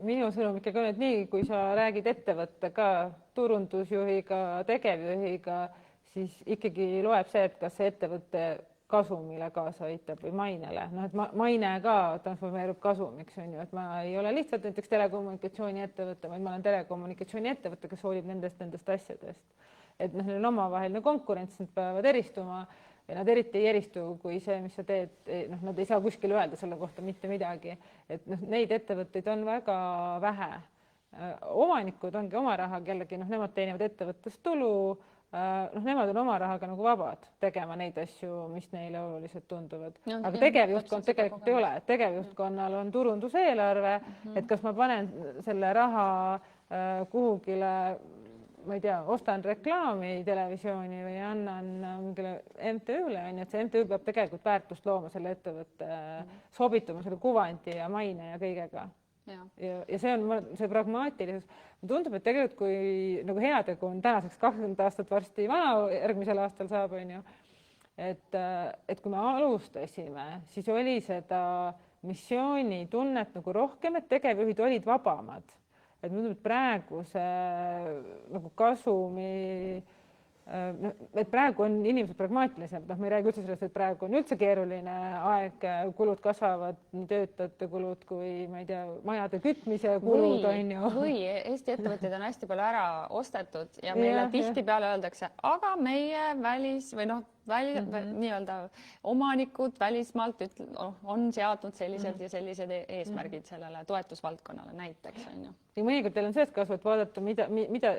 Minu sõnum ikkagi on, et nii, kui sa räägid ettevõttega, turundusjuhiga, tegevjuhiga, siis ikkagi loeb see, et kas see ettevõtte kasumile kaasa aitab või mainele. Et maine ka transformeerub kasumiks, et ma ei ole lihtsalt näiteks telekommunikatsiooni ettevõtte, vaid ma olen telekommunikatsiooni ettevõtte, kes hoolib nendest asjadest. Et neil on omavaheline konkurents, nad peavad eristuma ja nad eriti ei eristu, kui see, mis sa teed, nad ei saa kuskil öelda selle kohta mitte midagi. Et neid ettevõtteid on väga vähe. Omanikud ongi oma raha, kellegi, nemad teenivad ettevõttest tulu, nemad on oma rahaga nagu vabad tegema neid asju, mis neile oluliselt tunduvad. Aga tegevjuhtkond tegelikult ei ole. Tegevjuhtkonnal on turunduseelarve, et kas ma panen selle raha kuhugile, ma ei tea, ostan reklaami televisiooni või annan mingile MTÜ-le, et see MTÜ peab tegelikult väärtust looma selle ettevõtte, sobituma selle kuvandi ja maine ja kõigega. Ja see on see pragmaatilisus. Tundub, et tegelikult kui nagu heategu on tänaseks 20 aastat varsti vana, järgmisel aastal saab, et kui me alustasime, siis oli seda missiooni tunnet nagu rohkem, et tegevjuhid olid vabamad. Et praegu see nagu kasumi et praegu on inimesed pragmaatilised, noh, me ei räägi üldse sellest, et praegu on üldse keeruline aeg, kulud kasvavad, nii töötajate kulud kui ma ei tea, majade kütmise kulud on ju. Või Eesti ettevõtteid on hästi palju ära ostetud ja meile tihtipeale öeldakse, aga meie nii-öelda omanikud välismaalt on seadnud sellised ja sellised eesmärgid sellele toetusvaldkonnale näiteks on ju. ja mõnikord teil on sellest kasu, et vaadata, mida,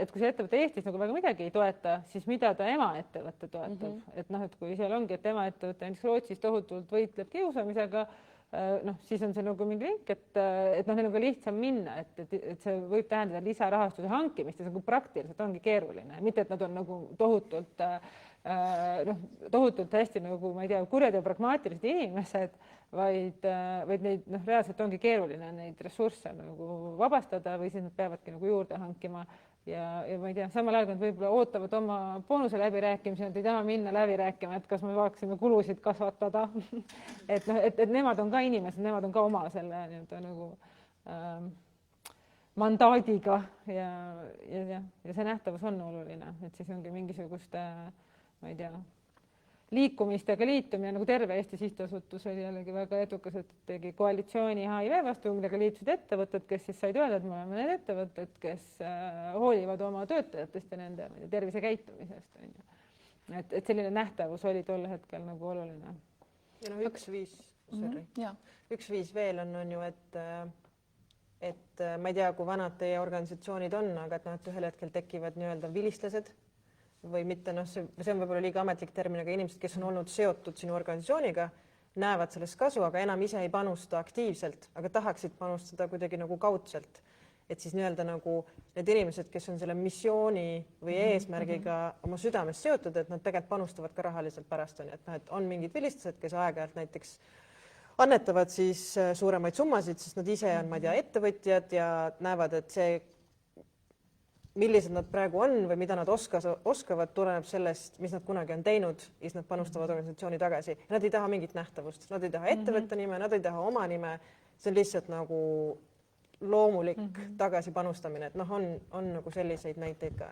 et kui see ettevõte Eestis nagu väga midagi ei toeta, siis mida ta emaettevõte toetab. Et noh, et kui seal ongi, et emaettevõte näiteks Rootsis tohutult võitleb kiusamisega, noh, siis on see nagu mingi link, et noh, neil on ka lihtsam minna, et see võib tähendada lisarahastuse hankimist ja see nagu praktiliselt ongi keeruline, mitte et nad on nagu tohutult hästi nagu ma ei tea, kurjad ja pragmaatilised inimesed, vaid neid noh, reaalselt ongi keeruline neid ressursse nagu vabastada või siis nad peavadki nagu juurde hankima ja ma ei tea, samal ajal nad võib-olla ootavad oma boonuse läbirääkimisi, nad ei taha minna läbi rääkima, et kas me saaksime kulusid kasvatada et noh, et nemad on ka inimesed, nemad on ka oma selle nii-öelda nagu mandaadiga ja see nähtavus on oluline, et siis ongi mingisuguste ma ei tea, liikumistega liitumine, nagu Terve Eesti Sihtasutus oli jällegi väga edukas, et tegi koalitsiooni HIV vastu, millega liitusid ettevõtted, kes siis said öelda, et me oleme need ettevõtted, kes hoolivad oma töötajatest ja nende tervisekäitumisest. Et selline nähtavus oli tol hetkel nagu oluline. Ja no üks viis veel on ju, et ma ei tea, kui vanad teie organisatsioonid on, aga et noh, et ühel hetkel tekivad nii-öelda vilistlased või mitte, noh, see on võib-olla liiga ametlik termin, aga inimesed, kes on olnud seotud sinu organisatsiooniga, näevad sellest kasu, aga enam ise ei panusta aktiivselt, aga tahaksid panustada kuidagi nagu kaudselt. Et siis nii-öelda nagu need inimesed, kes on selle missiooni või eesmärgiga oma südames seotud, et nad tegelikult panustavad ka rahaliselt pärast on, et on mingid vilistlased, kes aeg-ajalt näiteks annetavad siis suuremaid summasid, sest nad ise on, ma ei tea, ettevõtjad ja näevad, et see millised nad praegu on või mida nad oskavad, tuleneb sellest, mis nad kunagi on teinud ja siis nad panustavad organisatsiooni tagasi. Nad ei taha mingit nähtavust, nad ei taha ettevõtte nime, nad ei taha oma nime, see on lihtsalt nagu loomulik tagasi panustamine, et noh, on nagu selliseid näiteid ka.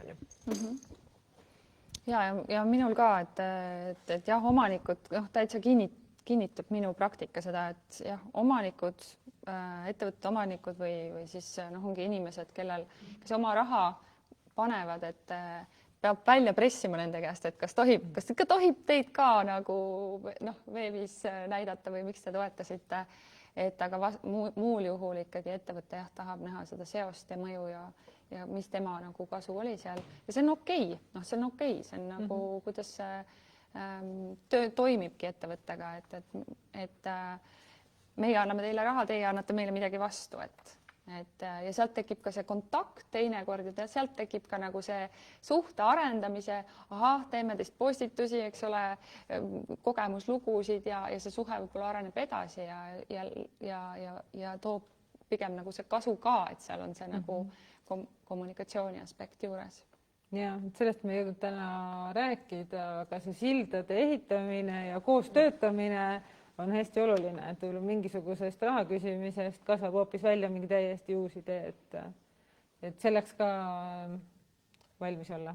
Ja minul ka, et jah, omanikud, täitsa kinnitab minu praktika seda, et jah, omanikud, ettevõtte omanikud või siis ongi inimesed, kes oma raha panevad, et peab välja pressima nende käest, et kas ikka tohib teid ka nagu veebis näidata või miks te toetasite, et aga muul juhul ikkagi ettevõte tahab näha seda seost ja mõju ja mis tema nagu kasu oli seal ja see on okei, see on okei, see on nagu kuidas see töö toimibki ettevõttega, et meie anname teile raha, teie annate meile midagi vastu, ja sealt tekib ka see kontakt teinekord ja sealt tekib ka nagu see suhte arendamise, teeme teist postitusi, eks ole, kogemuslugusid ja see suhe võib-olla areneb edasi ja toob pigem nagu see kasu ka, et seal on see nagu kommunikatsiooni aspekt juures. Ja, sellest me ei jõudnud täna rääkida, aga see sildade ehitamine ja koos töötamine on hästi oluline, et võib-olla mingisugusest raha küsimisest kasvab hoopis välja mingi täiesti uus idee, et selleks ka valmis olla.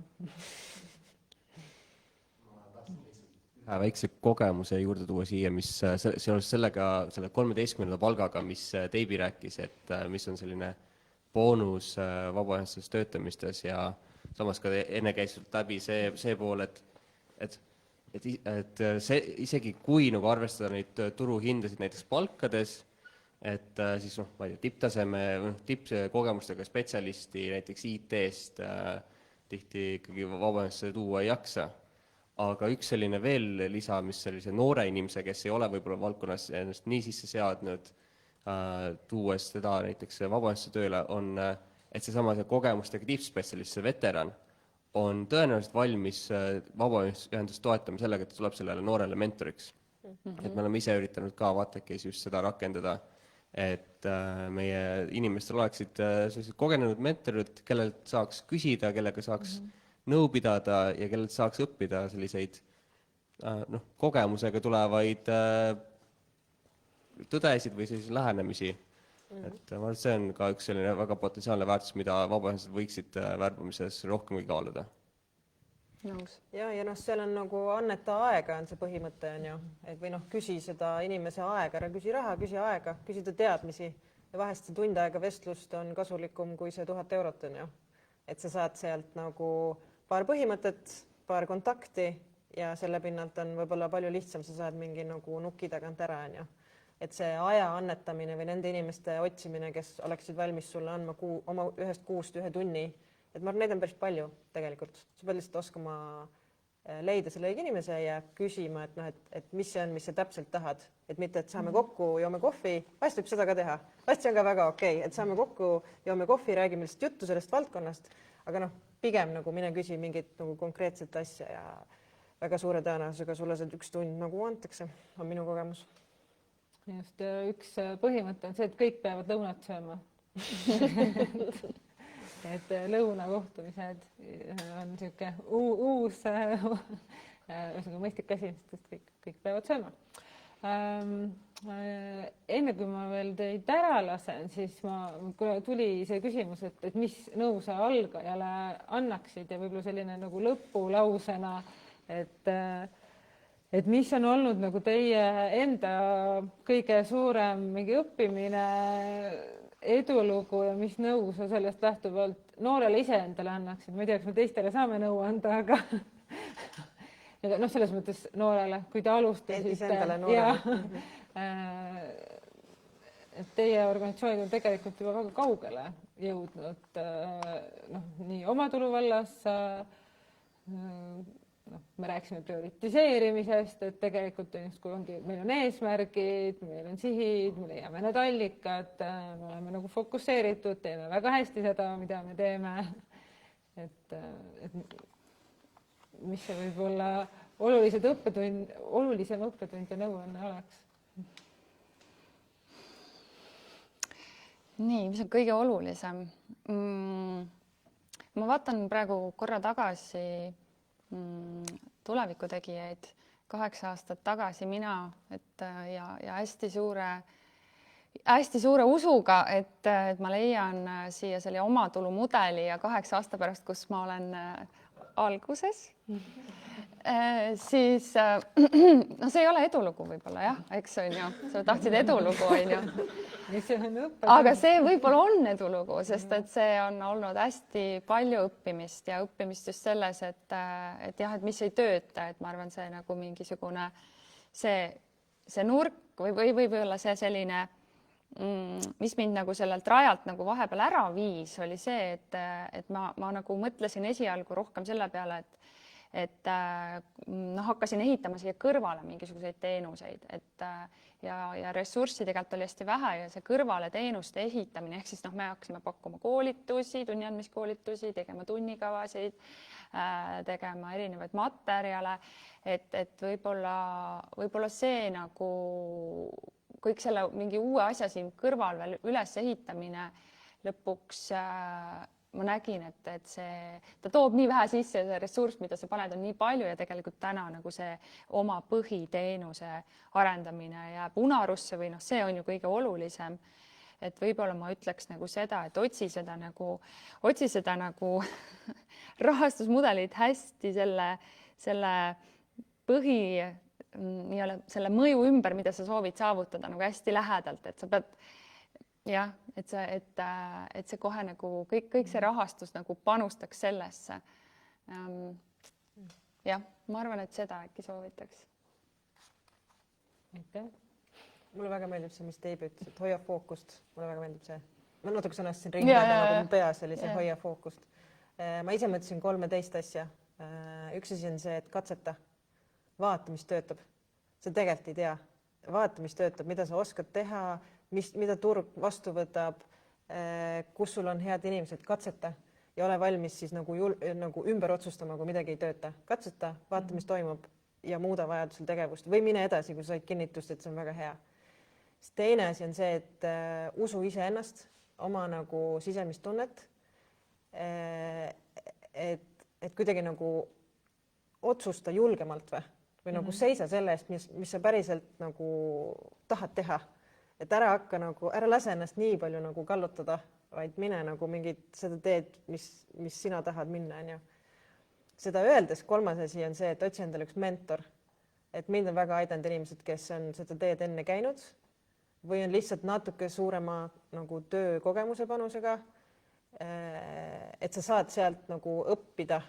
Väikse kogemuse juurde tuua siia, mis seoses sellega, selle 13. palgaga, mis Teibi rääkis, et mis on selline boonus vabaühendustes töötamistes ja samas ka enne käis läbi see pool, et see isegi kui nagu arvestada neid turuhindasid näiteks palkades, et siis ma ei tea, tipptaseme, tippkogemustega spetsialisti näiteks IT-st tihti ikkagi vabaühendusse tuua ei jaksa. Aga üks selline veel lisa, mis sellise noore inimese, kes ei ole võib-olla valdkonnas ennast nii sisse seadnud, tuues seda näiteks vabaühendusse tööle, on, et seesama kogemustega tippspetsialist, see veteran, on tõenäoliselt valmis vabaühendust toetama sellega, et ta tuleb sellele noorele mentoriks. Et me oleme ise üritanud ka Vatekis just seda rakendada, et meie inimestel oleksid sellised kogenenud mentorid, kellelt saaks küsida, kellega saaks nõu pidada ja kellelt saaks õppida selliseid kogemusega tulevaid tõdesid või selliseid lähenemisi. Et ma arvan, see on ka üks selline väga potentsiaalne väärtus, mida vabaühendused võiksid värbamises rohkem kaaluda. nõus. ja noh, seal on nagu anneta aega on see põhimõte on ju, et või noh, küsi seda inimese aega, ära küsi raha, küsi aega, küsi ta teadmisi ja vahest see tund aega vestlust on kasulikum kui see 1000 eurot on ju. Et sa saad sealt nagu paar põhimõtet, paar kontakti ja selle pinnalt on võib-olla palju lihtsam, sa saad mingi nagu nuki tagant ära on ju. Et see aja annetamine või nende inimeste otsimine, kes oleksid valmis sulle andma oma ühest kuust 1 tunni, et ma arvan, neid on päris palju tegelikult. Sa pead lihtsalt oskama leida selle õige inimese ja küsima, et noh, et mis see on, mis sa täpselt tahad, et mitte, et saame kokku, joome kohvi, vahest võib seda ka teha, vahest see on ka väga okei, et saame kokku, joome kohvi, räägime lihtsalt juttu sellest valdkonnast, aga noh, pigem nagu mine küsi mingit nagu konkreetset asja ja väga suure tõenäosusega sulle see 1 tund nagu antakse, on minu kogemus. Just üks põhimõte on see, et kõik peavad lõunat sööma. Et lõunakohtumised on niisugune uus mõistlik asi, sest kõik peavad sööma. Enne kui ma veel teid ära lasen, siis tuli see küsimus, et mis nõu sa algajale annaksid ja võib-olla selline nagu lõpulausena, et mis on olnud nagu teie enda kõige suurem mingi õppimine, edulugu ja mis nõu sa sellest lähtuvalt noorele iseendale annaksid? Ma ei tea, kas me teistele saame nõu anda, aga noh, selles mõttes noorele, kui te alustasite. Iseendale noorele. Et teie organisatsioonid on tegelikult juba väga kaugele jõudnud nii oma tulu vallas, me rääkisime prioritiseerimisest, et tegelikult kui meil on eesmärgid, meil on sihid, me leiame need allikad, me oleme nagu fokusseeritud, teeme väga hästi seda, mida me teeme. Et mis see võib olla olulisem õppetund ja nõuanne oleks? Nii, mis on kõige olulisem? Ma vaatan praegu korra tagasi tulevikutegijaid 8 aastat tagasi mina, ja hästi suure usuga, et ma leian siia selle omatulumudeli ja 8 aasta pärast, kus ma olen alguses, siis no see ei ole edulugu võib-olla jah, eks on ju, sa tahtsid edulugu on ju. Aga see võib-olla on edulugu, sest et see on olnud hästi palju õppimist ja õppimist just selles, et jah, et mis ei tööta, et ma arvan, see nagu mingisugune see nurk või võib-olla see selline, mis mind nagu sellelt rajalt nagu vahepeal ära viis, oli see, et ma nagu mõtlesin esialgu rohkem selle peale, et hakkasin ehitama siia kõrvale mingisuguseid teenuseid, ja ressurssi tegelikult oli hästi vähe ja see kõrvale teenuste ehitamine, ehk siis me hakkasime pakkuma koolitusi, tunniandmiskoolitusi, tegema tunnikavasid, tegema erinevaid materjale, et võib-olla see nagu kõik selle mingi uue asja siin kõrval veel üles ehitamine lõpuks ma nägin, et ta toob nii vähe sisse, see ressurss, mida sa paned, on nii palju ja tegelikult täna nagu see oma põhiteenuse arendamine jääb unarusse või see on ju kõige olulisem. Et võib-olla ma ütleks nagu seda, et otsi seda nagu rahastusmudelit hästi selle selle mõju ümber, mida sa soovid saavutada nagu hästi lähedalt, et sa pead jah, et see kohe nagu kõik see rahastus nagu panustaks sellesse. Jah, ma arvan, et seda äkki soovitaks. Mulle väga meeldib see, mis Deibi ütles, et hoia fookust. Mulle väga meeldib see. Ma natuke sõnastasin ringi, nagu mu peas oli see hoia fookust. Ma ise mõtlesin 13 asja. Üks asi on see, et katseta. Vaata, mis töötab. Sa tegelikult ei tea. Vaata, mis töötab, mida sa oskad teha, mida turg vastu võtab, kus sul on head inimesed, katseta ja ole valmis siis nagu ümber otsustama, kui midagi ei tööta. Katseta, vaata, mis toimub ja muuda vajadusel tegevust või mine edasi, kui said kinnitust, et see on väga hea. Teine asi on see, et usu iseennast, oma nagu sisemist tunnet, et kuidagi nagu otsusta julgemalt või nagu seisa selle eest, mis sa päriselt nagu tahad teha. Et ära lase ennast nii palju nagu kallutada, vaid mine nagu mingit seda teed, mis sina tahad minna. seda öeldes kolmas asi on see, et otsi endale üks mentor. Et mind on väga aidanud inimesed, kes on seda teed enne käinud või on lihtsalt natuke suurema nagu töökogemuse panusega. Et sa saad sealt nagu õppida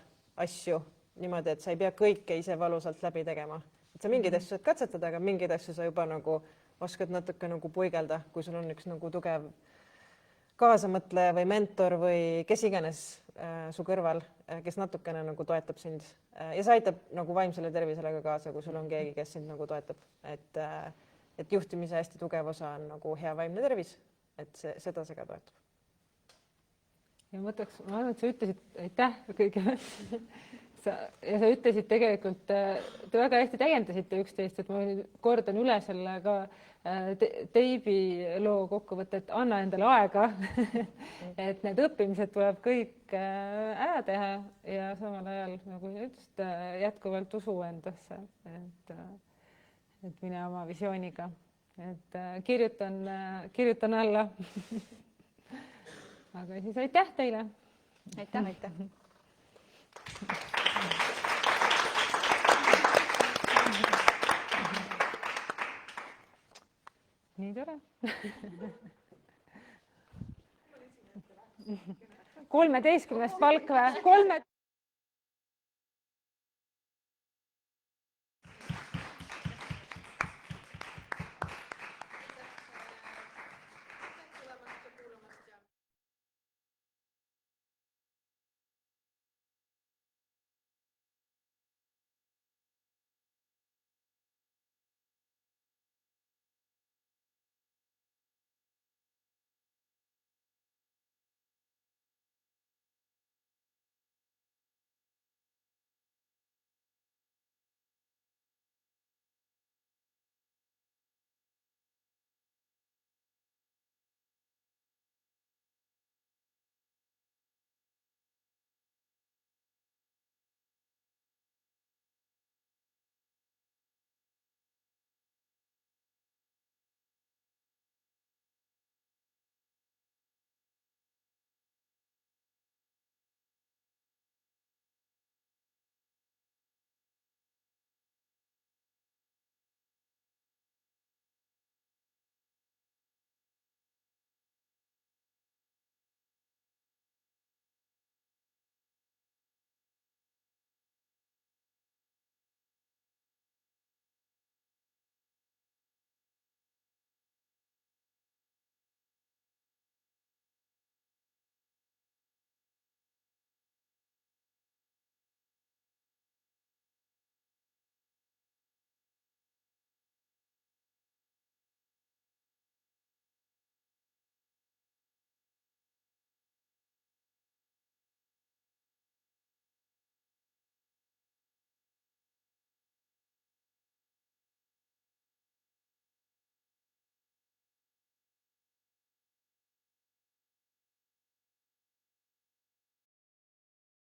asju niimoodi, et sa ei pea kõike ise valusalt läbi tegema. Et sa mingeid asju saad katsetada, aga mingeid asju sa juba nagu oskad natuke nagu puigelda, kui sul on üks nagu tugev kaasamõtleja või mentor või kes iganes su kõrval, kes natukene nagu toetab sind. Ja see aitab nagu vaimsele tervisele ka kaasa, kui sul on keegi, kes sind nagu toetab. Et juhtimise hästi tugev osa on nagu hea vaimne tervis, et seda see ka toetab. Ja ma arvan, et sa ütlesid aitäh kõigepealt. Ja sa ütlesid tegelikult, te väga hästi täiendasite üksteist, et ma kordan üle selle ka Teibi loo kokkuvõtte, et anna endale aega, et need õppimised tuleb kõik ära teha ja samal ajal, nagu ütlesid, jätkuvalt usu endasse, et mine oma visiooniga, et kirjutan alla. Aga siis aitäh teile. Aitäh. Nii tore. 13. palk või?